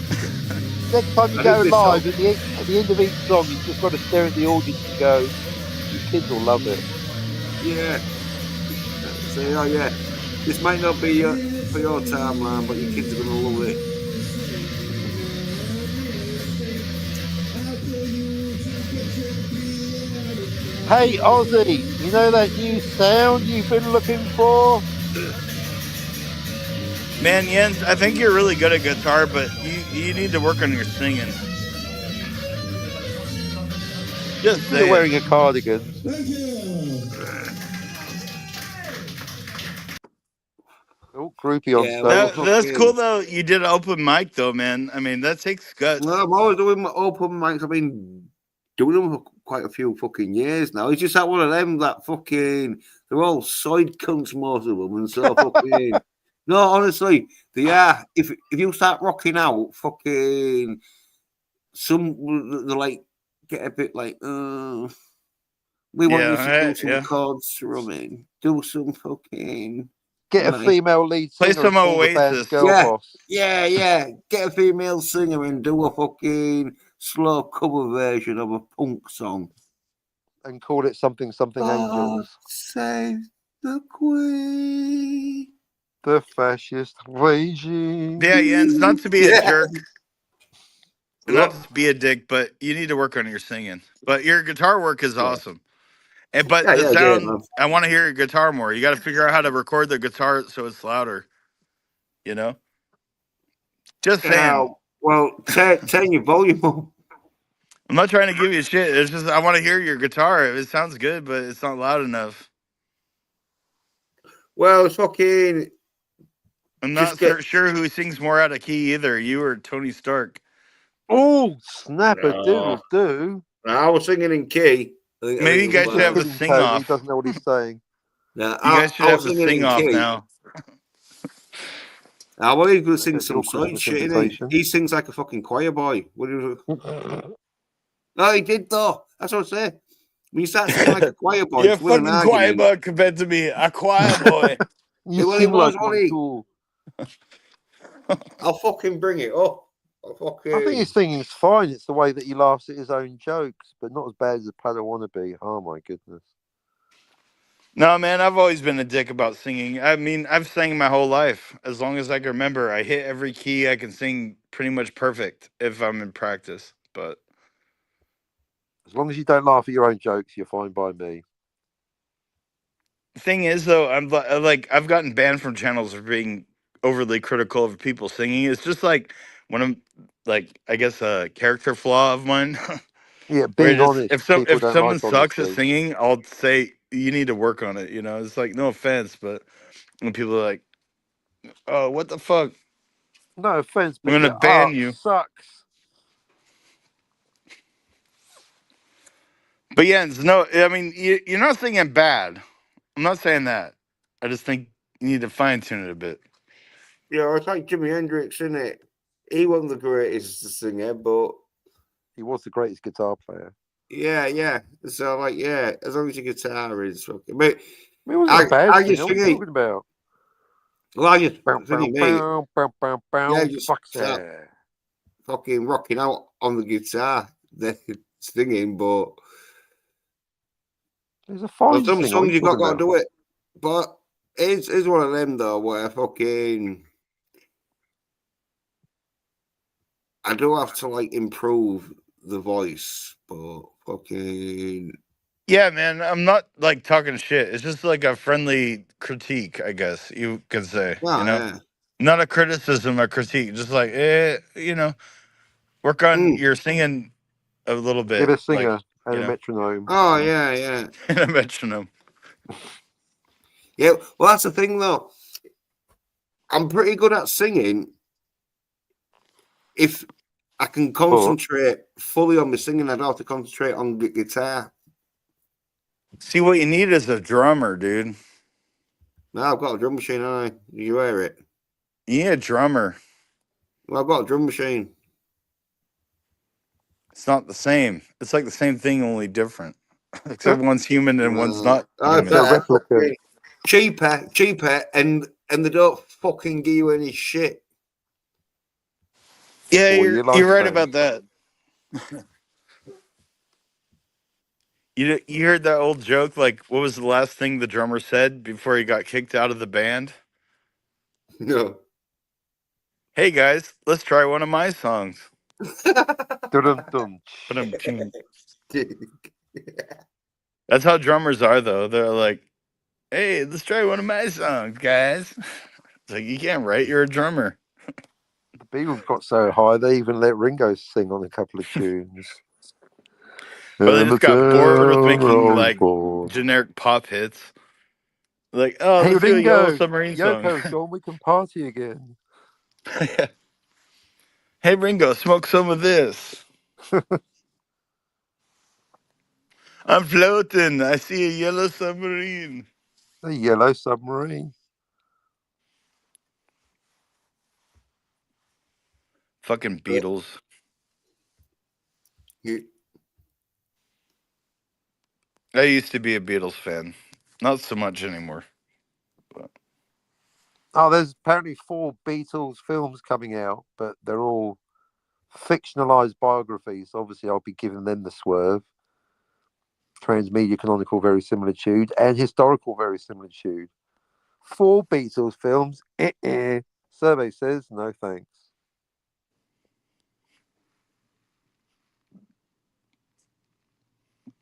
next time you I go think this live, song- at the end of each song, you've just got to stare at the audience and go, your kids will love it. Yeah. Say, oh, yeah. This might not be for your timeline, but your kids are going to love it. Hey, Ozzy, you know that new sound you've been looking for? Man, Jens, I think you're really good at guitar, but you need to work on your singing. Just You're say wearing a cardigan. Oh, groupie on Yeah, stage. well, That's cool though. You did an open mic though, man. I mean, that takes guts. No, I'm always doing my open mics. I've been doing them for quite a few fucking years now. It's just that one of them that fucking, they're all side cunts, most of them, and so fucking. No, honestly, they are. If you start rocking out, fucking, they like get a bit like, we want you to do some chord strumming, do some fucking. Get a female lead singer. Play some and call the band Oasis. Girl Boss. Yeah. Get a female singer and do a fucking slow cover version of a punk song. And call it something Angels. Save the Queen. The fascist regime. Yeah, Jens, not to be a jerk, not Look. to be a dick, but you need to work on your singing. But your guitar work is awesome. And but Yeah, the yeah, sound, man. I want to hear your guitar more. You got to figure out how to record the guitar so it's louder. You know? Just saying. Well, turn your volume up. I'm not trying to give you shit. It's just I want to hear your guitar. It sounds good, but it's not loud enough. Well, it's fucking. I'm not sure who sings more out of key either. You or Tony Stark. Oh, snap-a-doodle do. I was singing in key. Maybe you guys should have a sing-off. He doesn't know what he's saying. Yeah, you guys should have a sing-off now. I want him to sing That's some your side Christmas shit. invitation. He sings like a fucking choir boy. No, he did though. That's what I say. When you start singing like a choir boy, You're a fucking choir boy compared to me. A choir boy. You well, sing like wasn't he? too. I'll fucking bring it up. I think his singing's fine. It's the way that he laughs at his own jokes, but not as bad as a Padawannabe. Oh my goodness. No, man, I've always been a dick about singing. I mean, I've sang my whole life. As long as I can remember, I hit every key. I can sing pretty much perfect if I'm in practice. But as long as you don't laugh at your own jokes, you're fine by me. The thing is, though, I'm like I've gotten banned from channels for being overly critical of people singing. It's just like when I'm like, I guess a character flaw of mine. Yeah, being honest. If People if don't someone like sucks honesty. at singing, I'll say you need to work on it. You know, it's like no offense, but when people are like, "Oh, what the fuck? No offense, I'm but gonna your ban art you." sucks. But yeah, it's no. I mean, you're not singing bad. I'm not saying that. I just think you need to fine tune it a bit. Yeah, it's like Jimi Hendrix, isn't it? He wasn't the greatest singer, but He was the greatest guitar player. yeah. So like, yeah, as long as your guitar is fucking. But He wasn't a bad I singer. just What are you think, talking about? well, I just Bow, bow, think, mate, bow, bow, bow, yeah, bow, just start Foxy. fucking rocking out on the guitar, then singing. But He's a well, fine some singer. What are songs you you got talking to about? do it. But it's one of them though, where fucking I do have to like improve the voice, but fucking Yeah, man. I'm not like talking shit. It's just like a friendly critique, I guess you could say. You know, yeah. not a criticism or critique. Just like, you know, work on Mm. your singing a little Get bit, a like, singer and you a know, metronome. Oh yeah. in a metronome. Yeah, well, that's the thing, though. I'm pretty good at singing if I can But concentrate fully on my singing. I don't have to concentrate on the guitar. See, what you need is a drummer, dude. Now I've got a drum machine, haven't I? You hear it? You need a drummer. Well, I've got a drum machine. It's not the same. It's like the same thing, only different. Except one's human and one's not I it's human. a better replicant. fucking cheaper, and they don't fucking give you any shit. Yeah, Or your you're right lifespan. about that. You heard that old joke? Like, what was the last thing the drummer said before he got kicked out of the band? No. Hey guys, let's try one of my songs. Dun dun. But that's how drummers are, though. They're like, "Hey, let's try one of my songs, guys." It's like you can't write. You're a drummer. The Beatles got so high they even let Ringo sing on a couple of tunes. Or they And the just got bored with town I making was like born. generic pop hits. Like, oh, Hey let's do a Yellow Ringo, Submarine song. Yoko's gone. We can party again. Hey Ringo, smoke some of this. I'm floating. I see a yellow submarine. The Yellow Submarine. Fucking Beatles. I used to be a Beatles fan. Not so much anymore. But Oh, there's apparently 4 Beatles films coming out, but they're all fictionalized biographies. Obviously, I'll be giving them the swerve. Transmedia, canonical, verisimilitude, and historical verisimilitude. 4 Beatles films. Survey says no thanks.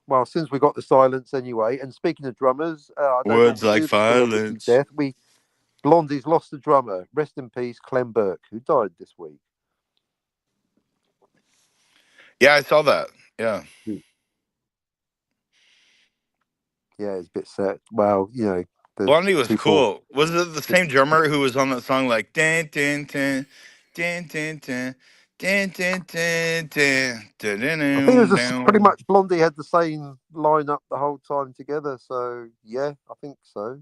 Well, since we got the silence anyway, and speaking of drummers, I don't words normally like do the celebrity violence. death. Blondie's lost a drummer. Rest in peace, Clem Burke, who died this week. Yeah, I saw that. Yeah. Yeah, it's a bit sad. Well, you know, the Blondie was people. cool. Was it the same drummer who was on that song like dan dan dan dan dan dan dan dan dan dan I think it was pretty dan. much Blondie had the same lineup the whole time together. So yeah, I think so.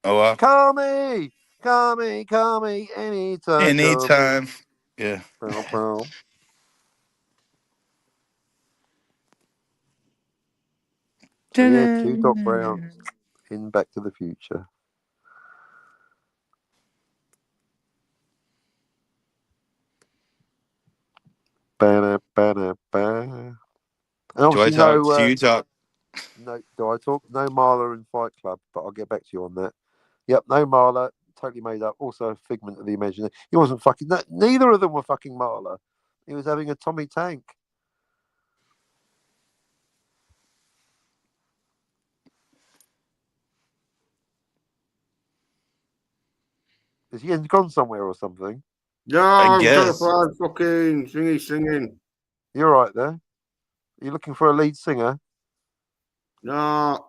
Oh wow. Call me, anytime, call me. Anytime. Yeah. Bow, bow. So yeah, 2 Doc Browns in Back to the Future. Ba ba ba. And Do I obviously, talk? Do you talk? no. Do I talk? No Marla in Fight Club, but I'll get back to you on that. Yep, no Marla, totally made up. Also a figment of the imagination. He wasn't fucking. No, neither of them were fucking Marla. He was having a Tommy Tank. Is he gone somewhere or something? No, I I'm trying to guess. find fucking singing. You're right there. Are you looking for a lead singer? No,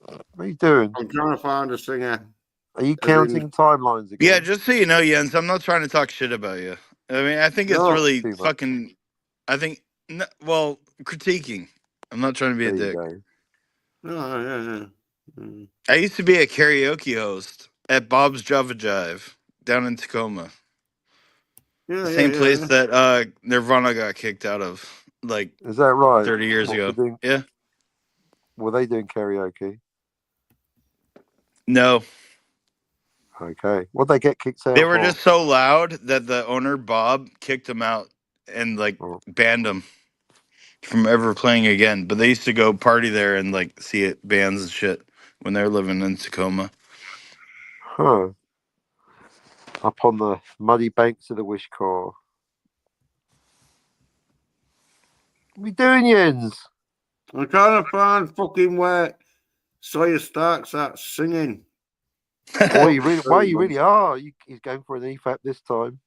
What are you doing? I'm trying to find a singer. Are you As in- counting timelines again? Yeah, just so you know, Jens, I'm not trying to talk shit about you. I mean, I think it's No. really Too much. fucking. I think, well, critiquing. I'm not trying to be a There you dick. go. Oh, yeah. Mm. I used to be a karaoke host at Bob's Java Jive down in Tacoma. Yeah, The same place yeah. that Nirvana got kicked out of like Is that right? 30 years What, ago. for doing, Yeah. were they doing karaoke? No. Okay. What they get kicked out They were for? just so loud that the owner, Bob, kicked them out and like Oh. banned them from ever playing again. But they used to go party there and like see it bands and shit when they were living in Tacoma. Huh. Up on the muddy banks of the Wishcar. What are you doing, Jens? I'm trying to find fucking where Sawyer starts at singing. Why you really? Why Sorry, you Mum. really are? He's going for an EFAP this time.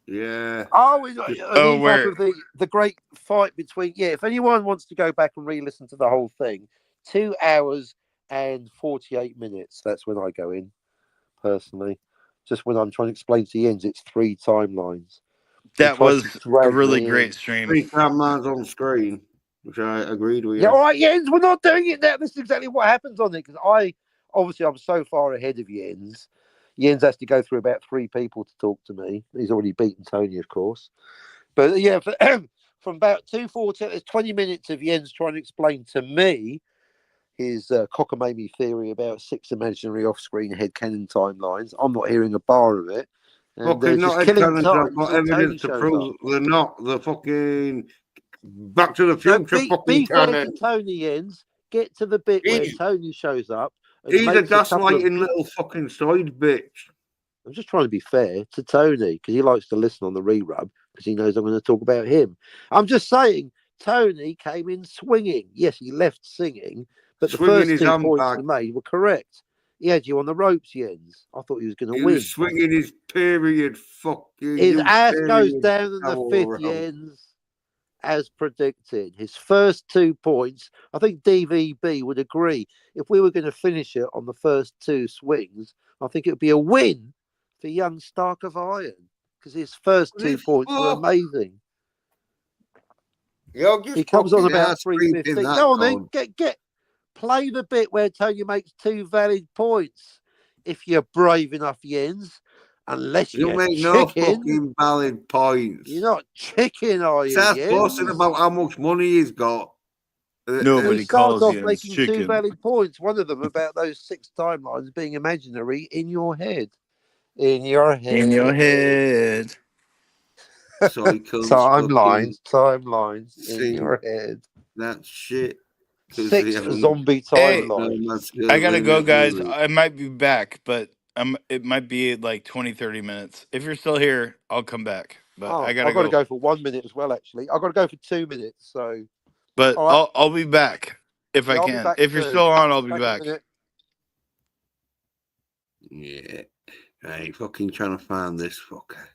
Yeah. Oh, an Oh, EFAP where? of the great fight between. Yeah, if anyone wants to go back and re-listen to the whole thing, 2 hours and 48 minutes. That's when I go in, personally. Just when I'm trying to explain to Jens, it's 3 timelines. He That tries to was a drag really me great in. stream. 3 timelines on screen, which I agreed with Yeah, you. all right, Jens, we're not doing it now. This is exactly what happens on it because I'm so far ahead of Jens. Jens has to go through about 3 people to talk to me. He's already beaten Tony, of course. But yeah, from about 2:40, there's 20 minutes of Jens trying to explain to me his cockamamie theory about 6 imaginary off-screen headcanon timelines. I'm not hearing a bar of it. And Fucking just not killing headcanons, time I've got until Tony evidence to shows up. prove they're not. The fucking Back to the No, Future be fucking fair to canon. Tony, Jens. Get to the bit where He's, Tony shows up and he's a makes a couple of. gaslighting little fucking side bitch. I'm just trying to be fair to Tony because he likes to listen on the re-rub because he knows I'm going to talk about him. I'm just saying Tony came in swinging. Yes, he left singing, but the Swinging first his 2 points handbag. he made were correct. He had you on the ropes, Jens. I thought he was going to He win. was swinging his period fucking His use ass goes period down in the towel 5th, around. Jens, as predicted. His first 2 points, I think DVB would agree. If we were going to finish it on the first 2 swings, I think it would be a win for young Stark of Iron because his first 2 points were amazing. You're just He comes on fucking about ass creeping 3:15. that Go on code. then, get play the bit where Tony makes 2 valid points. If you're brave enough, Jens. Unless You you're make no chicken. fucking valid points. You're not chicken, are you, Starts boasting Jens? about how much money he's got. He Nobody starts calls off Jens making 2 chicken. valid points. One of them about those 6 timelines being imaginary in your head. In your head. In your head. Cycles Timelines in sing your head. that shit. 6 zombie Hey, timelines. I gotta go, guys. I might be back, but it might be like 20, 30 minutes. If you're still here, I'll come back. But I Oh, gotta I've got to go. go for 1 minute as well, actually. I've got to go for 2 minutes. So, But all right. I'll be back if Yeah, I I'll be can. back If you're too. still on, I'll be Back in a back. minute. Yeah. I ain't fucking trying to find this fucker.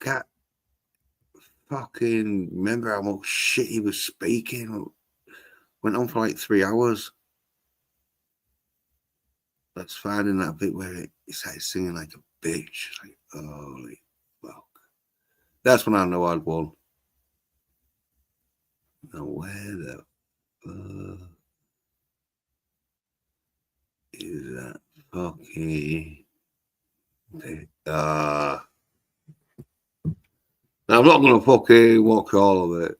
Can't fucking remember how much shit he was speaking. Went on for like 3 hours. That's finding that bit where he started singing like a bitch. It's like, holy fuck. That's when I know I'd won. Now where the fuck is that fucking bit? Now I'm not gonna fucking watch all of it.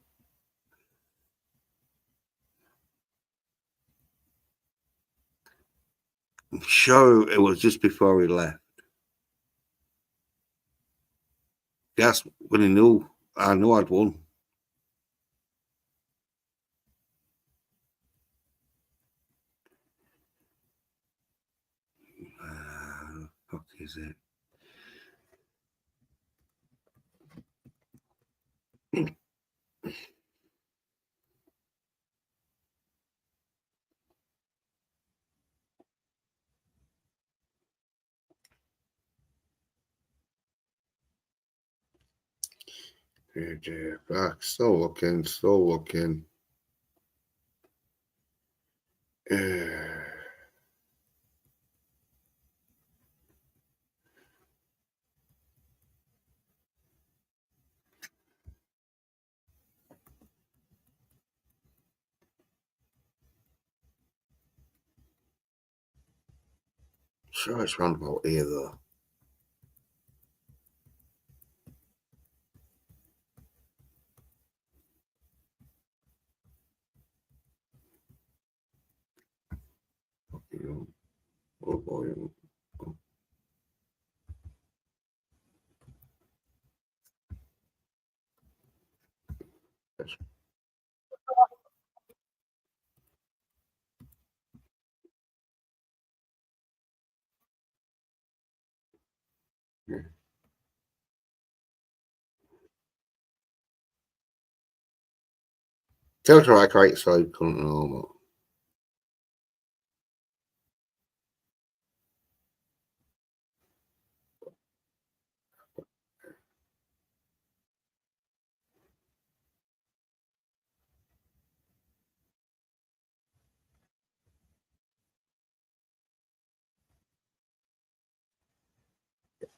I'm sure it was just before he left. That's when he knew I knew I'd won. Fuck is it? Fuck, still looking. Sure, it's round about here though. Oh boy. Yeah. Tell her I create so couldn't know.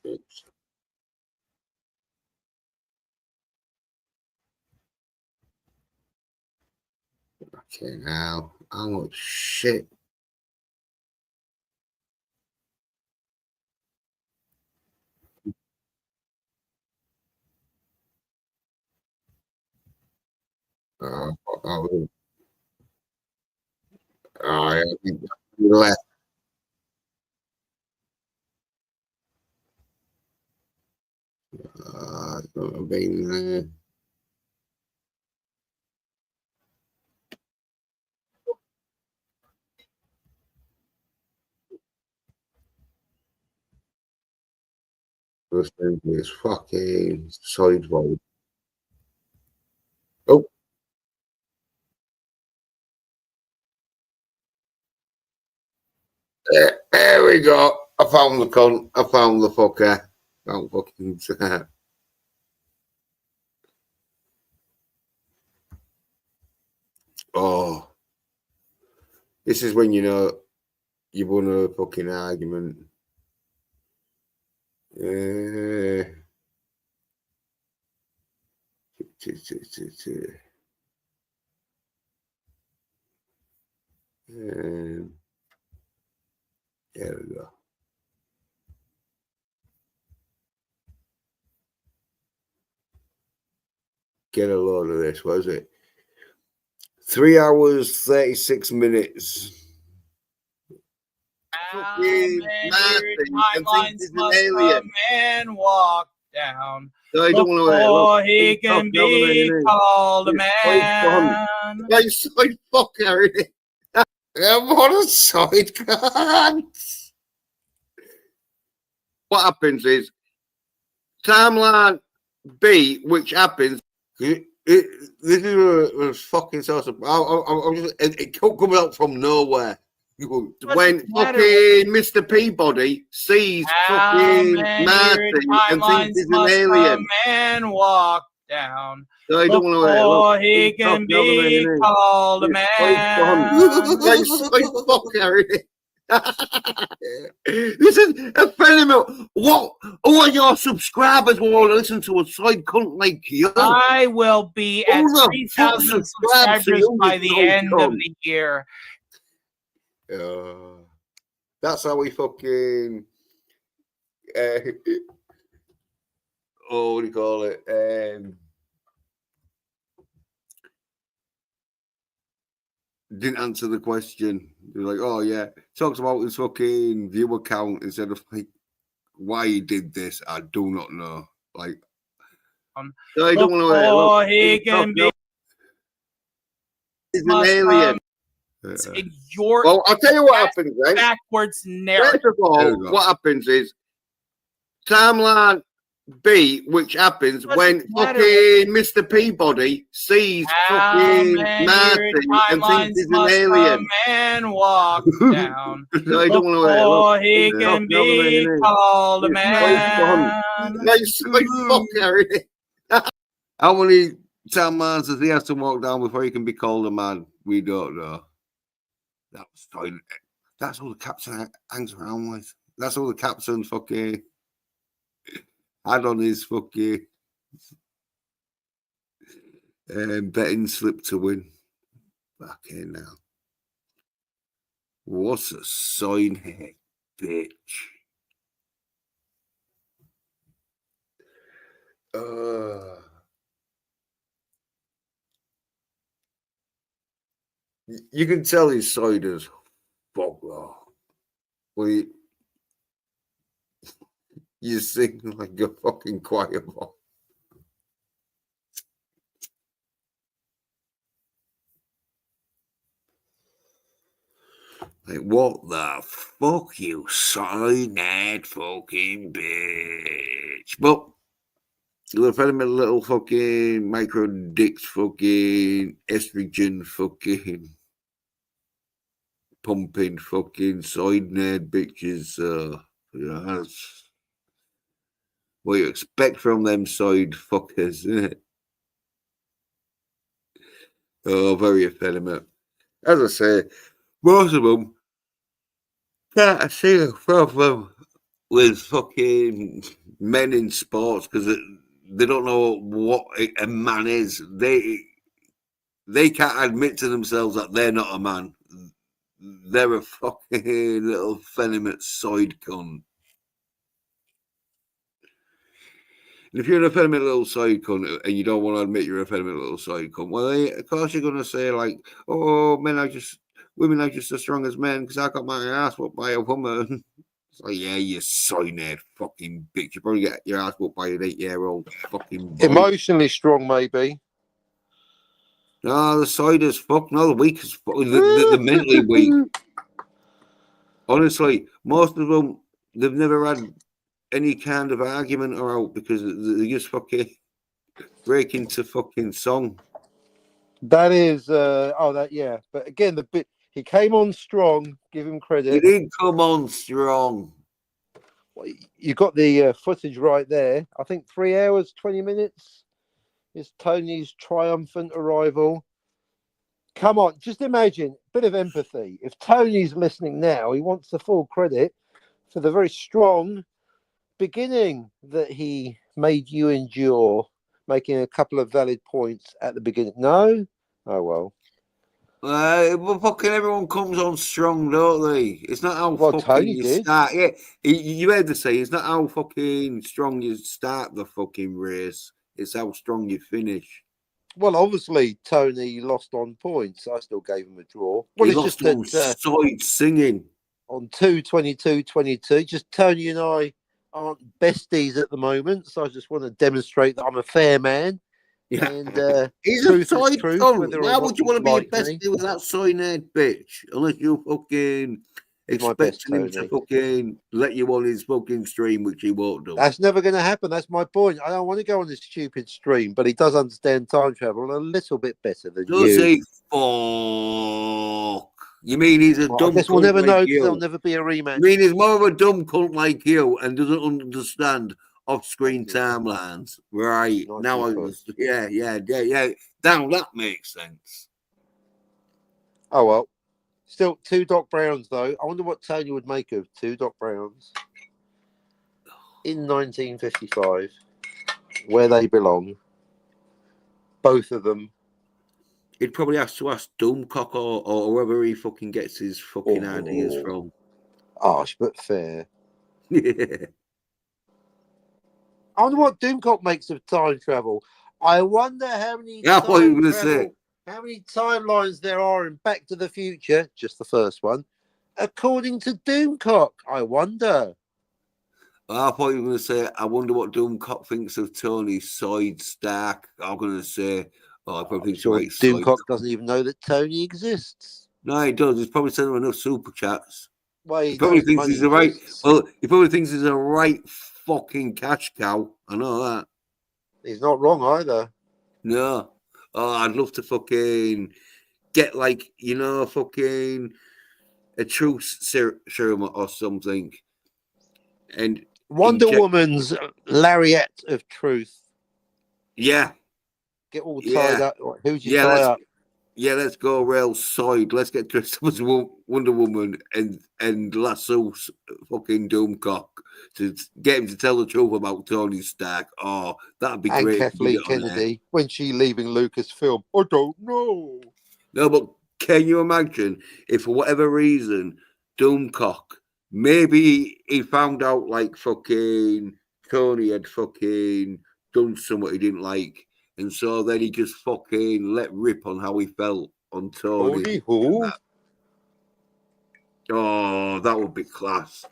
Oops. Okay, now how much shit. Oh, I think left. Been there. Listening to this fucking side road. Oh, there we go. I found the cunt. I found the fucker. Don't fucking. Oh, this is when you know you won a fucking argument. There we go. Get a load of this. What is it? 3 hours, 36 minutes. Timelines must a man walk down So I don't want to before he can be called a man. I side fucker in it. What a side cunt. What happens is timeline B, which happens. This is a fucking source of. It comes out from nowhere. When fucking Mr. Peabody sees fucking Marty and thinks he's an alien, a man walk down so I don't want to before he can be called a man. Listen, a friend of mine, what? All your subscribers will want to listen to a side cunt like you. I will be at 3,000 subscribers by the end of the year. That's how we fucking what do you call it? Didn't answer the question. They're like, oh yeah, talks about his fucking viewer count instead of like why he did this. I do not know. Like, I don't want to. He can be. He's an alien. Well, I'll tell you what happens then. Backwards narrative. First of all, what happens is timeline B, which happens when fucking Mr. Peabody sees fucking Marty and thinks he's an alien. A man walk down I don't before he can be called a man. How many timelines does he have to walk down before he can be called a man? We don't know. That's fine. That's all the captain hangs around with. That's all the captain fucking had on his fucking betting slip to win. Fucking now. What's a sign head, bitch? You can tell his side is fuck off. Well, you sing like a fucking choir boy. Like, what the fuck, you soy-nerd fucking bitch? But you'll have had him a little fucking micro dicks fucking estrogen fucking pumping fucking soy-nerd bitches. Yeah, that's what you expect from them side fuckers, isn't it? Oh, very effeminate. As I say, most of them can't see a problem with fucking men in sports because they don't know what a man is. They can't admit to themselves that they're not a man. They're a fucking little effeminate side cunt. And if you're an effeminate little side cunt and you don't want to admit you're a effeminate little side cunt, well, of course you're going to say like, "Oh, women are just as strong as men because I got my ass whooped by a woman." It's like, yeah, you soy-nerd fucking bitch. You probably get your ass whooped by an 8-year-old fucking boy. Emotionally strong, maybe. No, the side is fuck. No, the weak as fuck. The mentally weak. Honestly, most of them, they've never had any kind of argument or out because they just fucking break into fucking song. That is, yeah. But again, he came on strong. Give him credit. He did come on strong. Well, you got the footage right there. I think 3 hours, 20 minutes is Tony's triumphant arrival. Come on, just imagine, bit of empathy. If Tony's listening now, he wants the full credit for the very strong beginning that he made you endure, making a couple of valid points at the beginning. No? Oh, well. Well, fucking everyone comes on strong, don't they? It's not how fucking Tony you did. start. Yeah, you heard the say. It's not how fucking strong you start the fucking race. It's how strong you finish. Well, obviously, Tony lost on points. I still gave him a draw. Well, He it's lost just on side singing. On 2-22-22. Just Tony and I aren't besties at the moment, so I just want to demonstrate that I'm a fair man. Yeah. And he's a side cunt. Why would you want to be a bestie bestie with that soy-nerd bitch? Unless you fucking expecting him to fucking let you on his fucking stream, which he won't do. That's never going to happen. That's my point. I don't want to go on this stupid stream, but he does understand time travel a little bit better than you. Does he? Fuck. You mean he's a dumb I guess cunt we'll never like know you? because there'll never be a rematch. You mean he's more of a dumb cunt like you and doesn't understand off-screen timelines? Right. Now I was, yeah. Now that makes sense. Oh, well. Still 2 Doc Browns, though. I wonder what Tony would make of 2 Doc Browns in 1955, where they belong. Both of them. He'd probably have to ask Doomcock or whoever he fucking gets his fucking ideas from. Harsh, but fair. Yeah. I wonder what Doomcock makes of time travel. I wonder how many how many timelines there are in Back to the Future, just the first one, according to Doomcock. I wonder. I thought you were going to say, I wonder what Doomcock thinks of Tony Side Stark. I'm going to say, I probably think Doomcock doesn't even know that Tony exists. No, he does. He's probably sent him enough super chats. Well, he probably thinks he's a right. Well, he probably thinks he's a right fucking cash cow. I know that. He's not wrong either. No. Oh, I'd love to fucking get fucking a truth serum or something, and Wonder Woman's lariat of truth. Yeah. Get all tied up. Who'd you tie up? yeah, let's go real Soyd. Let's get dressed up as Wonder Woman and lasso fucking Doomcock to get him to tell the truth about Tony Stark. Oh, that'd be And great. If we did Kathleen it on there. Kennedy, when she leaving Lucasfilm. I don't know. No, but can you imagine if for whatever reason Doomcock, maybe he found out like fucking Tony had fucking done something he didn't like, and so then he just fucking let rip on how he felt on Tony. Tony who? Oh, that would be class.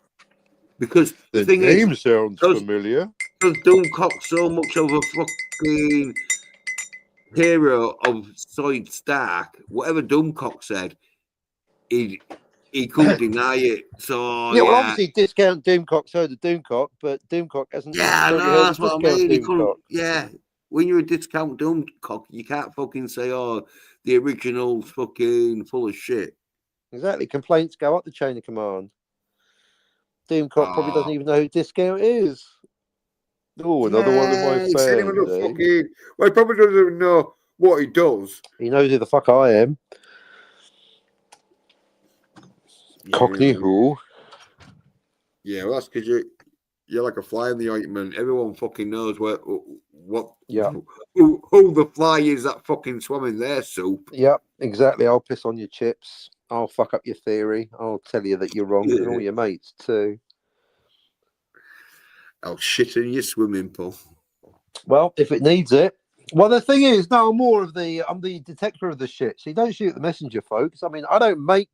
Because The thing name is, sounds familiar. because Doomcock's so much of a fucking hero of Soyd Stark, whatever Doomcock said, he couldn't deny it. So Yeah, well, obviously discount Doomcock's heard of Doomcock, but Doomcock hasn't necessarily heard that's of what I discount mean. He couldn't, Doomcock. yeah. When you're a discount Doomcock, you can't fucking say, "Oh, the original's fucking full of shit." Exactly. Complaints go up the chain of command. Doomcock probably doesn't even know who discount is. Oh, another one of my He's sitting fans. with a fucking. Well, he probably doesn't even know what he does. He knows who the fuck I am. Yeah, Cockney who? Yeah, well, that's because you're like a fly in the ointment. Everyone fucking knows what Yeah. who the fly is that fucking swam in their soup. Yep, exactly. I'll piss on your chips. I'll fuck up your theory. I'll tell you that you're wrong, and all your mates too. I'll shit in your swimming pool. Well, if it needs it. Well, the thing is, no, I'm the detector of the shit. So you don't shoot the messenger, folks. I mean, I don't make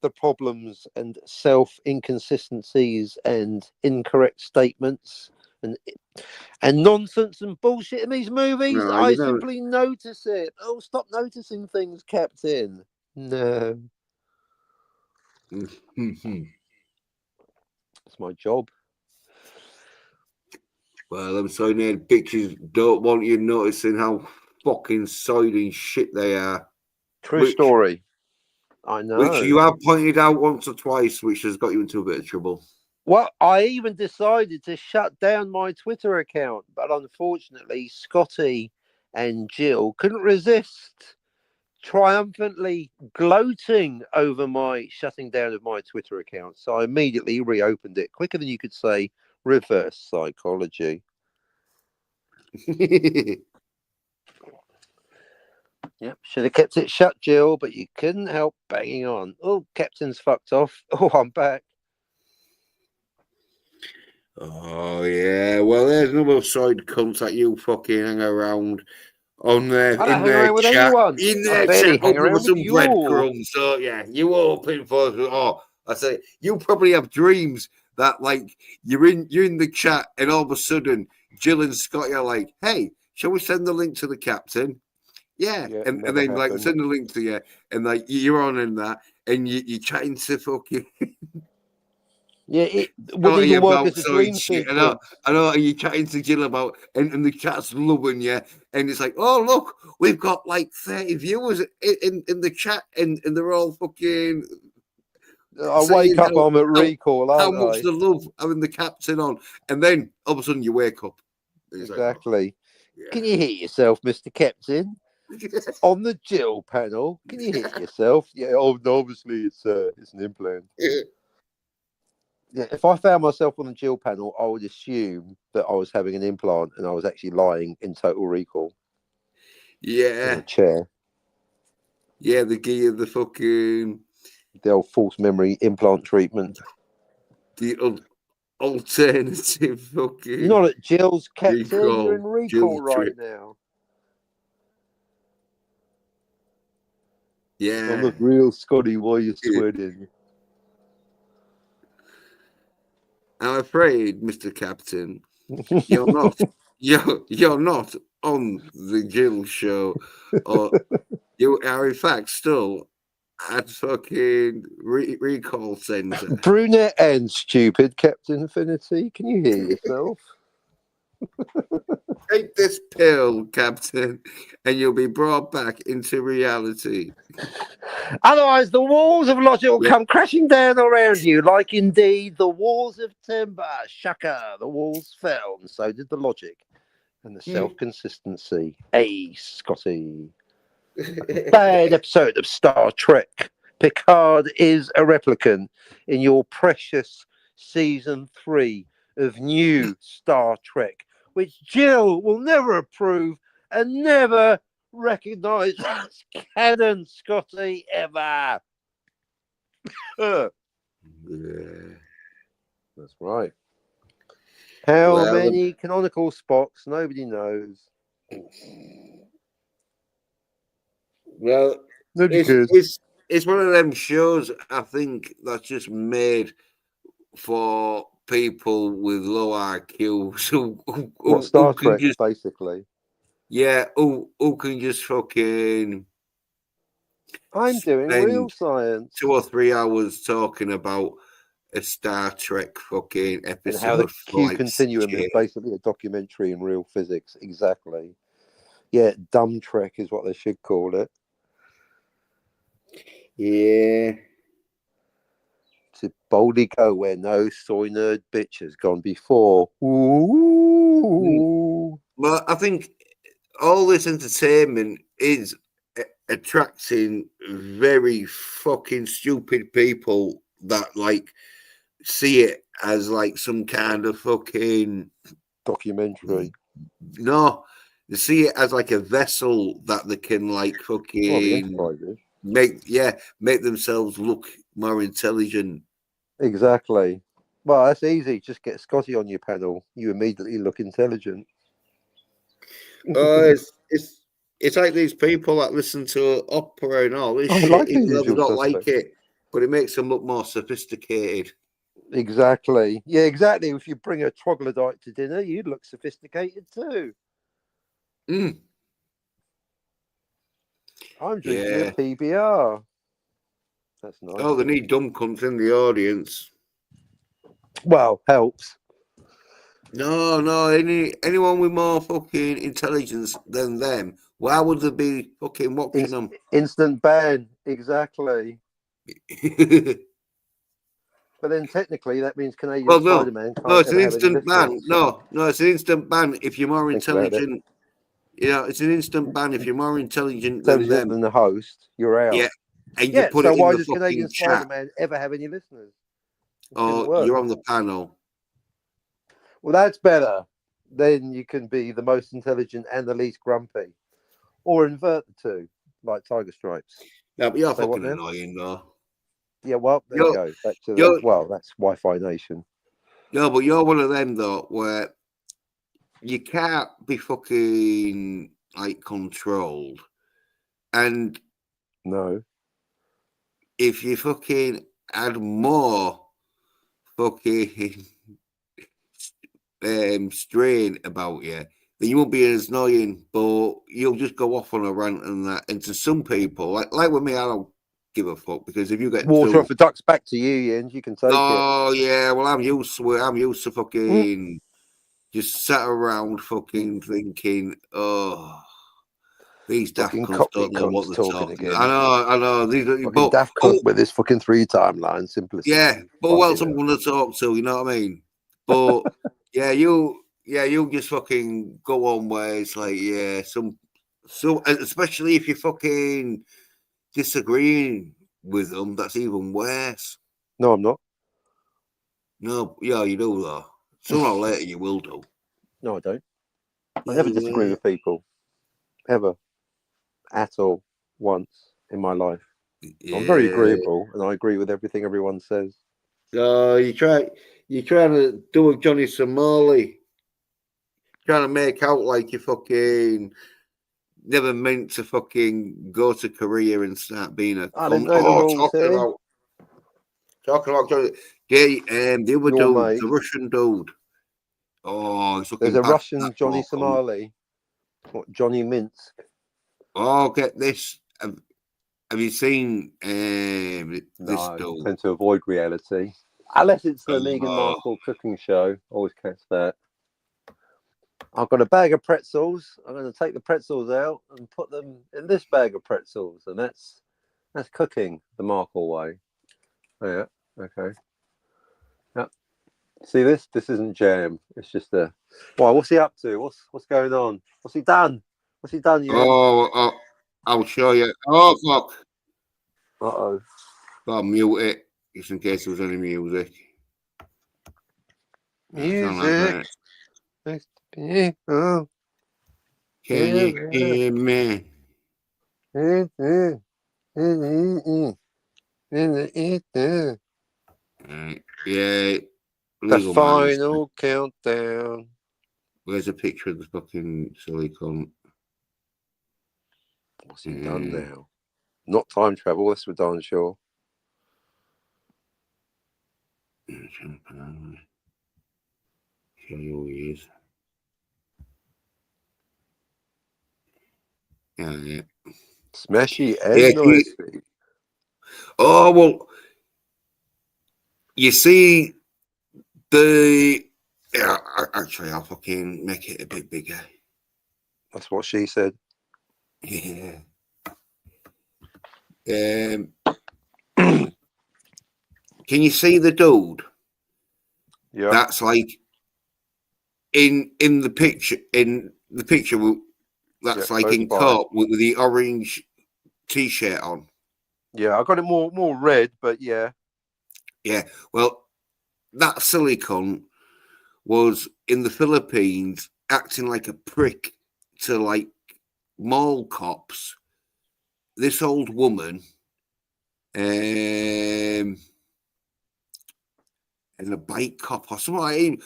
the problems and self-inconsistencies and incorrect statements and nonsense and bullshit in these movies. No, I you don't. simply notice it. Oh, stop noticing things, Captain. No. Mm-hmm. It's my job. Well, them soy nerd bitches don't want you noticing how fucking soid and shit they are. True story. I know. Which you have pointed out once or twice, which has got you into a bit of trouble. Well, I even decided to shut down my Twitter account, but unfortunately, Scotty and Jill couldn't resist triumphantly gloating over my shutting down of my Twitter account. So I immediately reopened it quicker than you could say reverse psychology. Yep, should have kept it shut, Jill, but you couldn't help banging on. Oh, Captain's fucked off. Oh, I'm back. Oh, yeah. Well, there's another side contact you fucking hang around on there I don't in hang their around with chat. anyone. In I their barely chat, hang open around with with some you. breadcrumbs. So, yeah, you open for. Oh, I say, you probably have dreams that, like, you're in the chat and all of a sudden Jill and Scotty are like, hey, shall we send the link to the captain? Yeah, and then happened. like send the link to you, and like you're on in that, and you're chatting to fucking yeah. It wouldn't even work as a dream sequence. I know. And you're chatting to Jill about, and the chat's loving you, and it's like, oh look, we've got like 30 viewers in the chat, and they're all fucking. I wake up, I'm at recall. How much they love having the captain on, and then all of a sudden you wake up. Exactly. Like, oh, yeah. Can you hear yourself, Mr. Captain? On the Jill panel, can you hear yourself? Yeah, obviously it's an implant. Yeah, if I found myself on the Jill panel, I would assume that I was having an implant and I was actually lying in Total Recall. Yeah. In a chair. Yeah, the fucking the old false memory implant treatment. The alternative fucking. You're not at Jill's, Captain. Recall, You're in recall right now. Yeah. I'm not real, Scotty. Why are you sweating? I'm afraid, Mr. Captain, you're not. You're not on the Jill show, or you are in fact still at fucking recall center. Brunette and stupid, Captain Affinity. Can you hear yourself? Take this pill, Captain, and you'll be brought back into reality. Otherwise, the walls of logic will come crashing down around you, like indeed the walls of timber. Shaka, the walls fell, and so did the logic and the self-consistency. Hey, Scotty. Bad episode of Star Trek. Picard is a replicant in your precious season 3 of new Star Trek, which Jill will never approve and never recognise as canon, Scotty, ever. Yeah. That's right. How Well, many canonical Spocks? Nobody knows. well, Nobody cares. it's one of them shows I think that's just made for people with low IQs What, Star can Trek, just basically? yeah who can just fucking I'm doing real spend science. 2 or 3 hours talking about a Star Trek fucking And episode how the for Q like continuum is shit. basically a documentary in real physics. Exactly. Yeah, dumb Trek is what they should call it. Yeah. To boldly go where no soy nerd bitch has gone before. Ooh. Well, I think all this entertainment is attracting very fucking stupid people that like see it as like some kind of fucking Documentary. no, they see it as like a vessel that they can like Well, the fucking Enterprise is. make themselves look more intelligent. Exactly. Well, that's easy. Just get Scotty on your panel. You immediately look intelligent. It's like these people that listen to opera and all this I shit, like the even though they usual don't suspects. like it, but it makes them look more sophisticated. Exactly. Yeah, exactly. If you bring a troglodyte to dinner, you'd look sophisticated too. Mm. I'm drinking Yeah. a PBR. That's nice. Oh, they need dumb cunts in the audience. Well, helps. No, anyone with more fucking intelligence than them, why would they be fucking watching them? Instant ban. Exactly. But then technically that means Canadian Well, no, Spider-Man no, can't it's an ever have any instant ban. listeners. No, it's an instant ban if you're more Think about it. intelligent. Yeah, it's an instant ban if you're more intelligent than Intelligent them. than the host, you're out. Yeah, and you Yeah, put so it in why the does fucking Canadian chat. Spider-Man ever have any listeners? It shouldn't Oh, work. you're on the panel. Well, that's better. Then you can be the most intelligent and the least grumpy. Or invert the two, like Tiger Stripes. Yeah, but you're Say what fucking now? annoying though. Yeah, well, there you go. Back to you're- the, well, that's Wi-Fi Nation. Yeah, but you're one of them though where you can't be fucking like controlled. And No. if you fucking add more fucking strain about you, then you won't be as annoying, but you'll just go off on a rant and that. And to some people, like with me, I don't give a fuck because if you get Water too, off a duck's back to you, Jens. You can take it. oh yeah, well I'm used to it. I'm used to fucking just sat around fucking thinking, oh, these daft Fucking cunts Cockney don't know what cunts they're talking talking. again. I know. These, Fucking daft cunt with this fucking 3 timeline simplicity. yeah, but Fucking well, hell. someone to talk to, you know what I mean? But yeah, you just fucking go on where it's like, yeah, so especially if you're fucking disagreeing with them, that's even worse. No, I'm not. No, yeah, you do though. Sooner or later, you will do. No, I don't. I Yeah, never you disagree will. with people. Ever. At all. Once in my life. Yeah. I'm very agreeable and I agree with everything everyone says. So you're trying to do a Johnny Somali, trying to make out like you fucking never meant to fucking go to Korea and start being a I didn't know the rules here. Talking about Johnny, the other Your dude, mate. the Russian dude. Oh, he's There's fucking a bad. Russian Johnny Somali. What, Johnny Minsk? Oh, get this. Have you seen this No, I dude? tend to avoid reality. Unless it's the Oh. Meghan Markle cooking show. Always catch that. I've got a bag of pretzels. I'm going to take the pretzels out and put them in this bag of pretzels. And that's cooking the Markle way. Oh, yeah, okay. Yeah. See this? This isn't jam. It's just a... Why, what's he up to? What's going on? What's he done? What's he done, Jens? Oh, I'll show you. Oh, fuck. Uh-oh. I'll mute it just in case there was any music. Music. Can you hear me? Yeah. The Legal man. final countdown. Where's a picture of the fucking silly cunt? What's he done now? Not time travel, that's for darn sure. Show you who he is. Yeah. Smashy and Yeah, noisy. Oh, well, you see, actually, I'll fucking make it a bit bigger. That's what she said. Yeah. Can you see the dude? Yeah. That's like in the picture. That's like in court with the orange t-shirt on. Yeah, I got it more red, but yeah. Yeah. Well, that silly cunt was in the Philippines acting like a prick to like mall cops. This old woman, and a bike cop or something like him.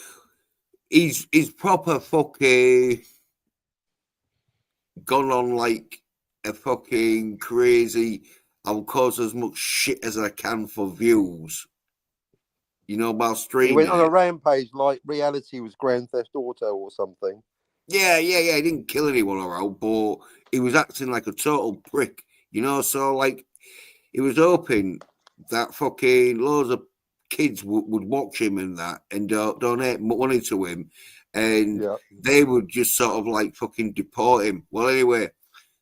He's proper fucking gone on like a fucking crazy. I'll cause as much shit as I can for views. You know about streaming. He went on a rampage like reality was Grand Theft Auto or something. Yeah. He didn't kill anyone around, but he was acting like a total prick. You know, so like he was hoping that fucking loads of kids would watch him and that and donate money to him, and they would just sort of like fucking deport him. Well, anyway,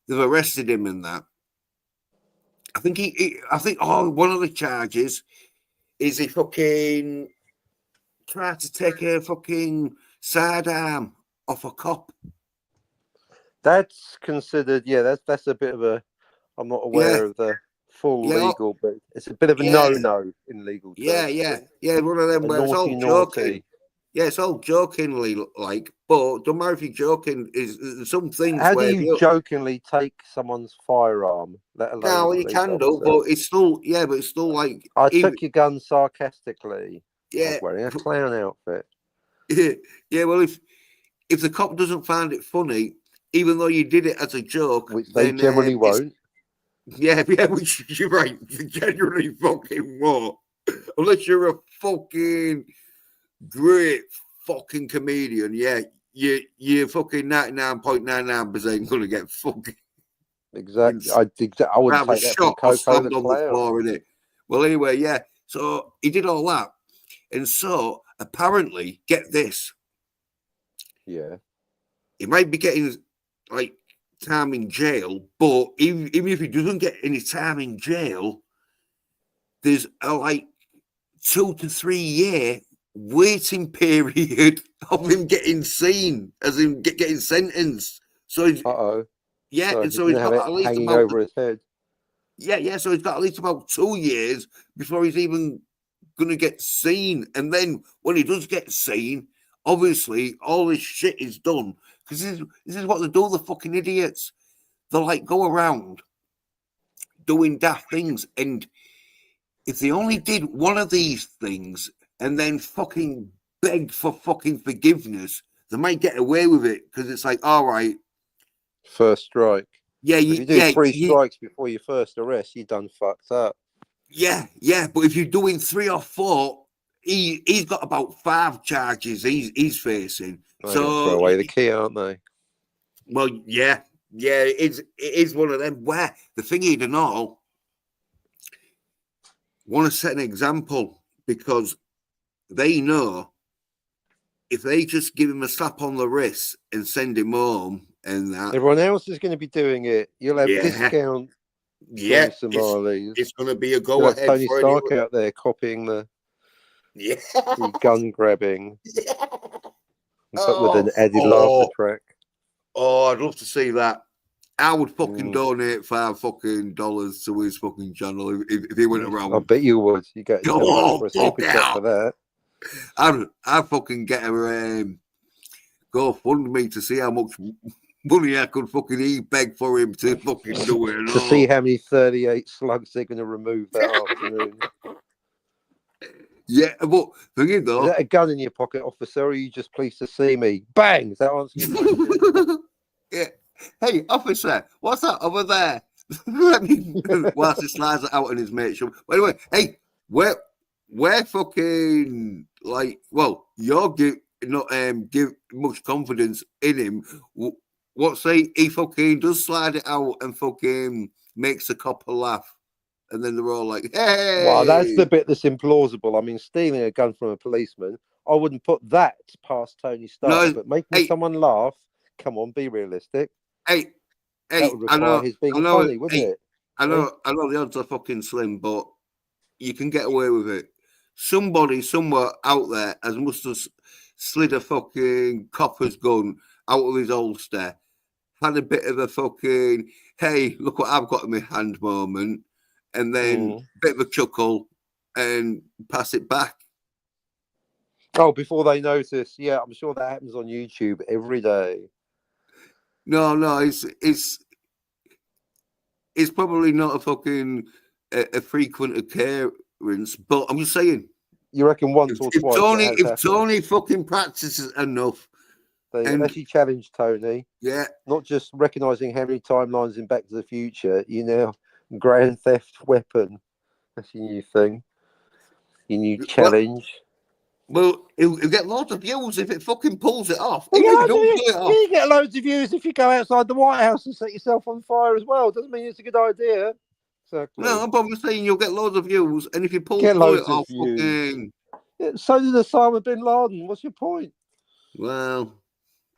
they've arrested him and that. I think one of the charges is he fucking tried to take a fucking sidearm off a cop. That's considered, that's a bit of a. I'm not aware of the full legal, but it's a bit of a no in legal terms. Yeah. One of them where it's all joking. Yeah, it's all jokingly like, but don't matter if you're joking. Is some things. How do you jokingly take someone's firearm? Let alone. No, you can do, but it's still but it's still like. I took your gun sarcastically. Yeah, I was wearing a clown outfit. Yeah. Well, if the cop doesn't find it funny, even though you did it as a joke, which they generally won't. Yeah, which you're right. They generally fucking won't, unless you're a fucking great fucking comedian. Yeah, you're fucking 99.99% gonna get fucking exactly. I wouldn't take that from Coco the Clown. The floor, innit? Well, anyway, yeah. So he did all that, and so apparently, get this. Yeah, he might be getting like time in jail, but even if he doesn't get any time in jail, there's a like 2 to 3 year waiting period of him getting seen, as in getting sentenced. So he's so he's got at least hanging over his head. Yeah. So he's got at least about 2 years before he's even gonna get seen, and then when he does get seen, obviously all this shit is done. Because this is what they do, the fucking idiots. They'll like go around doing daft things, and if they only did one of these things and then fucking beg for fucking forgiveness, they might get away with it, because it's like, all right, first strike. Yeah, if you do 3 strikes before your first arrest, you done fucked up. Yeah, but if you're doing 3 or 4, he's got about 5 charges he's facing. They're gonna throw away the key, aren't they? Well, yeah, it is one of them where the thing you don't know, want to set an example, because they know if they just give him a slap on the wrist and send him home, and that everyone else is going to be doing it. You'll have discount. Yeah, it's going to be a go ahead. Tony Stark out there copying the gun grabbing, but with an added laughter track. Oh, I'd love to see that. I would fucking donate $5 to his fucking channel if he went around. I bet you would. You get Oh, for a fuck super chat yeah. for that. I'd fucking get a GoFundMe to see how much money I could fucking beg for him to fucking do it. To see how many 38 slugs they're going to remove that afternoon. Yeah, but thing is Is though, that a gun in your pocket, officer, or are you just pleased to see me? Bang! Is that answering your question? yeah. Hey, officer, what's that over there? Let me whilst he slides it out in his mate shop. By the way, hey, we're fucking like, well, you're not give much confidence in him. What say he fucking does slide it out and fucking makes the copper laugh, and then they're all like, "Hey!" Well, that's the bit that's implausible. I mean, stealing a gun from a policeman, I wouldn't put that past Tony Stark. No, But making someone laugh, come on, be realistic. Hey, That would require his being funny, wouldn't it? I know the odds are fucking slim, but you can get away with it. Somebody somewhere out there must have slid a fucking copper's gun out of his holster, had a bit of a fucking, hey, look what I've got in my hand moment, and then a bit of a chuckle and pass it back. Oh, before they notice. Yeah, I'm sure that happens on YouTube every day. No, it's probably not a fucking a frequent occurrence, but I'm just saying. You reckon once or twice? If Tony fucking practices enough, unless you challenge Tony, yeah, not just recognizing how many timelines in Back to the Future, you know, grand theft weapon. That's your new thing. Your new challenge. Well, he'll get lots of views if it fucking pulls it off. Well, Even if you don't pull it off. You get loads of views if you go outside the White House and set yourself on fire as well. Doesn't mean it's a good idea. Exactly. No, I'm probably saying you'll get loads of views, and if you pull get loads it off, views. fucking... Yeah, so did Osama bin Laden. What's your point? Well,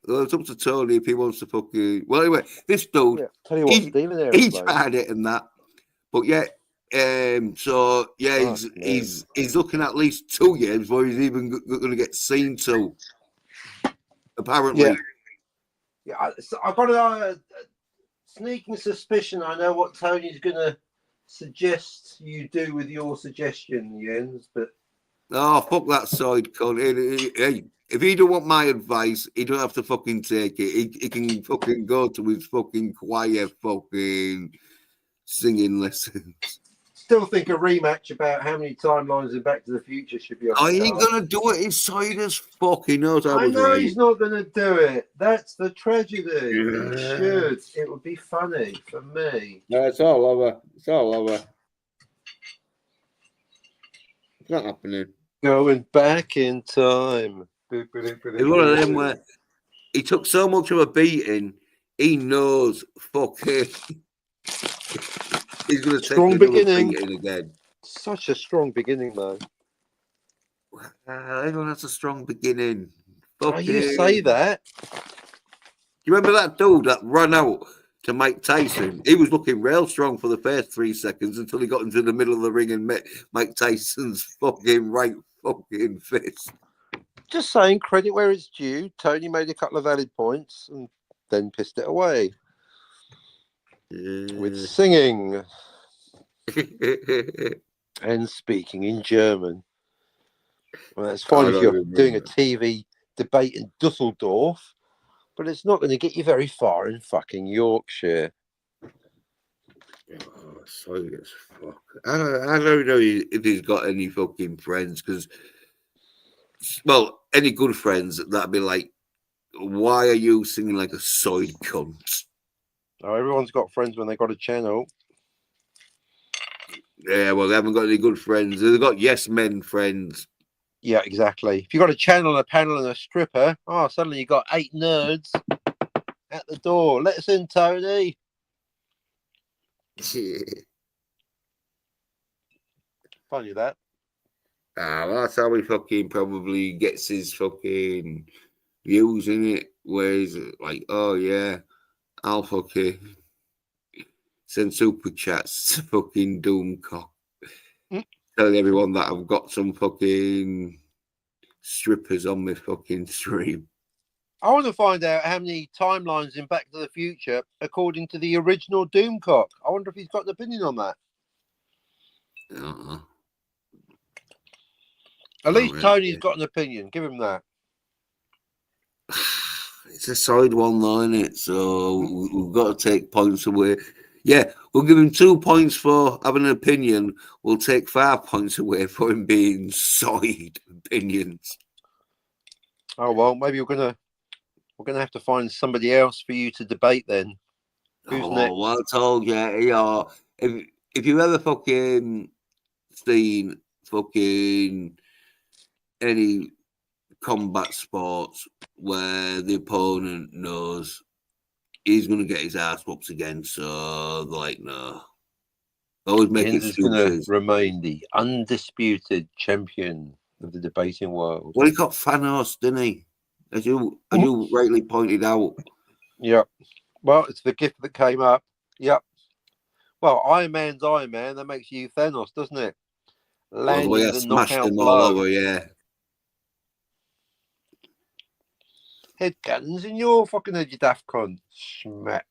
it's up to Tony if he wants to fucking... Well, anyway, this dude, tell you what, he tried it and that. But yeah, so yeah, he's looking at least 2 years before he's even going to get seen to. Apparently. Yeah, I've got a sneaking suspicion I know what Tony's going to suggest you do with your suggestion, Jens, but... Oh, fuck that side cunt. Hey, if he don't want my advice, he don't have to fucking take it. He can fucking go to his fucking choir fucking singing lessons. Still think a rematch about how many timelines in Back to the Future should be on. I ain't going to do it inside as fuck. He knows I was know right. he's not going to do it. That's the tragedy. He should. It would be funny for me. No, it's all over. It's all over. It's not happening. Going back in time. It's one of them where he took so much of a beating, he knows, fuck it. He's going to take strong beginning again. Such a strong beginning, though. Everyone has a strong beginning. Oh, you say that. You remember that dude that ran out to Mike Tyson? He was looking real strong for the first 3 seconds until he got into the middle of the ring and met Mike Tyson's fucking right fucking fist. Just saying, credit where it's due. Tony made a couple of valid points and then pissed it away. With singing and speaking in German. Well, that's fine if you're doing a TV debate in Dusseldorf, but it's not going to get you very far in fucking Yorkshire. Oh, sorry as fuck. I don't know if he's got any fucking friends, because, well, any good friends that'd be like, why are you singing like a soy cunt? Oh, everyone's got friends when they got a channel. Yeah, well, they haven't got any good friends. They've got yes men friends. Yeah, exactly. If you've got a channel, a panel, and a stripper, suddenly you've got 8 nerds at the door. Let us in, Tony. Funny that. Well, that's how he fucking probably gets his fucking views in it. Where he's like, oh yeah, I'll fucking send super chats to fucking Doomcock. Telling everyone that I've got some fucking strippers on my fucking stream. I want to find out how many timelines in Back to the Future according to the original Doomcock. I wonder if he's got an opinion on that. Uh-uh. At least really. Tony's got an opinion. Give him that. It's a side one line, it. So we've got to take points away. Yeah, we'll give him 2 points for having an opinion. We'll take 5 points away for him being side opinions. Oh well, maybe we're gonna have to find somebody else for you to debate then. Who's next? Well, I told you, if you ever fucking seen fucking any combat sports where the opponent knows he's going to get his ass whooped again, so like, no. Always make Jens is going to excuses. remain the undisputed champion of the debating world. Well, he got Thanos, didn't he? As you rightly pointed out. Yep. Well, it's the gift that came up. Yep. Well, Iron Man's Iron Man. That makes you Thanos, doesn't it? Well, the way I Landing the smashed knockout him blow. all over, yeah. Head cannons in your fucking head, you daft cunt. Smack.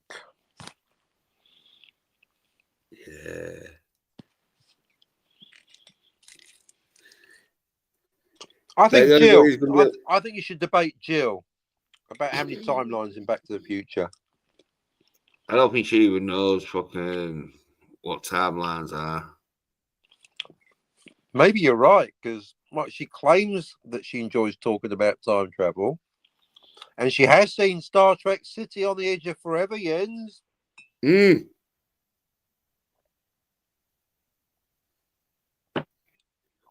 Yeah. I think But Jill. he's gonna be- I think you should debate Jill about how many timelines in Back to the Future. I don't think she even knows fucking what timelines are. Maybe you're right, because she claims that she enjoys talking about time travel, and she has seen Star Trek City on the Edge of Forever, Jens. Mm.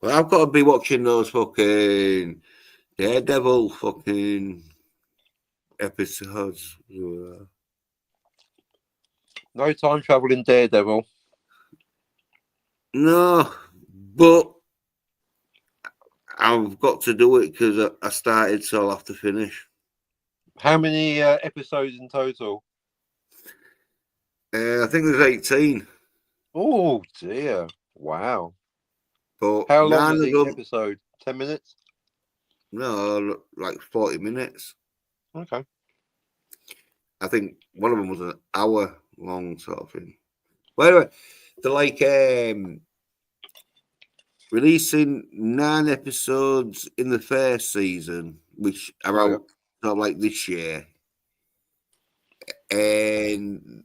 Well, I've got to be watching those fucking Daredevil fucking episodes. No time travel in Daredevil. No, but I've got to do it because I started, so I'll have to finish. How many episodes in total? I think there's 18. Oh dear! Wow. But How long none is of each them, episode? 10 minutes. no, like 40 minutes. Okay. I think one of them was an hour long, sort of thing. By the way, they're like releasing 9 episodes in the first season, which are out sort of like this year. And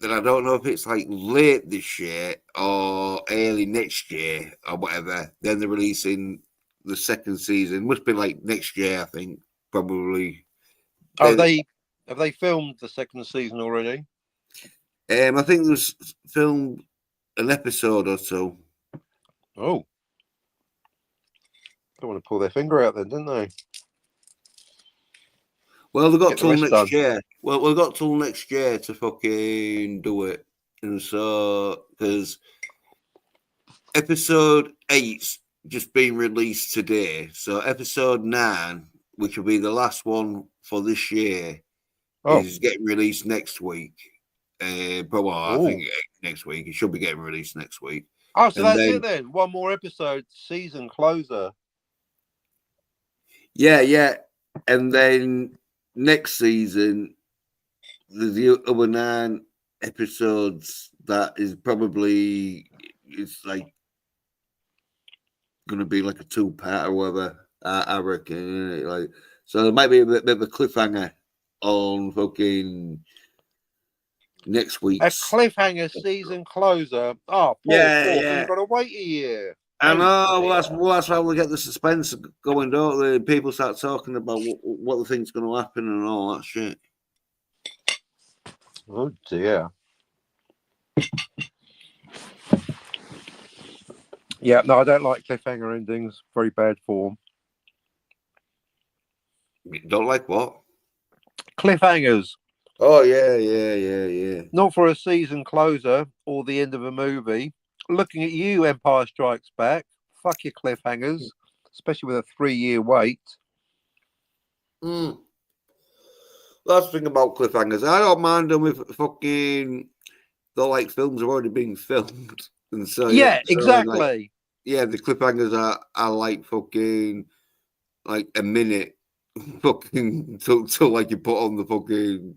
then I don't know if it's like late this year or early next year or whatever. Then they're releasing the second season. Must be like next year, I think, probably. Oh, have they filmed the second season already? I think there's filmed an episode or so. Oh. Don't want to pull their finger out then, didn't they? Well, they got Get the till rest next done. year. Well, we've got till next year to fucking do it. And so, because episode 8's just been released today. So episode 9, which will be the last one for this year, is getting released next week. But I think next week. It should be getting released next week. Oh, so And that's then- it then. One more episode, season closer. Yeah. And then next season, there's the other 9 episodes that is probably, it's like going to be like a 2-part or whatever, I reckon. Like, so there might be a bit of a cliffhanger on fucking next week. A cliffhanger season closer. Oh, Yeah. You've got to wait a year. I know. Well, that's how we get the suspense going, don't they? People start talking about what they think's going to happen and all that shit. Oh dear. Yeah, no, I don't like cliffhanger endings. Very bad form. You don't like what? Cliffhangers. Oh yeah. Not for a season closer or the end of a movie. Looking at you, Empire Strikes Back. Fuck your cliffhangers, especially with a 3-year wait. That's the thing about cliffhangers. I don't mind them if fucking they're like films have already been filmed, and so exactly. Like, the cliffhangers are like fucking like a minute fucking till like you put on the fucking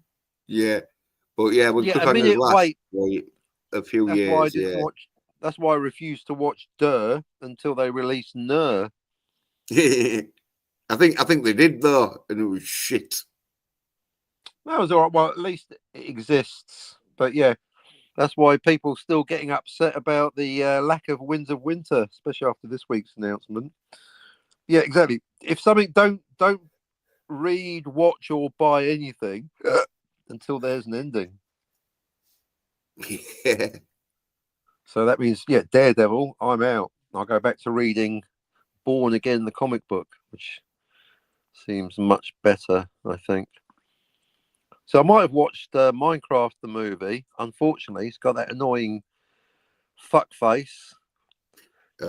But yeah, when Yeah, a cliffhangers minute last wait. like, a few That's why I years, didn't yeah. watch. That's why I refused to watch Durr until they released Ner. I think they did though, and it was shit. That was all right. Well, at least it exists. But yeah, that's why people still getting upset about the lack of Winds of Winter, especially after this week's announcement. Yeah, exactly. If something don't read, watch, or buy anything until there's an ending. Yeah. So that means, yeah, Daredevil, I'm out. I'll go back to reading Born Again, the comic book, which seems much better, I think. So I might have watched Minecraft, the movie. Unfortunately, it's got that annoying fuckface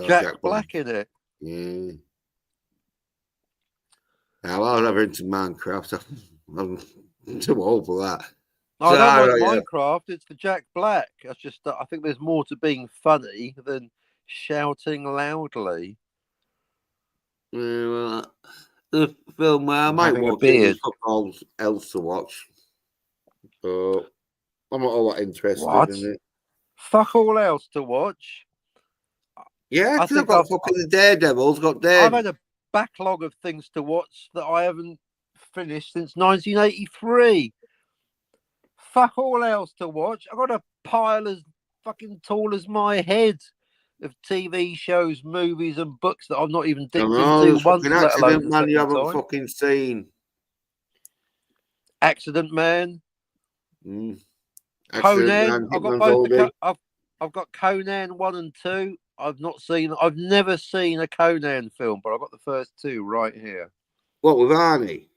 Jack Black in it. Yeah. Now, I was never into Minecraft. I'm too old for that. I don't like Minecraft. It's the Jack Black. That's just. I think there's more to being funny than shouting loudly. Yeah, well, the film I might having a watch it. There's beard. fuck all else to watch. So I'm not all that interested What? in it. Fuck all else to watch. Yeah, I because I've think got fucking the Daredevil's got I've Dare. had a backlog of things to watch that I haven't finished since 1983. Fuck all else to watch. I've got a pile as fucking tall as my head of TV shows, movies, and books that I've not even dipped into There's once, fucking let alone Accident the Man you second haven't time. fucking seen. Accident Man. Accident Conan. Man, I've got Hitman's both. Oldie. I've got Conan 1 and 2. I've never seen a Conan film, but I've got the first two right here. What, with Arnie?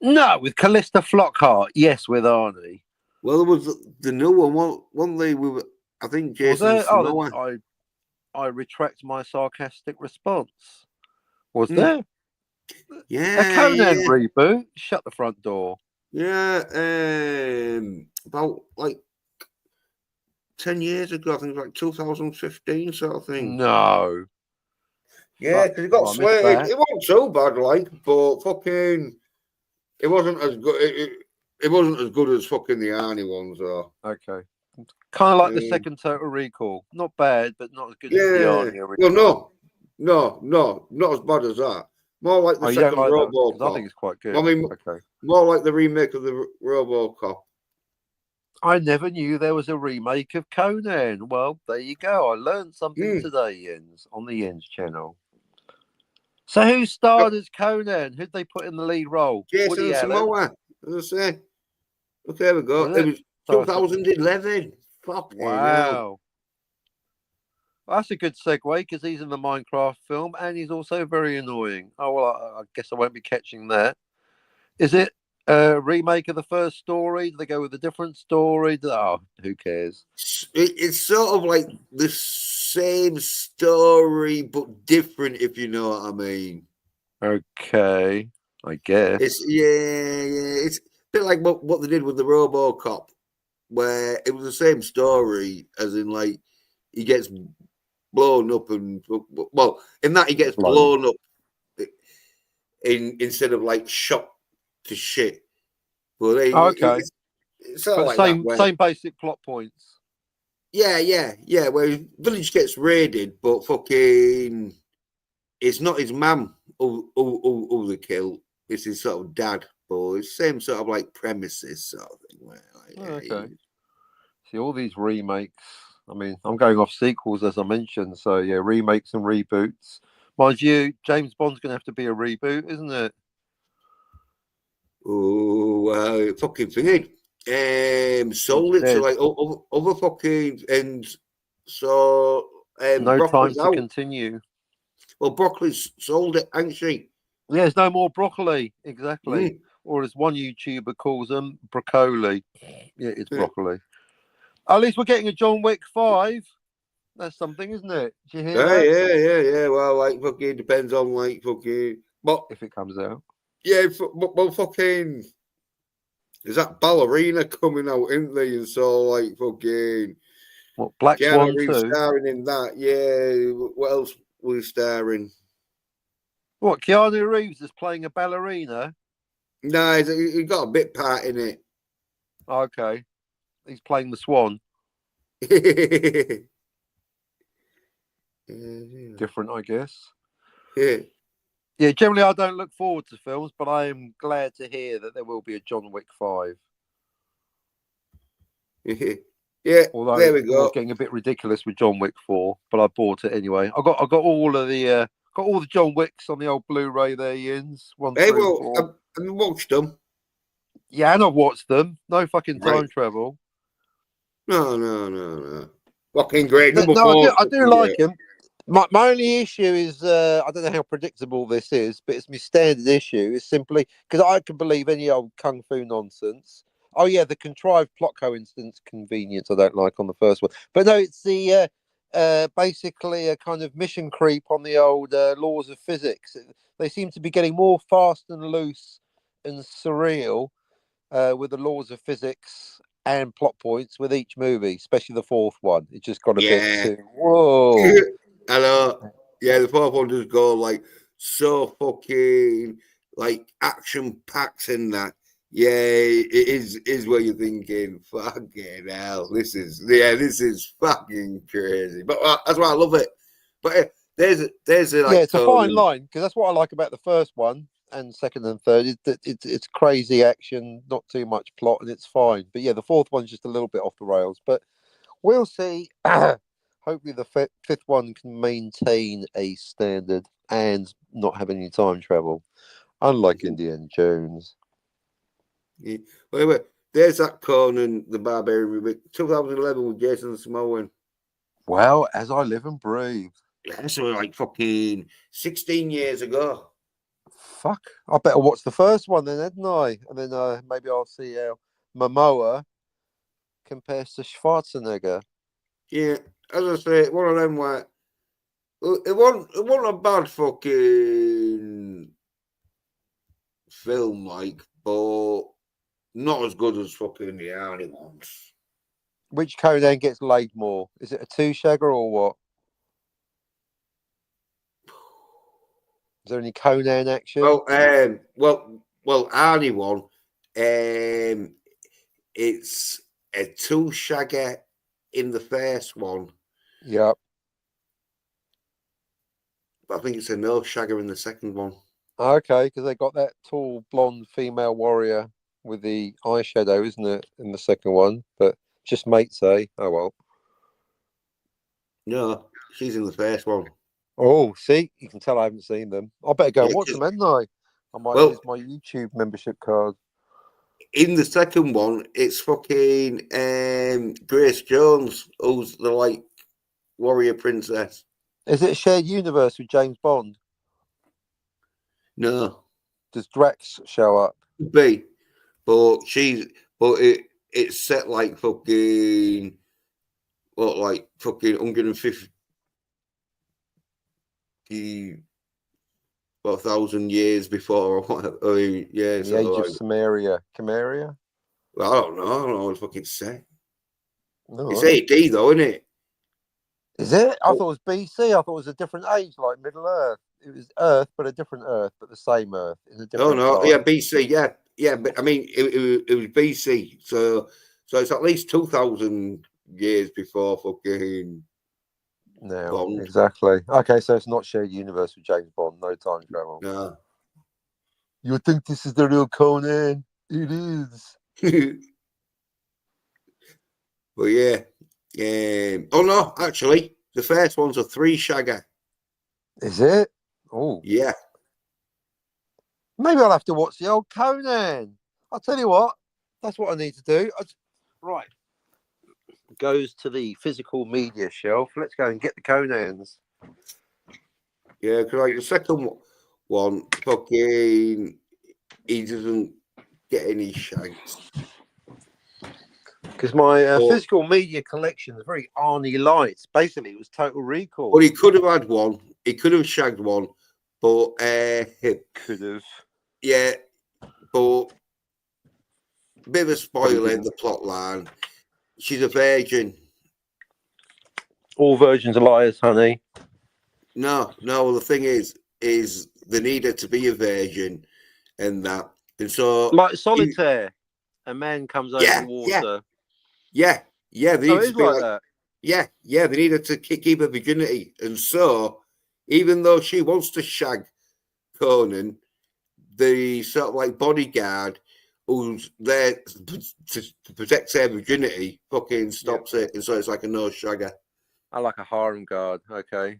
No, with Callista Flockhart. Yes, with Arnie. Well, there was the new one day with, I think, Was Jason there? Momoa. Oh, I retract my sarcastic response. Was Hmm. there? Yeah, A Conan yeah. reboot? Shut the front door. Yeah, about like 10 years ago, I think it was like 2015 sort of thing. No. Yeah, because it got I missed slated. that. It wasn't so bad, like, but fucking, it wasn't as good. It wasn't as good as fucking the Arnie ones, though. Okay. Kind of like the second Total Recall. Not bad, but not as good as the Yeah. Arnie original. Well, no, not as bad as that. More like the Oh, you don't second like that? Because I RoboCop. think it's quite good. I mean, Okay. more like the remake of the RoboCop. I never knew there was a remake of Conan. Well, there you go. I learned something today, Jens, on the Jens channel. So who starred as Conan? Who'd they put in the lead role? Jason Woody Allen. Samoa, as I say. Okay, there we go. Was It was So 2011. Fuck wow. Well, that's a good segue because he's in the Minecraft film and he's also very annoying. Oh, well, I guess I won't be catching that. Is it a remake of the first story? Do they go with a different story? Oh, who cares? It's sort of like the same story, but different, if you know what I mean. Okay, I guess. It's It's a bit like what they did with the RoboCop, where it was the same story, as in like he gets blown up and well, in that he gets blown up instead of like shot to shit. Well, okay. It's sort But of like same that, same basic plot points. Yeah. Where village gets raided, but fucking it's not his mum who they kill. It's his sort of dad. But it's same sort of like premises sort of thing. Where, like, Okay. See, all these remakes. I mean, I'm going off sequels as I mentioned. So yeah, remakes and reboots. Mind you, James Bond's going to have to be a reboot, isn't it? Oh, fucking thingy. Sold it to like other fucking and so No time to out. continue. Well, broccoli's sold it, ain't she? Yeah, there's no more broccoli. Exactly. Or as one YouTuber calls them, broccoli. Yeah, it's broccoli. At least we're getting a John Wick 5. That's something, isn't it? Did you hear that? Yeah. Well, like fucking depends on like fucking. But if it comes out. Yeah, well, fucking. There's that ballerina coming out, isn't there? And so like fucking. What, Black Swan 2? Starring in that, yeah. What else were you starring? What, Keanu Reeves is playing a ballerina? No, he got a bit part in it. Okay. He's playing the swan. Different, I guess. Yeah, generally I don't look forward to films, but I am glad to hear that there will be a John Wick 5. Yeah, Although there we it was go. getting a bit ridiculous with John Wick 4, but I bought it anyway. I got all of the got all the John Wicks on the old Blu-ray there, Ian's 1, Hey, 3, and well, 4. have you watched them? Yeah, and I've watched them. No fucking time Right. travel. No. Fucking great. No, Number no, four. I do like him. My only issue is I don't know how predictable this is, but it's my standard issue. Is simply because I can believe any old kung fu nonsense. Oh yeah, the contrived plot coincidence convenience I don't like on the first one, but no, it's the basically a kind of mission creep on the old laws of physics. They seem to be getting more fast and loose and surreal with the laws of physics and plot points with each movie, especially the fourth one. It just got a bit too whoa. I know. Yeah, the fourth one just go like so fucking like action packed in that. Yeah, it is what you're thinking. Fucking hell, this is fucking crazy. But that's why I love it. But there's a like It's a fine line because that's what I like about the first one and second and third. Is that it's crazy action, not too much plot, and it's fine. But yeah, the fourth one's just a little bit off the rails. But we'll see. Hopefully, the fifth one can maintain a standard and not have any time travel, unlike Indiana Jones. Yeah. Wait. There's that Conan the Barbarian remake, 2011 with Jason Momoa. Well, as I live and breathe. That's like fucking 16 years ago. Fuck! I better watch the first one then, hadn't I? And then maybe I'll see how Momoa compares to Schwarzenegger. Yeah, as I say, one of them where it wasn't a bad fucking film, like, but not as good as fucking the Arnie ones. Which Conan gets laid more? Is it a two-shagger or what? Is there any Conan action? Well, Arnie one, it's a two shagger in the first one. Yep. But I think it's a no shagger in the second one. Okay, because they got that tall blonde female warrior with the eyeshadow, isn't it, in the second one? But just mates, eh? Oh well. No, she's in the first one. Oh, see, you can tell I haven't seen them. I better go and watch them, hadn't I? I might use my YouTube membership card. In the second one, it's fucking Grace Jones, who's the like warrior princess. Is it a shared universe with James Bond? No. Does Drax show up? Could be. But it's set like fucking what, like fucking 150 1,000 years before or whatever. Yeah, the age of Samaria. Camaria? Well, I don't know what it's fucking set. No, It's AD though, isn't it? Is it? I thought it was BC. I thought it was a different age, like Middle Earth. It was Earth, but a different Earth, but the same Earth. In a different time. Yeah, BC, yeah, but I mean, it was BC, so it's at least 2,000 years before fucking Bond. Exactly. Okay, so it's not shared universe with James Bond. No time travel. No. You think this is the real Conan? It is. But yeah. Oh no, actually, the first one's a 3-shagger. Is it? Oh, yeah. Maybe I'll have to watch the old Conan. I'll tell you what. That's what I need to do. Right. Goes to the physical media shelf. Let's go and get the Conans. Yeah, because like the second one, fucking, he doesn't get any shanks. Because my physical media collection is very Arnie light. Basically, it was Total Recall. But he could have had one. He could have shagged one. But could have. Yeah, but a bit of a spoiler in the plot line. She's a virgin. All virgins are liars, honey. No. The thing is they needed to be a virgin and that. And so, Like Solitaire, a man comes over yeah, the water. yeah, they Oh, need it to is be like like, that. yeah, they needed to keep her virginity. And so, even though she wants to shag Conan, the sort of like bodyguard who's there to protect her virginity fucking stops it. And so it's like a no shagger. I like a harem guard. Okay.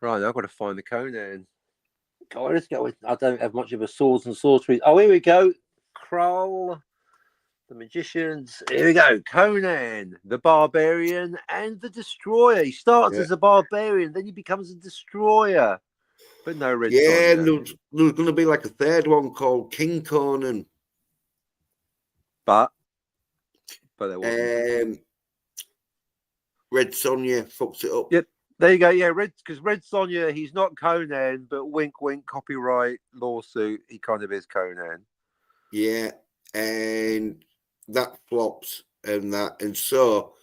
Right, I've got to find the Conan. God, let's go with. I don't have much of a swords and sorcery. Oh, here we go. Krull, the magicians. Here we go. Conan, the barbarian and the destroyer. He starts as a barbarian, then he becomes a destroyer. But no Red Yeah, Sonja. there was going to be like a third one called King Conan. But there wasn't. Red Sonja fucks it up. Yep. There you go. Yeah, because Red Sonja, he's not Conan, but wink, wink, copyright lawsuit. He kind of is Conan. Yeah, and that flops and that, and so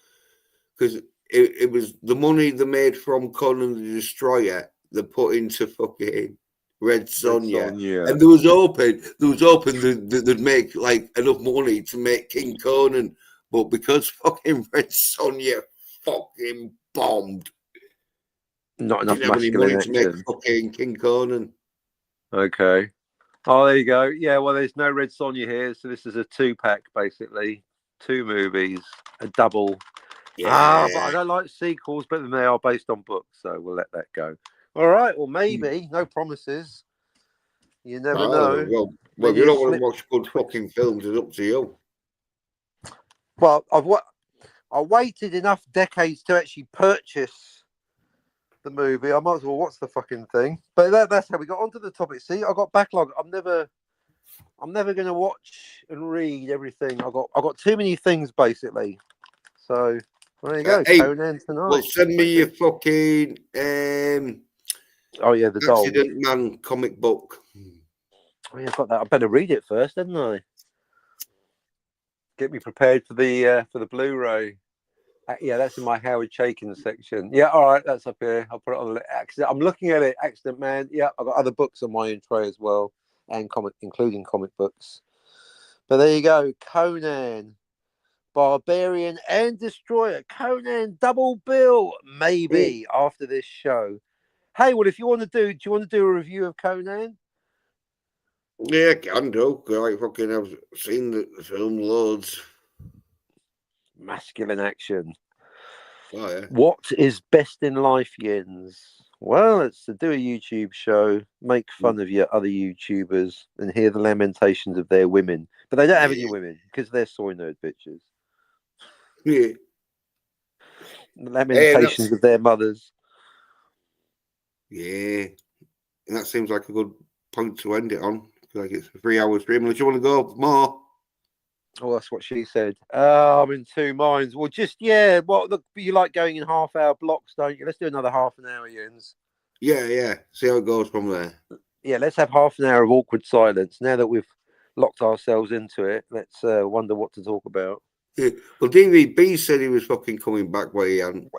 because it was the money they made from Conan the Destroyer they put into fucking Red Sonja, and there was hoping they'd make like enough money to make King Conan, but because fucking Red Sonja fucking bombed. Not enough didn't have any masculine money action. to make fucking King Conan. Okay. Oh, there you go. Yeah, well, there's no Red Sonja here, so this is a 2-pack, basically. 2 movies, a double. Yeah. But I don't like sequels, but then they are based on books, so we'll let that go. All right, well, maybe. No promises. You never know. Well, if you don't want to watch good fucking films, it's up to you. Well, I waited enough decades to actually purchase the movie. I might as well watch the fucking thing. But that's how we got onto the topic. See, I got backlog. I'm never going to watch and read everything. I got too many things basically. So there you go. Hey, Conan tonight. Well, send me your fucking oh yeah, the doll. Accident Man comic book. Oh, yeah, I've got that. I better read it first, didn't I? Get me prepared for the Blu-ray. Yeah, that's in my Howard Chaykin section. Yeah, all right, that's up here. I'll put it on the accident. I'm looking at it. Accident Man. Yeah, I've got other books on my tray as well, and including comic books. But there you go, Conan, Barbarian and Destroyer. Conan double bill, maybe after this show. Hey, well, if you want to do you want to do a review of Conan? Yeah, can do. Like fucking, I've seen the film loads. Masculine action. Oh yeah. What is best in life, Jens? Well, it's to do a YouTube show, make fun of your other YouTubers, and hear the lamentations of their women. But they don't have any women because they're soy nerd bitches. Yeah. The lamentations of their mothers. Yeah. And that seems like a good point to end it on. Like it's a 3-hour stream. Unless you want to go more. Oh, that's what she said. I'm in two minds. Well, just, yeah. Well, look, you like going in half-hour blocks, don't you? Let's do another half an hour, Jens. Yeah. See how it goes from there. Yeah, let's have half an hour of awkward silence. Now that we've locked ourselves into it, let's wonder what to talk about. Yeah. Well, DVB said he was fucking coming back where he hadn't.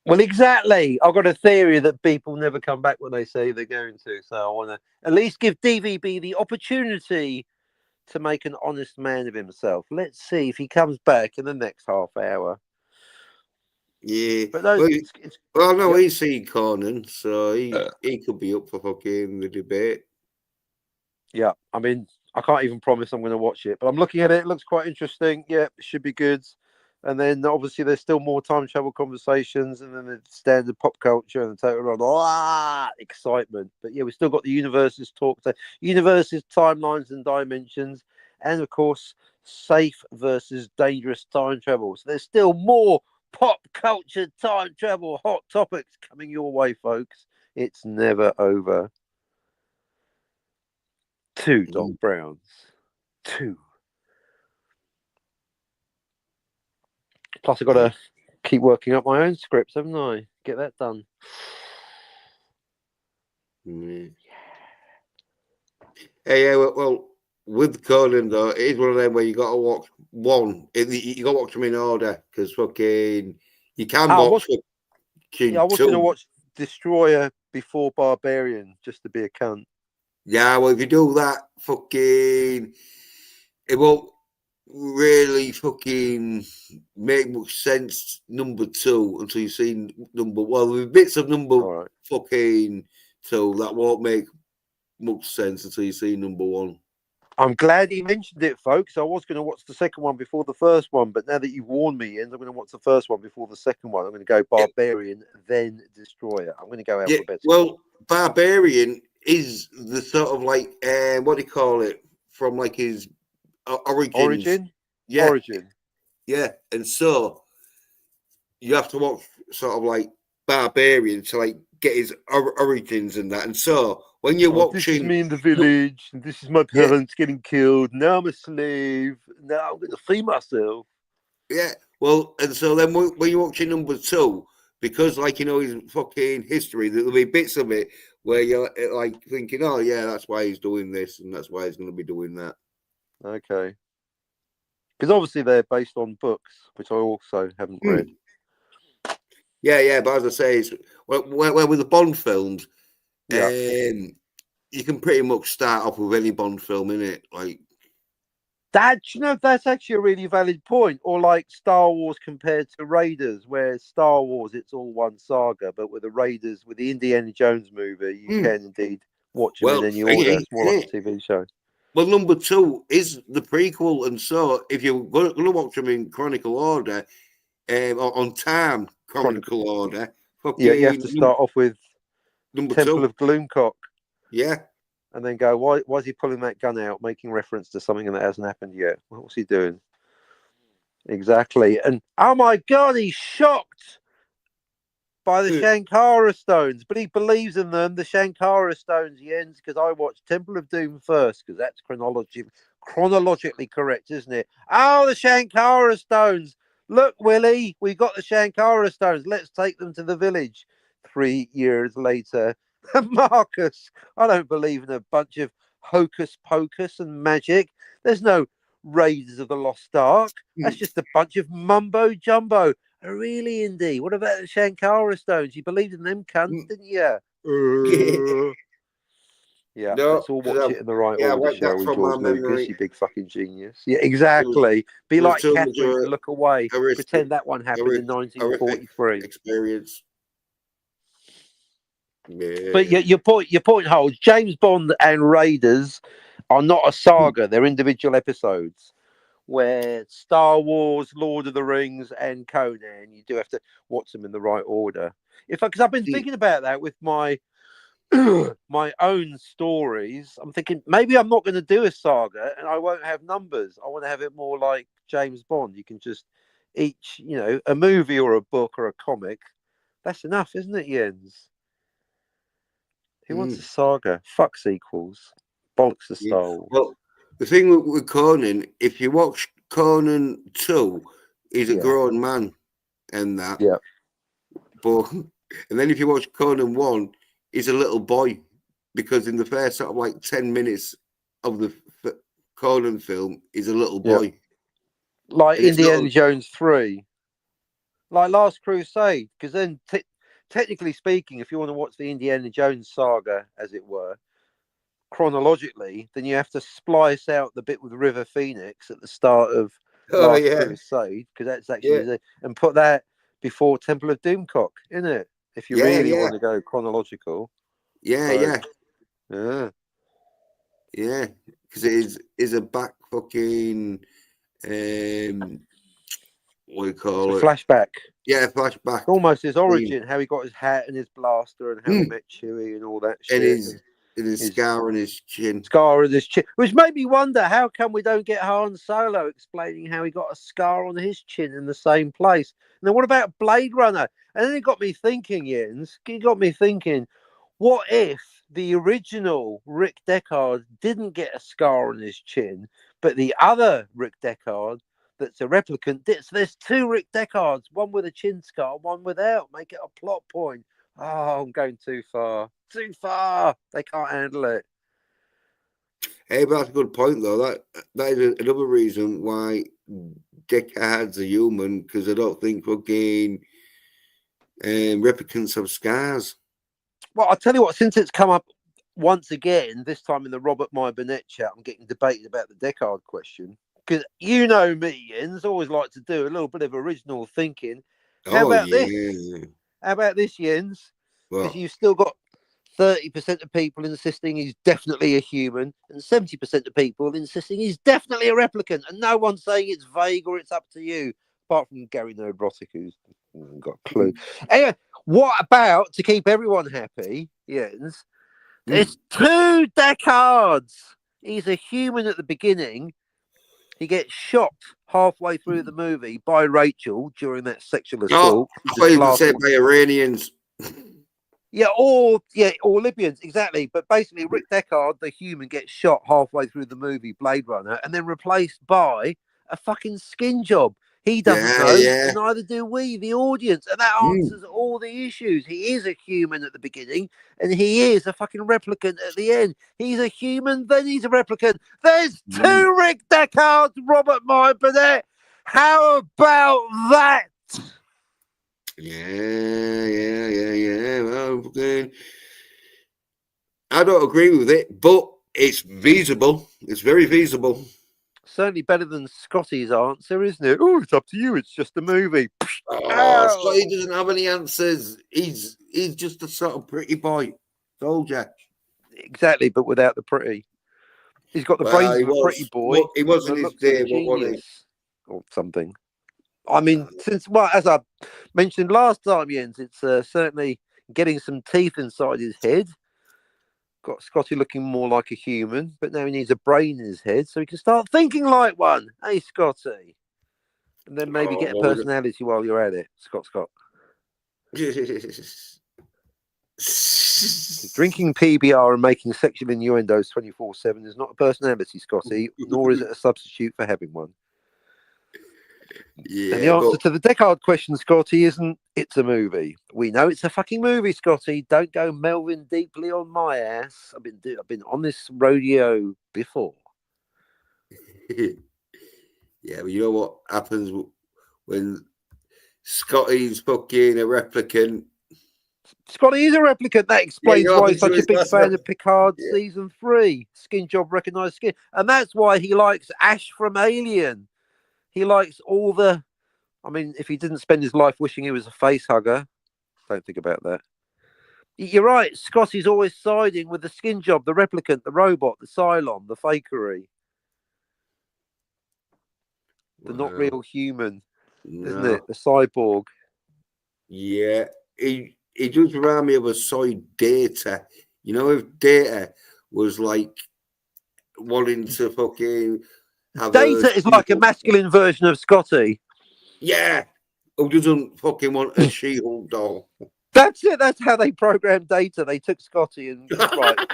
Well, exactly. I've got a theory that people never come back when they say they're going to. So I want to at least give DVB the opportunity to make an honest man of himself. Let's see if he comes back in the next half hour. Yeah. But no, he's seen Conan, so he could be up for fucking the debate. Yeah, I mean, I can't even promise I'm going to watch it, but I'm looking at it. It looks quite interesting. Yeah, it should be good. And then obviously there's still more time travel conversations, and then the standard pop culture and the total excitement. But yeah, we've still got the universes universes, timelines, and dimensions, and of course, safe versus dangerous time travel. So there's still more pop culture time travel hot topics coming your way, folks. It's never over. 2 Doc Browns. 2. Plus, I've got to keep working up my own scripts, haven't I? Get that done. Yeah. Hey, well, with Conan though, it is one of them where you got to watch one. You got to watch them in order because fucking you can watch. I was going to watch Destroyer before Barbarian, just to be a cunt. Yeah, well, if you do that, fucking, it won't really fucking make much sense. Number 2 until you've seen number. Well, with bits of number All right. fucking 2 that won't make much sense until you see number 1. I'm glad he mentioned it, folks. I was going to watch the second one before the first one, but now that you've warned me, Ian, I'm going to watch the first one before the second one. I'm going to go Barbarian, then Destroyer. I'm going to go Yeah, alphabetical. well, Barbarian is the sort of like what do you call it, from like his origins. Yeah, Origin. yeah, and so you have to watch sort of like Barbarian to like get his origins and that. And so when you're watching, this is me in the village, and this is my parents getting killed. Now I'm a slave. Now I'm going to free myself. Yeah, well, and so then when you're watching number 2, because like you know his fucking history, there'll be bits of it where you're like thinking, oh yeah, that's why he's doing this, and that's why he's going to be doing that. Okay. Because obviously they're based on books, which I also haven't read. Yeah, but as I say, it's well, with the Bond films, Yeah. you can pretty much start off with any Bond film in it. Like That, you know, that's actually a really valid point. Or like Star Wars compared to Raiders, where Star Wars it's all one saga, but with the Raiders, with the Indiana Jones movie, you can indeed watch them in any order. It's more like a TV show. Well, number 2 is the prequel, and so if you're going to watch them in chronicle order, or on time chronicle order, yeah, you have to start off with number Temple 2 of Gloomcock. Yeah. And then go, why is he pulling that gun out, making reference to something that hasn't happened yet? What's he doing? Exactly. And oh my God, he's shocked by the Shankara stones, but he believes in them. The Shankara stones, Jens, because I watched Temple of Doom first, because that's chronologically correct, isn't it? Oh, the Shankara stones. Look, Willie, we got the Shankara stones. Let's take them to the village. 3 years later, Marcus, I don't believe in a bunch of hocus pocus and magic. There's no Raiders of the Lost Ark. That's just a bunch of mumbo jumbo. Really, Indy? What about the Shankara stones? You believed in them cunts, didn't you? Yeah, No, let's all watch it in the right I order, went shall that we, from my George Lucas, memory. you big fucking genius. Yeah, exactly. Be was like too much Catherine and look away. Pretend that one happened in horrific 1943. experience. Yeah. But your point holds. James Bond and Raiders are not a saga; they're individual episodes. Where Star Wars, Lord of the Rings, and Conan, you do have to watch them in the right order. Because I've been thinking about that with my my own stories. I'm thinking maybe I'm not going to do a saga, and I won't have numbers. I want to have it more like James Bond. You can just each, a movie or a book or a comic. That's enough, isn't it, Jens? Who wants a saga? Fuck sequels. Bollocks to Star Wars. Well, the thing with Conan, if you watch Conan 2, he's a grown man and that. Yeah. But and then if you watch Conan 1, he's a little boy, because in the first sort of like 10 minutes of the Conan film, he's a little boy. Like Indiana Jones 3. Like Last Crusade. Because then, technically speaking, if you want to watch the Indiana Jones saga, as it were, chronologically, then you have to splice out the bit with River Phoenix at the start of Last Crusade, because that's actually and put that before Temple of Doomcock, isn't it? If you really want to go chronological. Yeah, because it is a back fucking what do you call it? Flashback. Yeah, flashback. Almost his origin, how he got his hat and his blaster, and how he met Chewie and all that shit. And his scar on his chin. Scar on his chin. Which made me wonder, how come we don't get Han Solo explaining how he got a scar on his chin in the same place? And then what about Blade Runner? And then it got me thinking, Jens. It got me thinking, what if the original Rick Deckard didn't get a scar on his chin, but the other Rick Deckard that's a replicant, there's two Rick Deckards, one with a chin scar, one without. Make it a plot point. Oh, I'm going too far. Too far. They can't handle it. Hey, but that's a good point, though. That is another reason why Deckards are human, because I don't think fucking replicants have scars. Well, I'll tell you what, since it's come up once again, this time in the Robert My Burnett chat, I'm getting debated about the Deckard question. Because you know me, Jens, always like to do a little bit of original thinking. How about this? How about this, Jens? Because you've still got 30% of people insisting he's definitely a human, and 70% of people insisting he's definitely a replicant, and no one's saying it's vague or it's up to you, apart from Gary Neurotic, who's got a clue. Anyway, what about, to keep everyone happy, Jens, there's 2 Deckards. He's a human at the beginning. He gets shot halfway through the movie by Rachel during that sexual assault. I thought you were saying by Iranians. Or Libyans, exactly. But basically, Rick Deckard, the human, gets shot halfway through the movie Blade Runner, and then replaced by a fucking skin job. He doesn't know, and neither do we, the audience. And that answers all the issues. He is a human at the beginning, and he is a fucking replicant at the end. He's a human, then he's a replicant. There's 2 Rick Deckards, Robert My Burnett. How about that? Yeah. Well, I don't agree with it, but it's feasible. It's very feasible. Certainly better than Scotty's answer, isn't it? Oh, it's up to you. It's just a movie. Scotty doesn't have any answers. He's just a sort of pretty boy. Told you. Exactly, but without the pretty. He's got the brains of a pretty boy. Well, he wasn't his day, or something. I mean, as I mentioned last time, Jens, it's certainly getting some teeth inside his head. Got Scotty looking more like a human, but now he needs a brain in his head so he can start thinking like one. Hey, Scotty. And then maybe get a personality while you're at it, Scott. Drinking PBR and making sexual innuendos 24/7 is not a personality, Scotty, nor is it a substitute for having one. Yeah, and the answer to the Deckard question, Scotty, isn't it's a movie. We know it's a fucking movie, Scotty. Don't go melving deeply on my ass. I've been on this rodeo before. Yeah, but you know what happens when Scotty's fucking a replicant? Scotty is a replicant. That explains why he's such a big fan of Picard season 3. Skin job, recognized skin. And that's why he likes Ash from Alien. He likes all the... I mean, if he didn't spend his life wishing he was a face hugger, don't think about that. You're right. Scotty's always siding with the skin job, the replicant, the robot, the Cylon, the fakery. The not real human, isn't it? The cyborg. Yeah. He does remind me of a Soy Data. You know, if Data was like wanting to fucking... Data is like a masculine version of Scotty. Yeah. Who doesn't fucking want a She-Hulk doll? That's it. That's how they programmed Data. They took Scotty and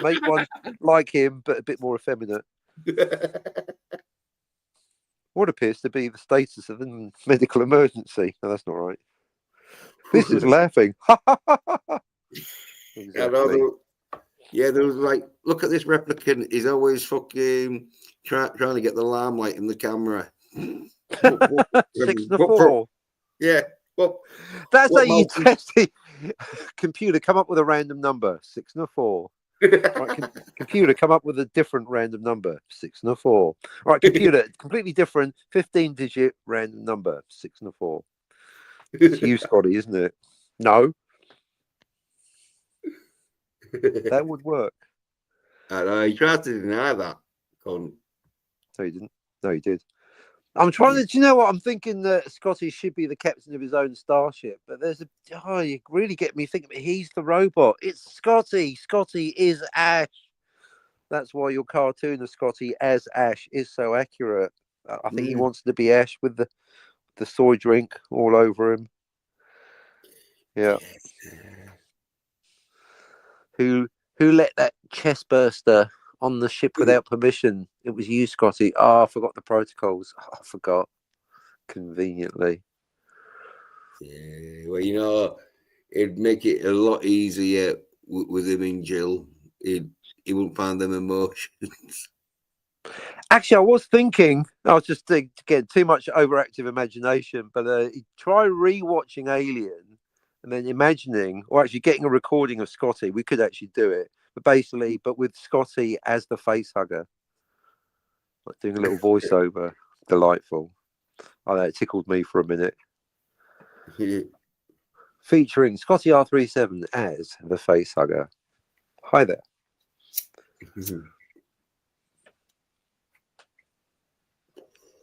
make one like him, but a bit more effeminate. What appears to be the status of a medical emergency. No, that's not right. This is laughing. Exactly. Yeah, there was like, look at this replicant. He's always fucking trying to get the limelight in the camera. 6-4. Yeah. Well, that's how you test it. Computer, come up with a random number. 6-4. Right, computer, come up with a different random number. 6-4. Right, computer, completely different 15-digit random number. 6-4. It's you, Scotty, isn't it? No. That would work. I know, he tried to deny that. No, he didn't. No, he did. I'm trying to... Do you know what? I'm thinking that Scotty should be the captain of his own starship, but there's a... Oh, you really get me thinking. He's the robot. It's Scotty. Scotty is Ash. That's why your cartoon of Scotty as Ash is so accurate. I think he wants to be Ash with the soy drink all over him. Yeah. Who let that chest burster on the ship without permission? It was you, Scotty. Oh, I forgot the protocols. Oh, I forgot. Conveniently. Yeah, well, you know, it'd make it a lot easier with him and Jill. He wouldn't find them emotions. Actually, I was thinking, I was just getting too much overactive imagination, but try rewatching Alien and then imagining, or actually getting a recording of Scotty. We could actually do it, but basically, with Scotty as the face hugger, like doing a little voiceover. Delightful. Oh, that tickled me for a minute. Featuring Scotty R37 as the face hugger. Hi there.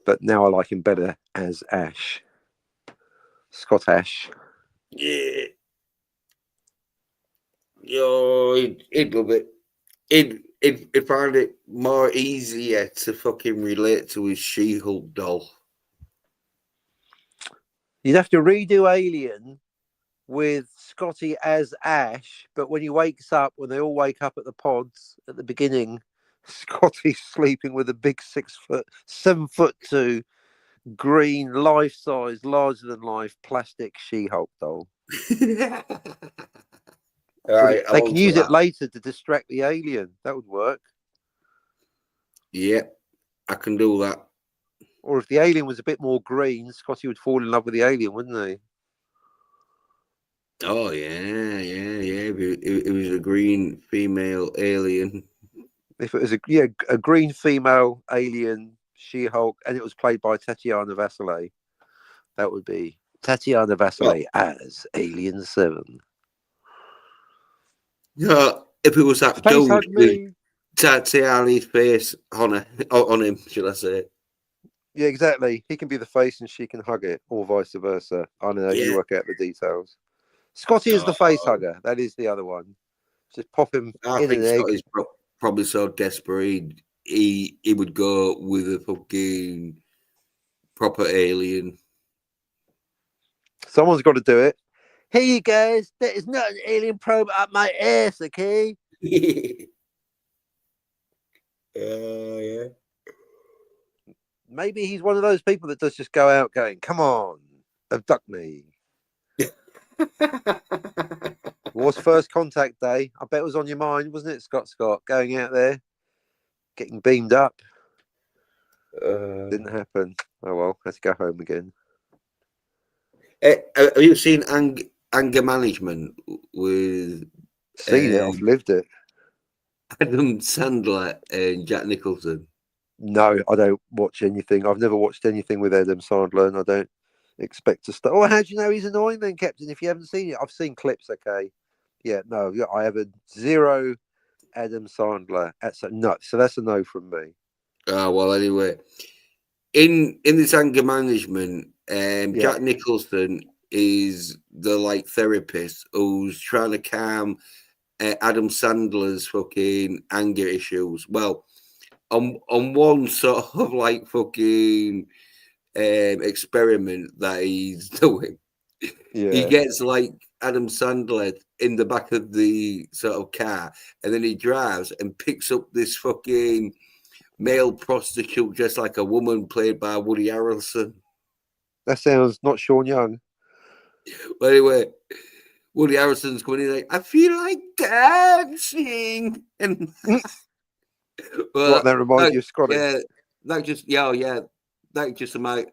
But now I like him better as Ash. Scott Ash. Yeah. Yo, he'd love it. He'd find it more easier to fucking relate to his She-Hulk doll. You'd have to redo Alien with Scotty as Ash, but when he wakes up, when they all wake up at the pods at the beginning, Scotty's sleeping with a big 7'2" green, life-size, larger-than-life plastic She-Hulk doll. Right, They can use it later to distract the alien. That would work. Yeah, I can do that. Or if the alien was a bit more green, Scotty would fall in love with the alien, wouldn't he? Oh yeah. It was a green female alien. If it was a green female alien She-Hulk, and it was played by Tatiana Vasile, that would be Tatiana Vasile as Alien 7. Yeah, if it was that Face dude hug with me. Tatiana's face on him, should I say? Yeah, exactly. He can be the face and she can hug it, or vice versa. I don't know. You Yeah. work out the details. Scotty is the face hugger. That is the other one. Just pop him I in think an egg. Scotty's probably so desperate he would go with a fucking proper alien. Someone's got to do it. Hey, you guys, there is not an alien probe up my ass, okay? Yeah. Maybe he's one of those people that does just go out going, come on, abduct me. Was first contact day. I bet it was on your mind, wasn't it, Scott? Going out there, getting beamed up. Didn't happen. Oh well, let's go home again. Have you seen Anger Management with Seen it, I've lived it. Adam Sandler and Jack Nicholson? No, I don't watch anything. I've never watched anything with Adam Sandler, and I don't expect to start. Oh, how do you know he's annoying then, Captain? If you haven't seen it, I've seen clips. Okay, yeah, no, yeah, I have a 0 Adam Sandler. No, so that's a no from me. Oh well, anyway, in this Anger Management, Jack Nicholson is the therapist who's trying to calm Adam Sandler's fucking anger issues. Well, on one sort of fucking experiment that he's doing, he gets Adam Sandler in the back of the sort of car, and then he drives and picks up this fucking male prostitute dressed like a woman, played by Woody Harrelson. That sounds not Sean Young. But anyway, Woody Harrelson's coming in I feel like dancing, and What, that reminds you of Scotty? Yeah, that just that just I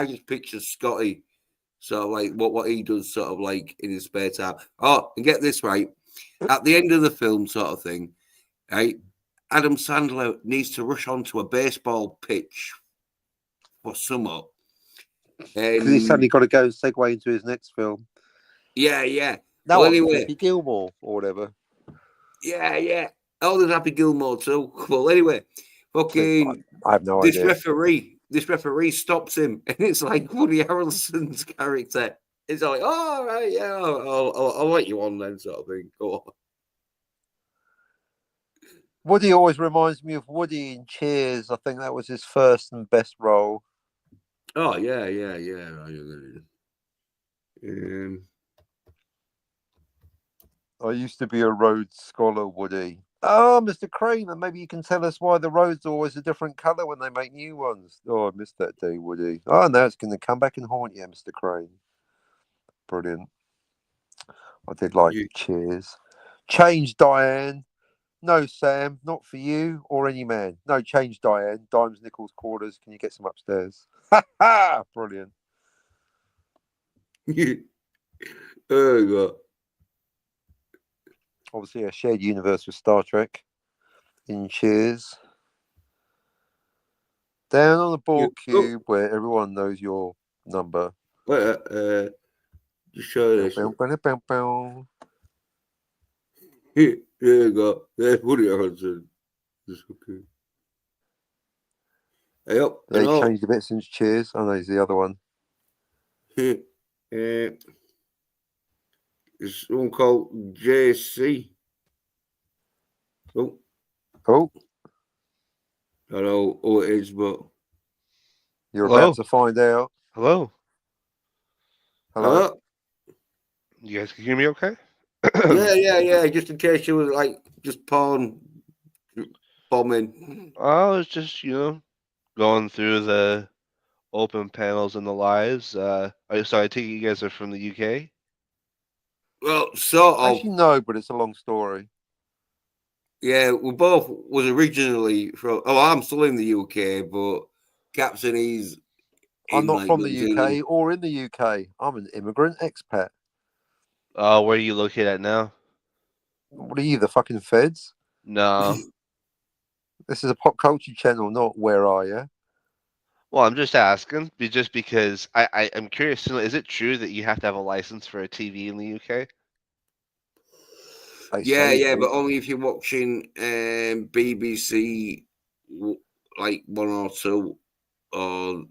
just picture Scotty sort of what he does sort of in his spare time. Oh, and get this right, at the end of the film sort of thing, right? Adam Sandler needs to rush onto a baseball pitch for summer. Because he's suddenly got to go and segue into his next film. Yeah. No, well, anyway, Happy Gilmore or whatever. Yeah. Oh, there's Happy Gilmore too. Well, anyway, fucking. I have no idea. This referee stops him, and it's like Woody Harrelson's character. It's like, oh, right, yeah, I'll let you on then, sort of thing. Go on. Woody always reminds me of Woody in Cheers. I think that was his first and best role. Oh, yeah. I used to be a Rhodes Scholar, Woody. Oh, Mr. Crane, and maybe you can tell us why the roads are always a different colour when they make new ones. Oh, I missed that day, Woody. Oh, now it's going to come back and haunt you, Mr. Crane. Brilliant. I did like Cheers. Change, Diane. No, Sam, not for you or any man. No, change, Diane. Dimes, nickels, quarters. Can you get some upstairs? Ha ha! Brilliant. There you go. Obviously, a shared universe with Star Trek. In Cheers. Down on the board cube where everyone knows your number. Wait, just show this. Bow, bow, bow, bow. There you go. There's Woody Harrelson. It's okay. Yep. They changed a bit since Cheers. Oh no, it's the other one. It's one called JC. Oh. Oh. I don't know who it is, but You're about to find out. Hello. Hello. You guys can hear me okay? Yeah. Just in case you was like just bombing. I was just, going through the open panels and the lives. So I take it you guys are from the UK? Well, sort of. Actually, no, but it's a long story. Yeah, we both was originally from. Oh, I'm still in the UK, but Captain he's. I'm not from the UK or in the UK. I'm an immigrant expat. Where are you located at now? What are you, the fucking feds? No. This is a pop culture channel, not Where Are You? Well, I'm just asking, just because I'm curious to know, is it true that you have to have a license for a TV in the UK? Yeah, but only if you're watching BBC, like 1 or 2, or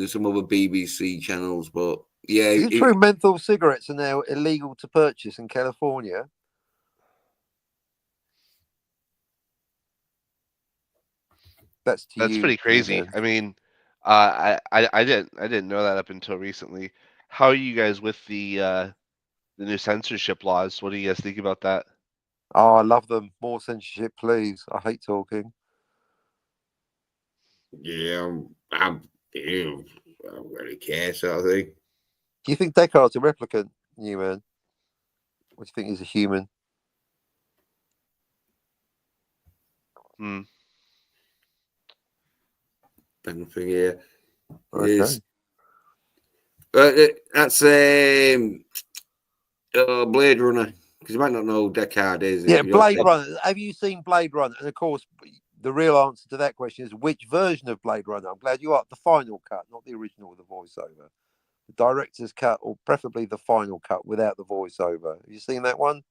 some other BBC channels. But yeah, is it true menthol cigarettes are now illegal to purchase in California? That's pretty crazy. Man. I mean, I didn't know that up until recently. How are you guys with the new censorship laws? What do you guys think about that? Oh, I love them. More censorship, please. I hate talking. Yeah, I don't really care, sort of thing. Do you think Descartes a replicant, Newman? What do you think he's a human? Anything here. Okay. That's Blade Runner. Because you might not know Descartes, is it? Yeah, Blade Runner. Have you seen Blade Runner? And of course, the real answer to that question is which version of Blade Runner? I'm glad you are. The final cut, not the original with the voiceover. The director's cut, or preferably the final cut without the voiceover. Have you seen that one?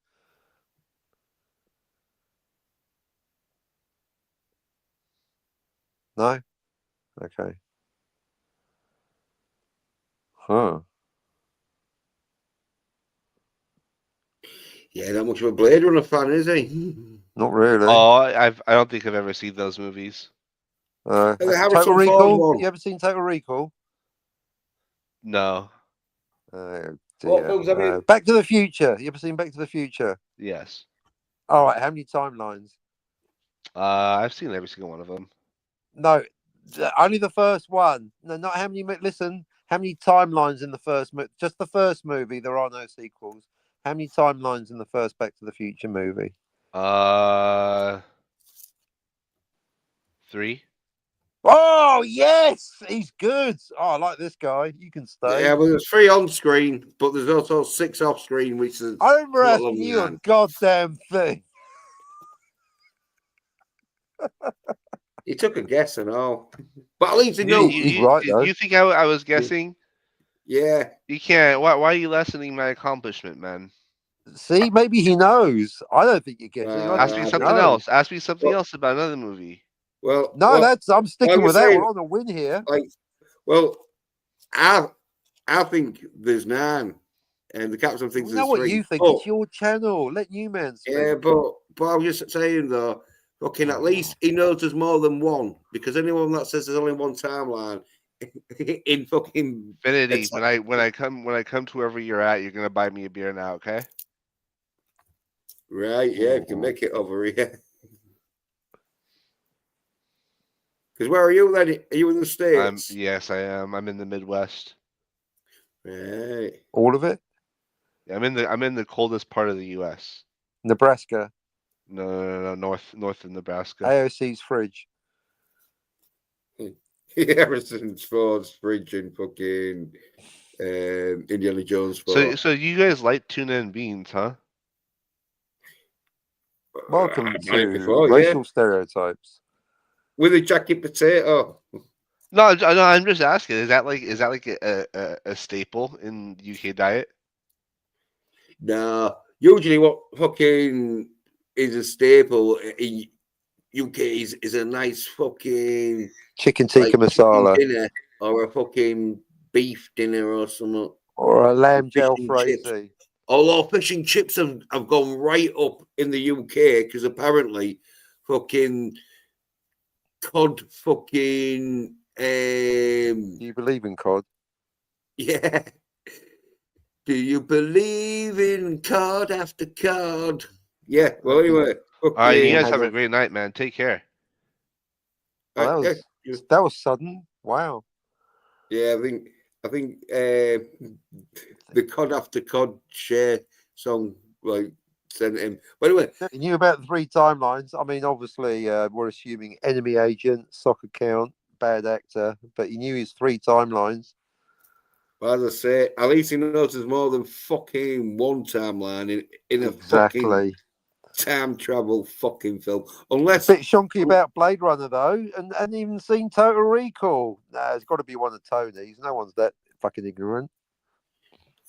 No? Okay. Huh. Yeah, not much of a Blade Runner fan, is he? Not really. Oh, I don't think I've ever seen those movies. Total Recall? You ever seen Total Recall? No. Oh What dear. films have you? Back to the Future. You ever seen Back to the Future? Yes. All right. How many timelines? I've seen every single one of them. No, only the first one. No, not how many. Listen, how many timelines in the first movie? Just the first movie. There are no sequels. How many timelines in the first Back to the Future movie? 3. Oh yes, he's good. Oh, I like this guy. You can stay. Yeah, well, there's 3 on screen, but there's also 6 off screen, which is. I remember asking you a goddamn thing. He took a guess and all, but at least he knew. He's right though. You think I was guessing? Yeah. You can't. Why are you lessening my accomplishment, man? See, maybe he knows. I don't think you're guessing. Ask me something else. Ask me something else about another movie. Well, no, I'm sticking with that. We're on a win here. I think there's 9, and the captain thinks there's 3. Know what you think? It's your channel. Let Newman speak. Yeah, but I was just saying though, fucking at least he knows there's more than one, because anyone that says there's only one timeline in fucking Infinity. When I come to wherever you're at, you're gonna buy me a beer now, okay? Right? Yeah, you can make it over here. Because where are you then? Are you in the States? Yes, I am. I'm in the Midwest. Right. All of it? Yeah, I'm in the coldest part of the U.S. Nebraska. No, north of Nebraska. AOC's fridge. Harrison's Ford's fridge in fucking Indiana Jones. So you guys like tuna and beans, huh? Welcome I've had it to before, racial yeah. stereotypes. With a jacket potato. No, I'm just asking. Is that like a staple in UK diet? Nah, usually what fucking is a staple in UK is a nice fucking Chicken like tikka chicken masala dinner or a fucking beef dinner or something. or a lamb Fish gel and chips. frazee. Although fish and chips have gone right up in the UK because apparently fucking cod fucking Do you believe in cod? yeah. Do you believe in cod after cod? Yeah, well anyway. All right, you Fucking guys have a great night, man. Take care. Oh, yeah, that was sudden. Wow. yeah, I think the cod after cod share song like sent him. But anyway, You knew about the 3 timelines. I mean, obviously, we're assuming enemy agent, soccer count, bad actor, but you knew his 3 timelines. as I say, at least he knows there's more than fucking one timeline in a fucking Exactly. time travel fucking film. Unless Bit shonky about Blade Runner though, and even seen Total Recall. Nah, it's got to be one of Tony's. No one's that fucking ignorant.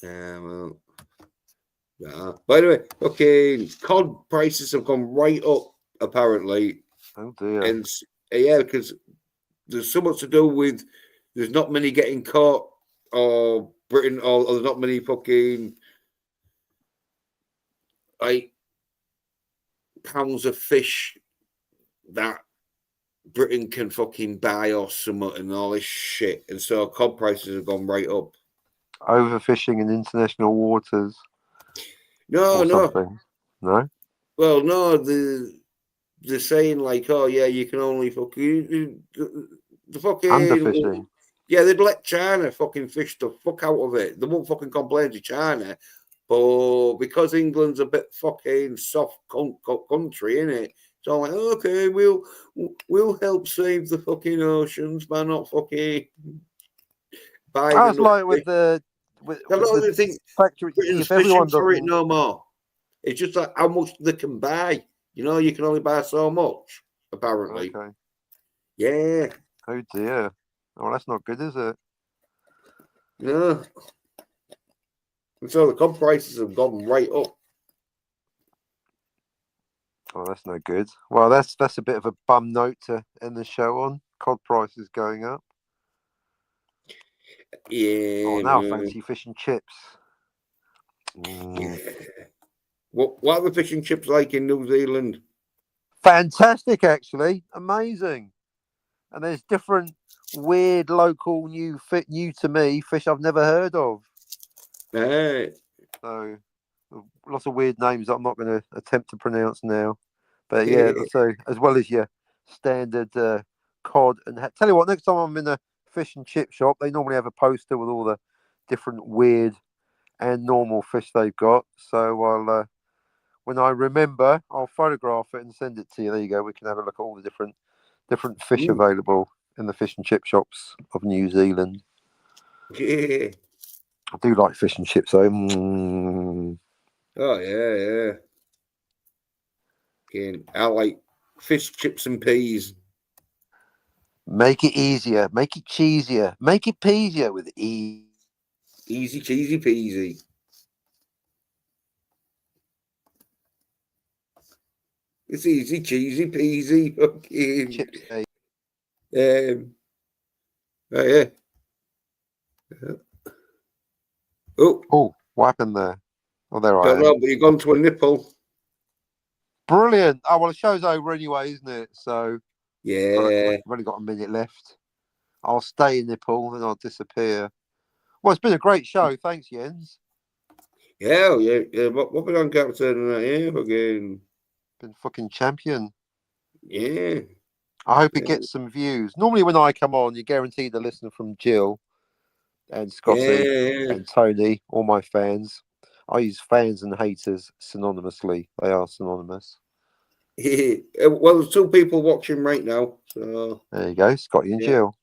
well, nah. By the way, fucking cod prices have gone right up apparently, Oh dear. and yeah, because there's so much to do with there's not many getting caught or Britain or there's not many fucking like pounds of fish that Britain can fucking buy or something and all this shit. And so cod prices have gone right up. Overfishing in international waters. No, or no. something. No? Well, no, they're saying like, oh yeah, you can only fucking the fucking Underfishing. Yeah, they'd let China fucking fish the fuck out of it. They won't fucking complain to China. But because England's a bit fucking soft country, innit? So I'm like, okay, we'll help save the fucking oceans by not fucking buying That's enough like with fish. the I don't the think factory. Britain's If everyone fishing for it doesn't, no more. It's just like how much they can buy. You know, you can only buy so much, apparently. okay. Yeah. Oh dear. Oh, that's not good, is it? Yeah. And so the cod prices have gone right up. Oh, that's no good. Well, that's a bit of a bum note to end the show on. Cod prices going up. Yeah. Oh, now I fancy fish and chips. Yeah. What are the fish and chips like in New Zealand? Fantastic, actually. Amazing. And there's different weird local new to me fish I've never heard of. Hey. So lots of weird names that I'm not going to attempt to pronounce now. But yeah, so as well as your standard cod and tell you what, next time I'm in a fish and chip shop, they normally have a poster with all the different weird and normal fish they've got. So I'll when I remember, I'll photograph it and send it to you. There you go. We can have a look at all the different fish available in the fish and chip shops of New Zealand. Yeah. I do like fish and chips, though. Oh yeah. Again, I like fish, chips, and peas. Make it easier. Make it cheesier. Make it peasier with ease. Easy, cheesy, peasy. It's easy, cheesy, peasy. Fucking. Chips. Oh yeah. Oh, what happened there? Oh, there I Don't am. know, but you've gone to a nipple. Brilliant. Oh, well, the show's over anyway, isn't it? So Yeah. I've only got a minute left. I'll stay in Nepal and I'll disappear. Well, it's been a great show. Thanks, Jens. Yeah. What we on Captain that here again? Been fucking champion. Yeah. I hope it gets some views. Normally, when I come on, you're guaranteed a listener from Jill and Scotty and Tony, all my fans. I use fans and haters synonymously. They are synonymous. Well, there's 2 people watching right now. So there you go, Scotty and Jill.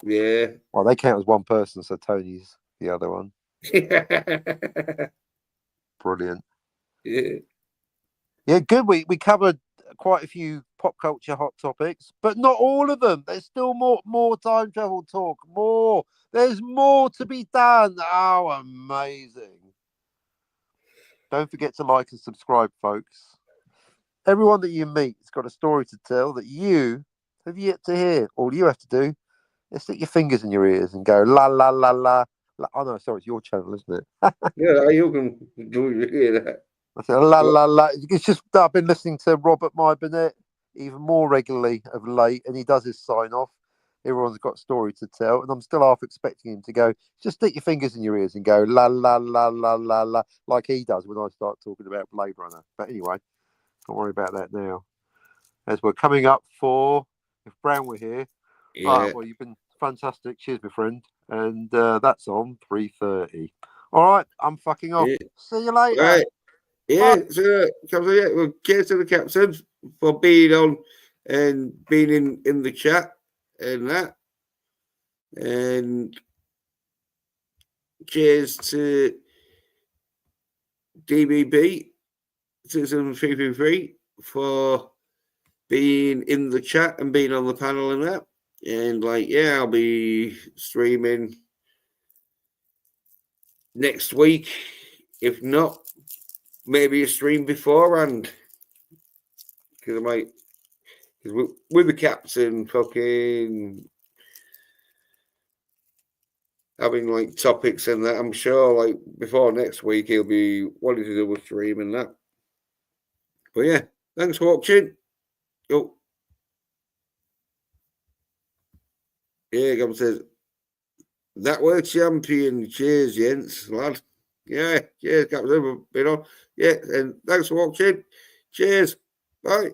Yeah. Well, they count as one person, so Tony's the other one. Brilliant. Yeah. Yeah, good. We covered quite a few pop culture hot topics, but not all of them. There's still more time travel talk. More. There's more to be done. Oh, amazing. Don't forget to like and subscribe, folks. Everyone that you meet has got a story to tell that you have yet to hear. All you have to do is stick your fingers in your ears and go la la la la. Oh no, sorry, it's your channel, isn't it? Yeah, you can do that. I said la la la. It's just I've been listening to Robert My Burnett even more regularly of late, and he does his sign off. Everyone's got a story to tell, and I'm still half expecting him to go, just stick your fingers in your ears and go la la la la la la, like he does when I start talking about Blade Runner. But anyway, don't worry about that now. As we're coming up for, if Brown were here, Yeah. well, you've been fantastic. Cheers, my friend. And that's on 3:30. All right, I'm fucking off. Yeah. See you later. Right. Yeah, so yeah, well, cheers to the captain for being on and being in the chat and that. And cheers to DBB 2333 for being in the chat and being on the panel and that. And like, yeah, I'll be streaming next week. If not, maybe a stream beforehand. Because I might, because with the captain fucking having like topics and that, I'm sure like before next week he'll be wanting to do a stream and that. But yeah, thanks for watching. Oh, yeah, Gum says that were champion. Cheers, gents, lad. Yeah, cheers, Captain. Been on. Yeah, and thanks for watching. Cheers. Bye.